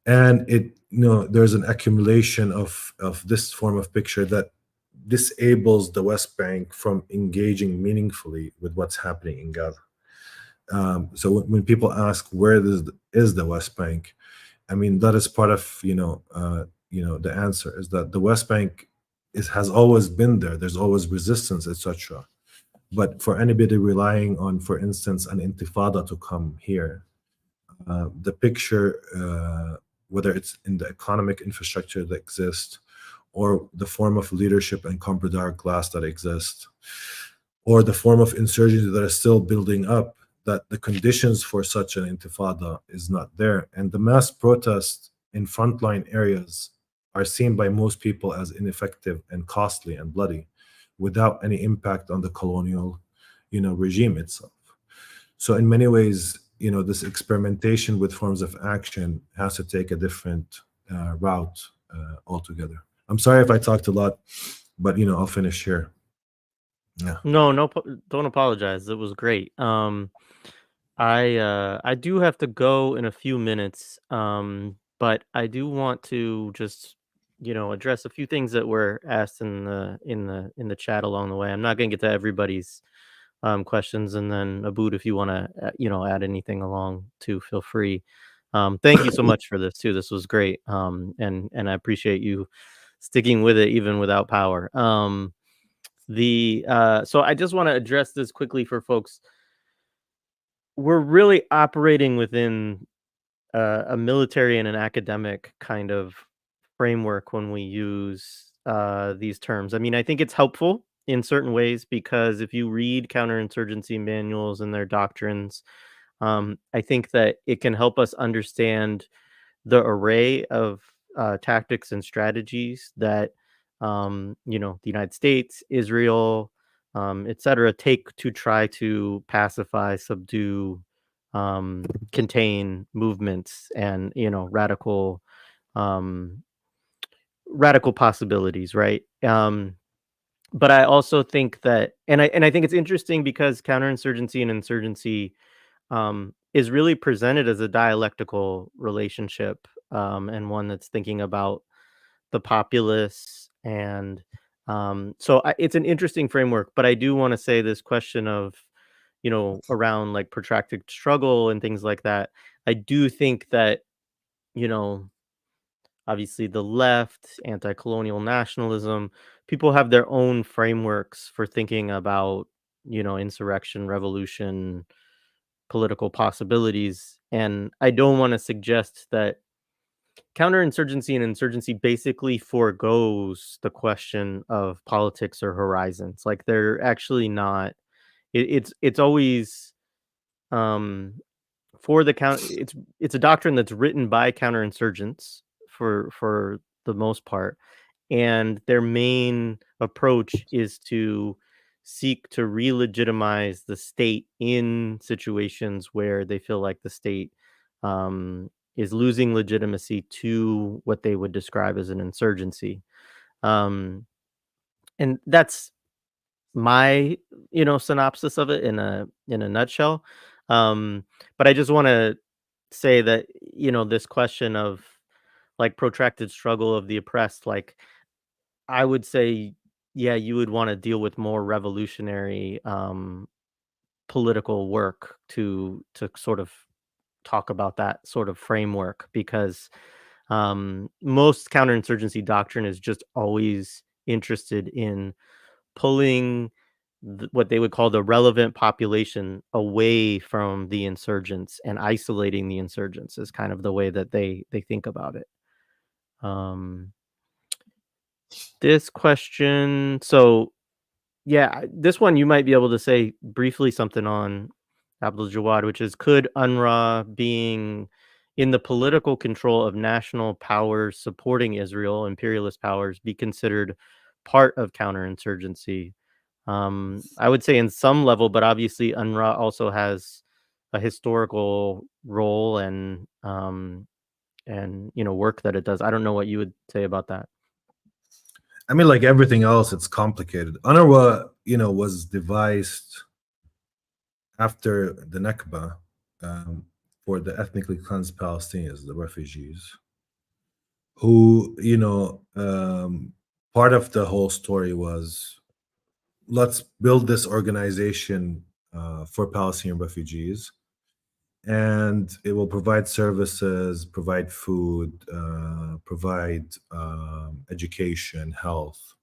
And there's an accumulation of this form of picture that disables the West Bank from engaging meaningfully with what's happening in Gaza. So when people ask where is the West Bank, I mean that is part of the answer is that the West Bank has always been there. There's always resistance, etc. But for anybody relying on, for instance, an intifada to come here, the picture, whether it's in the economic infrastructure that exists, or the form of leadership and comprador class that exists, or the form of insurgency that is still building up, that the conditions for such an intifada is not there. And the mass protests in frontline areas are seen by most people as ineffective and costly and bloody, without any impact on the colonial, regime itself. So in many ways, this experimentation with forms of action has to take a different route altogether. I'm sorry if I talked a lot, but I'll finish here. Yeah. No, don't apologize. It was great. I do have to go in a few minutes. But I do want to just address a few things that were asked in the chat along the way. I'm not going to get to everybody's questions, and then Aboud, if you want to add anything along too, feel free. Thank you so much for this too. This was great. And I appreciate you sticking with it even without power. So I just want to address this quickly for folks. We're really operating within a military and an academic kind of framework when we use these terms. I mean, I think it's helpful in certain ways because if you read counterinsurgency manuals and their doctrines, I think that it can help us understand the array of tactics and strategies that the United States, Israel, etc., take to try to pacify, subdue, contain movements and um, radical possibilities, right? But I also think that, and I think it's interesting because counterinsurgency and insurgency is really presented as a dialectical relationship, and one that's thinking about the populace. And it's an interesting framework. But I do want to say this question of, around like protracted struggle and things like that. I do think that, you know, obviously the left, anti-colonial nationalism, people have their own frameworks for thinking about, insurrection, revolution, political possibilities. And I don't want to suggest that counterinsurgency and insurgency basically forgoes the question of politics or horizons. Like they're actually not. It's always um, for the count. It's a doctrine that's written by counterinsurgents for the most part, and their main approach is to seek to re-legitimize the state in situations where they feel like the state is losing legitimacy to what they would describe as an insurgency. And that's my synopsis of it in a nutshell. But I just want to say that this question of like protracted struggle of the oppressed, like I would say, yeah, you would want to deal with more revolutionary political work to sort of talk about that sort of framework, because most counterinsurgency doctrine is just always interested in pulling what they would call the relevant population away from the insurgents and isolating the insurgents is kind of the way that they think about it. Um, this question, so Yeah, this one you might be able to say briefly something on Abdaljawad, which is, could UNRWA being in the political control of national powers supporting Israel, imperialist powers, be considered part of counterinsurgency? I would say in some level, but obviously UNRWA also has a historical role and work that it does. I don't know what you would say about that. I mean, like everything else, it's complicated. UNRWA, was devised after the Nakba, um, for the ethnically cleansed Palestinians, the refugees, who, part of the whole story was, let's build this organization for Palestinian refugees, and it will provide services, provide food, provide education, health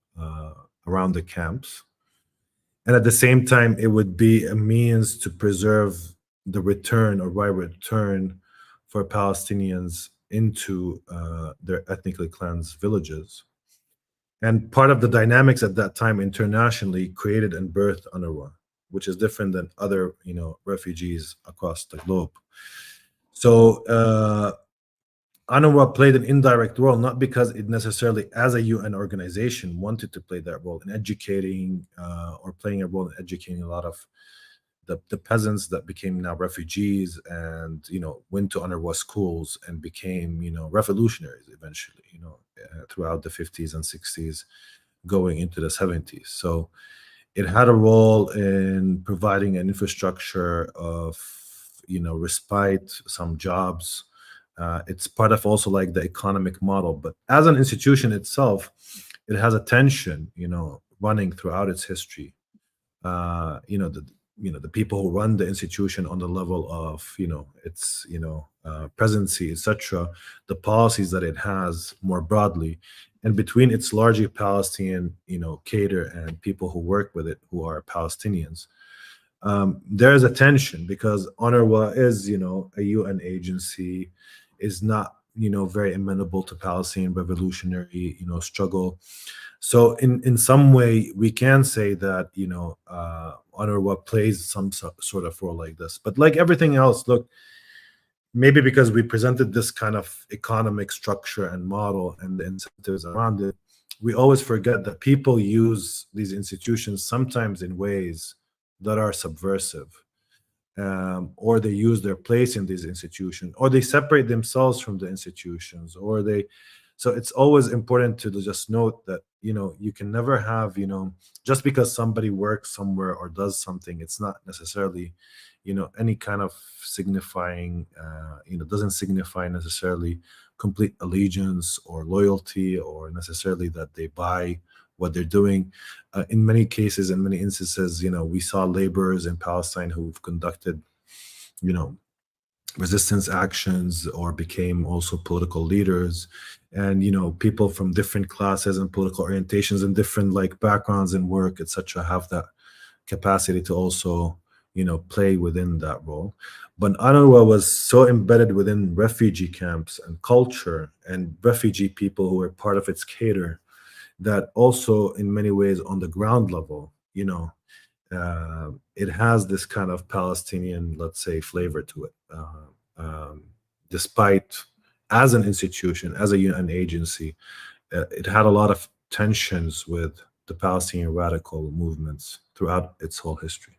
around the camps. And at the same time, it would be a means to preserve the return or right return for Palestinians into their ethnically cleansed villages. And part of the dynamics at that time internationally created and birthed UNRWA, which is different than other, refugees across the globe. So UNRWA played an indirect role, not because it necessarily, as a UN organization, wanted to play that role in educating or playing a role in educating a lot of the peasants that became now refugees and went to UNRWA schools and became revolutionaries eventually, throughout the 50s and 60s, going into the 70s. So it had a role in providing an infrastructure of respite, some jobs. It's part of also like the economic model, but as an institution itself, it has a tension running throughout its history. The people who run the institution on the level of its presidency, etc., the policies that it has more broadly, and between its largely Palestinian cadre and people who work with it who are Palestinians. There is a tension because UNRWA is a UN agency, is not very amenable to Palestinian revolutionary struggle. So in some way, we can say that UNRWA plays some sort of role like this. But like everything else, look, maybe because we presented this kind of economic structure and model and the incentives around it, we always forget that people use these institutions sometimes in ways that are subversive, or they use their place in these institutions, or they separate themselves from the institutions, or they. So it's always important to just note that you can never have just because somebody works somewhere or does something, it's not necessarily any kind of signifying doesn't signify necessarily complete allegiance or loyalty, or necessarily that they buy what they're doing. In many cases, in many instances, we saw laborers in Palestine who've conducted, you know, resistance actions or became also political leaders. And people from different classes and political orientations and different like backgrounds and work, etc., have that capacity to also play within that role. But UNRWA was so embedded within refugee camps and culture and refugee people who were part of its cadre, that also in many ways on the ground level, it has this kind of Palestinian, let's say, flavor to it, despite, as an institution, as a UN agency, it had a lot of tensions with the Palestinian radical movements throughout its whole history.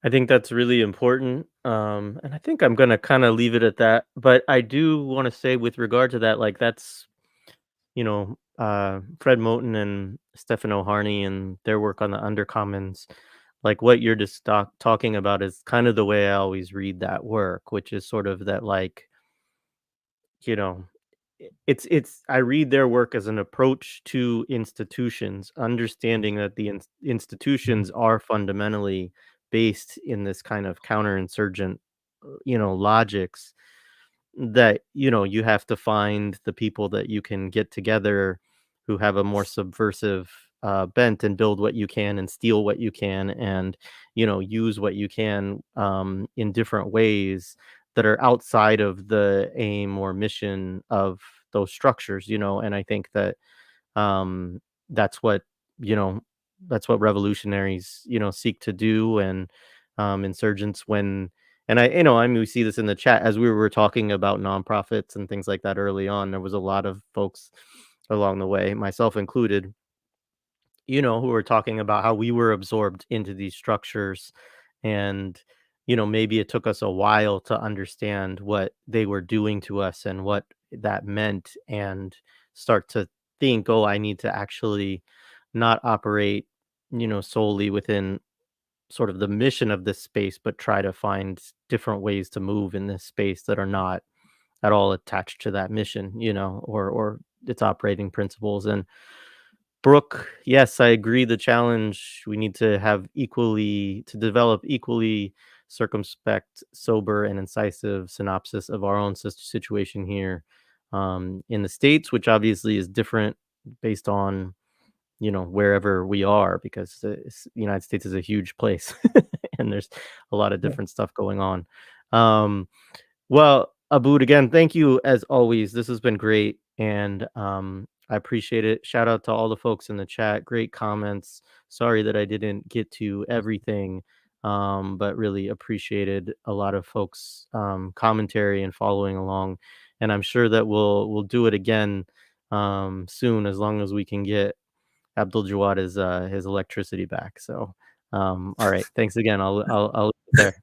I think that's really important. And I think I'm gonna kind of leave it at that. But I do want to say, with regard to that, like that's Fred Moten and Stefano Harney and their work on the Undercommons. Like what you're just talking about is kind of the way I always read that work, which is sort of that, like, you know, it's I read their work as an approach to institutions, understanding that the institutions are fundamentally based in this kind of counterinsurgent, logics, that you have to find the people that you can get together who have a more subversive bent, and build what you can and steal what you can, and use what you can in different ways that are outside of the aim or mission of those structures. And I think that that's what you know that's what revolutionaries, seek to do, and insurgents when and I mean, we see this in the chat as we were talking about nonprofits and things like that early on. There was a lot of folks along the way, myself included, who were talking about how we were absorbed into these structures, and maybe it took us a while to understand what they were doing to us and what that meant, and start to think, oh, I need to actually not operate solely within sort of the mission of this space, but try to find different ways to move in this space that are not at all attached to that mission, or its operating principles. And Brooke, yes, I agree. The challenge, we need to develop equally circumspect, sober, and incisive synopsis of our own situation here, in the States, which obviously is different based on, wherever we are, because the United States is a huge place and there's a lot of Yeah. different stuff going on. Um, well, Aboud, again, thank you as always. This has been great, and I appreciate it. Shout out to all the folks in the chat. Great comments. Sorry that I didn't get to everything, but really appreciated a lot of folks' commentary and following along. And I'm sure that we'll do it again soon, as long as we can get Abdaljawad his electricity back. So, all right. Thanks again. I'll leave it there.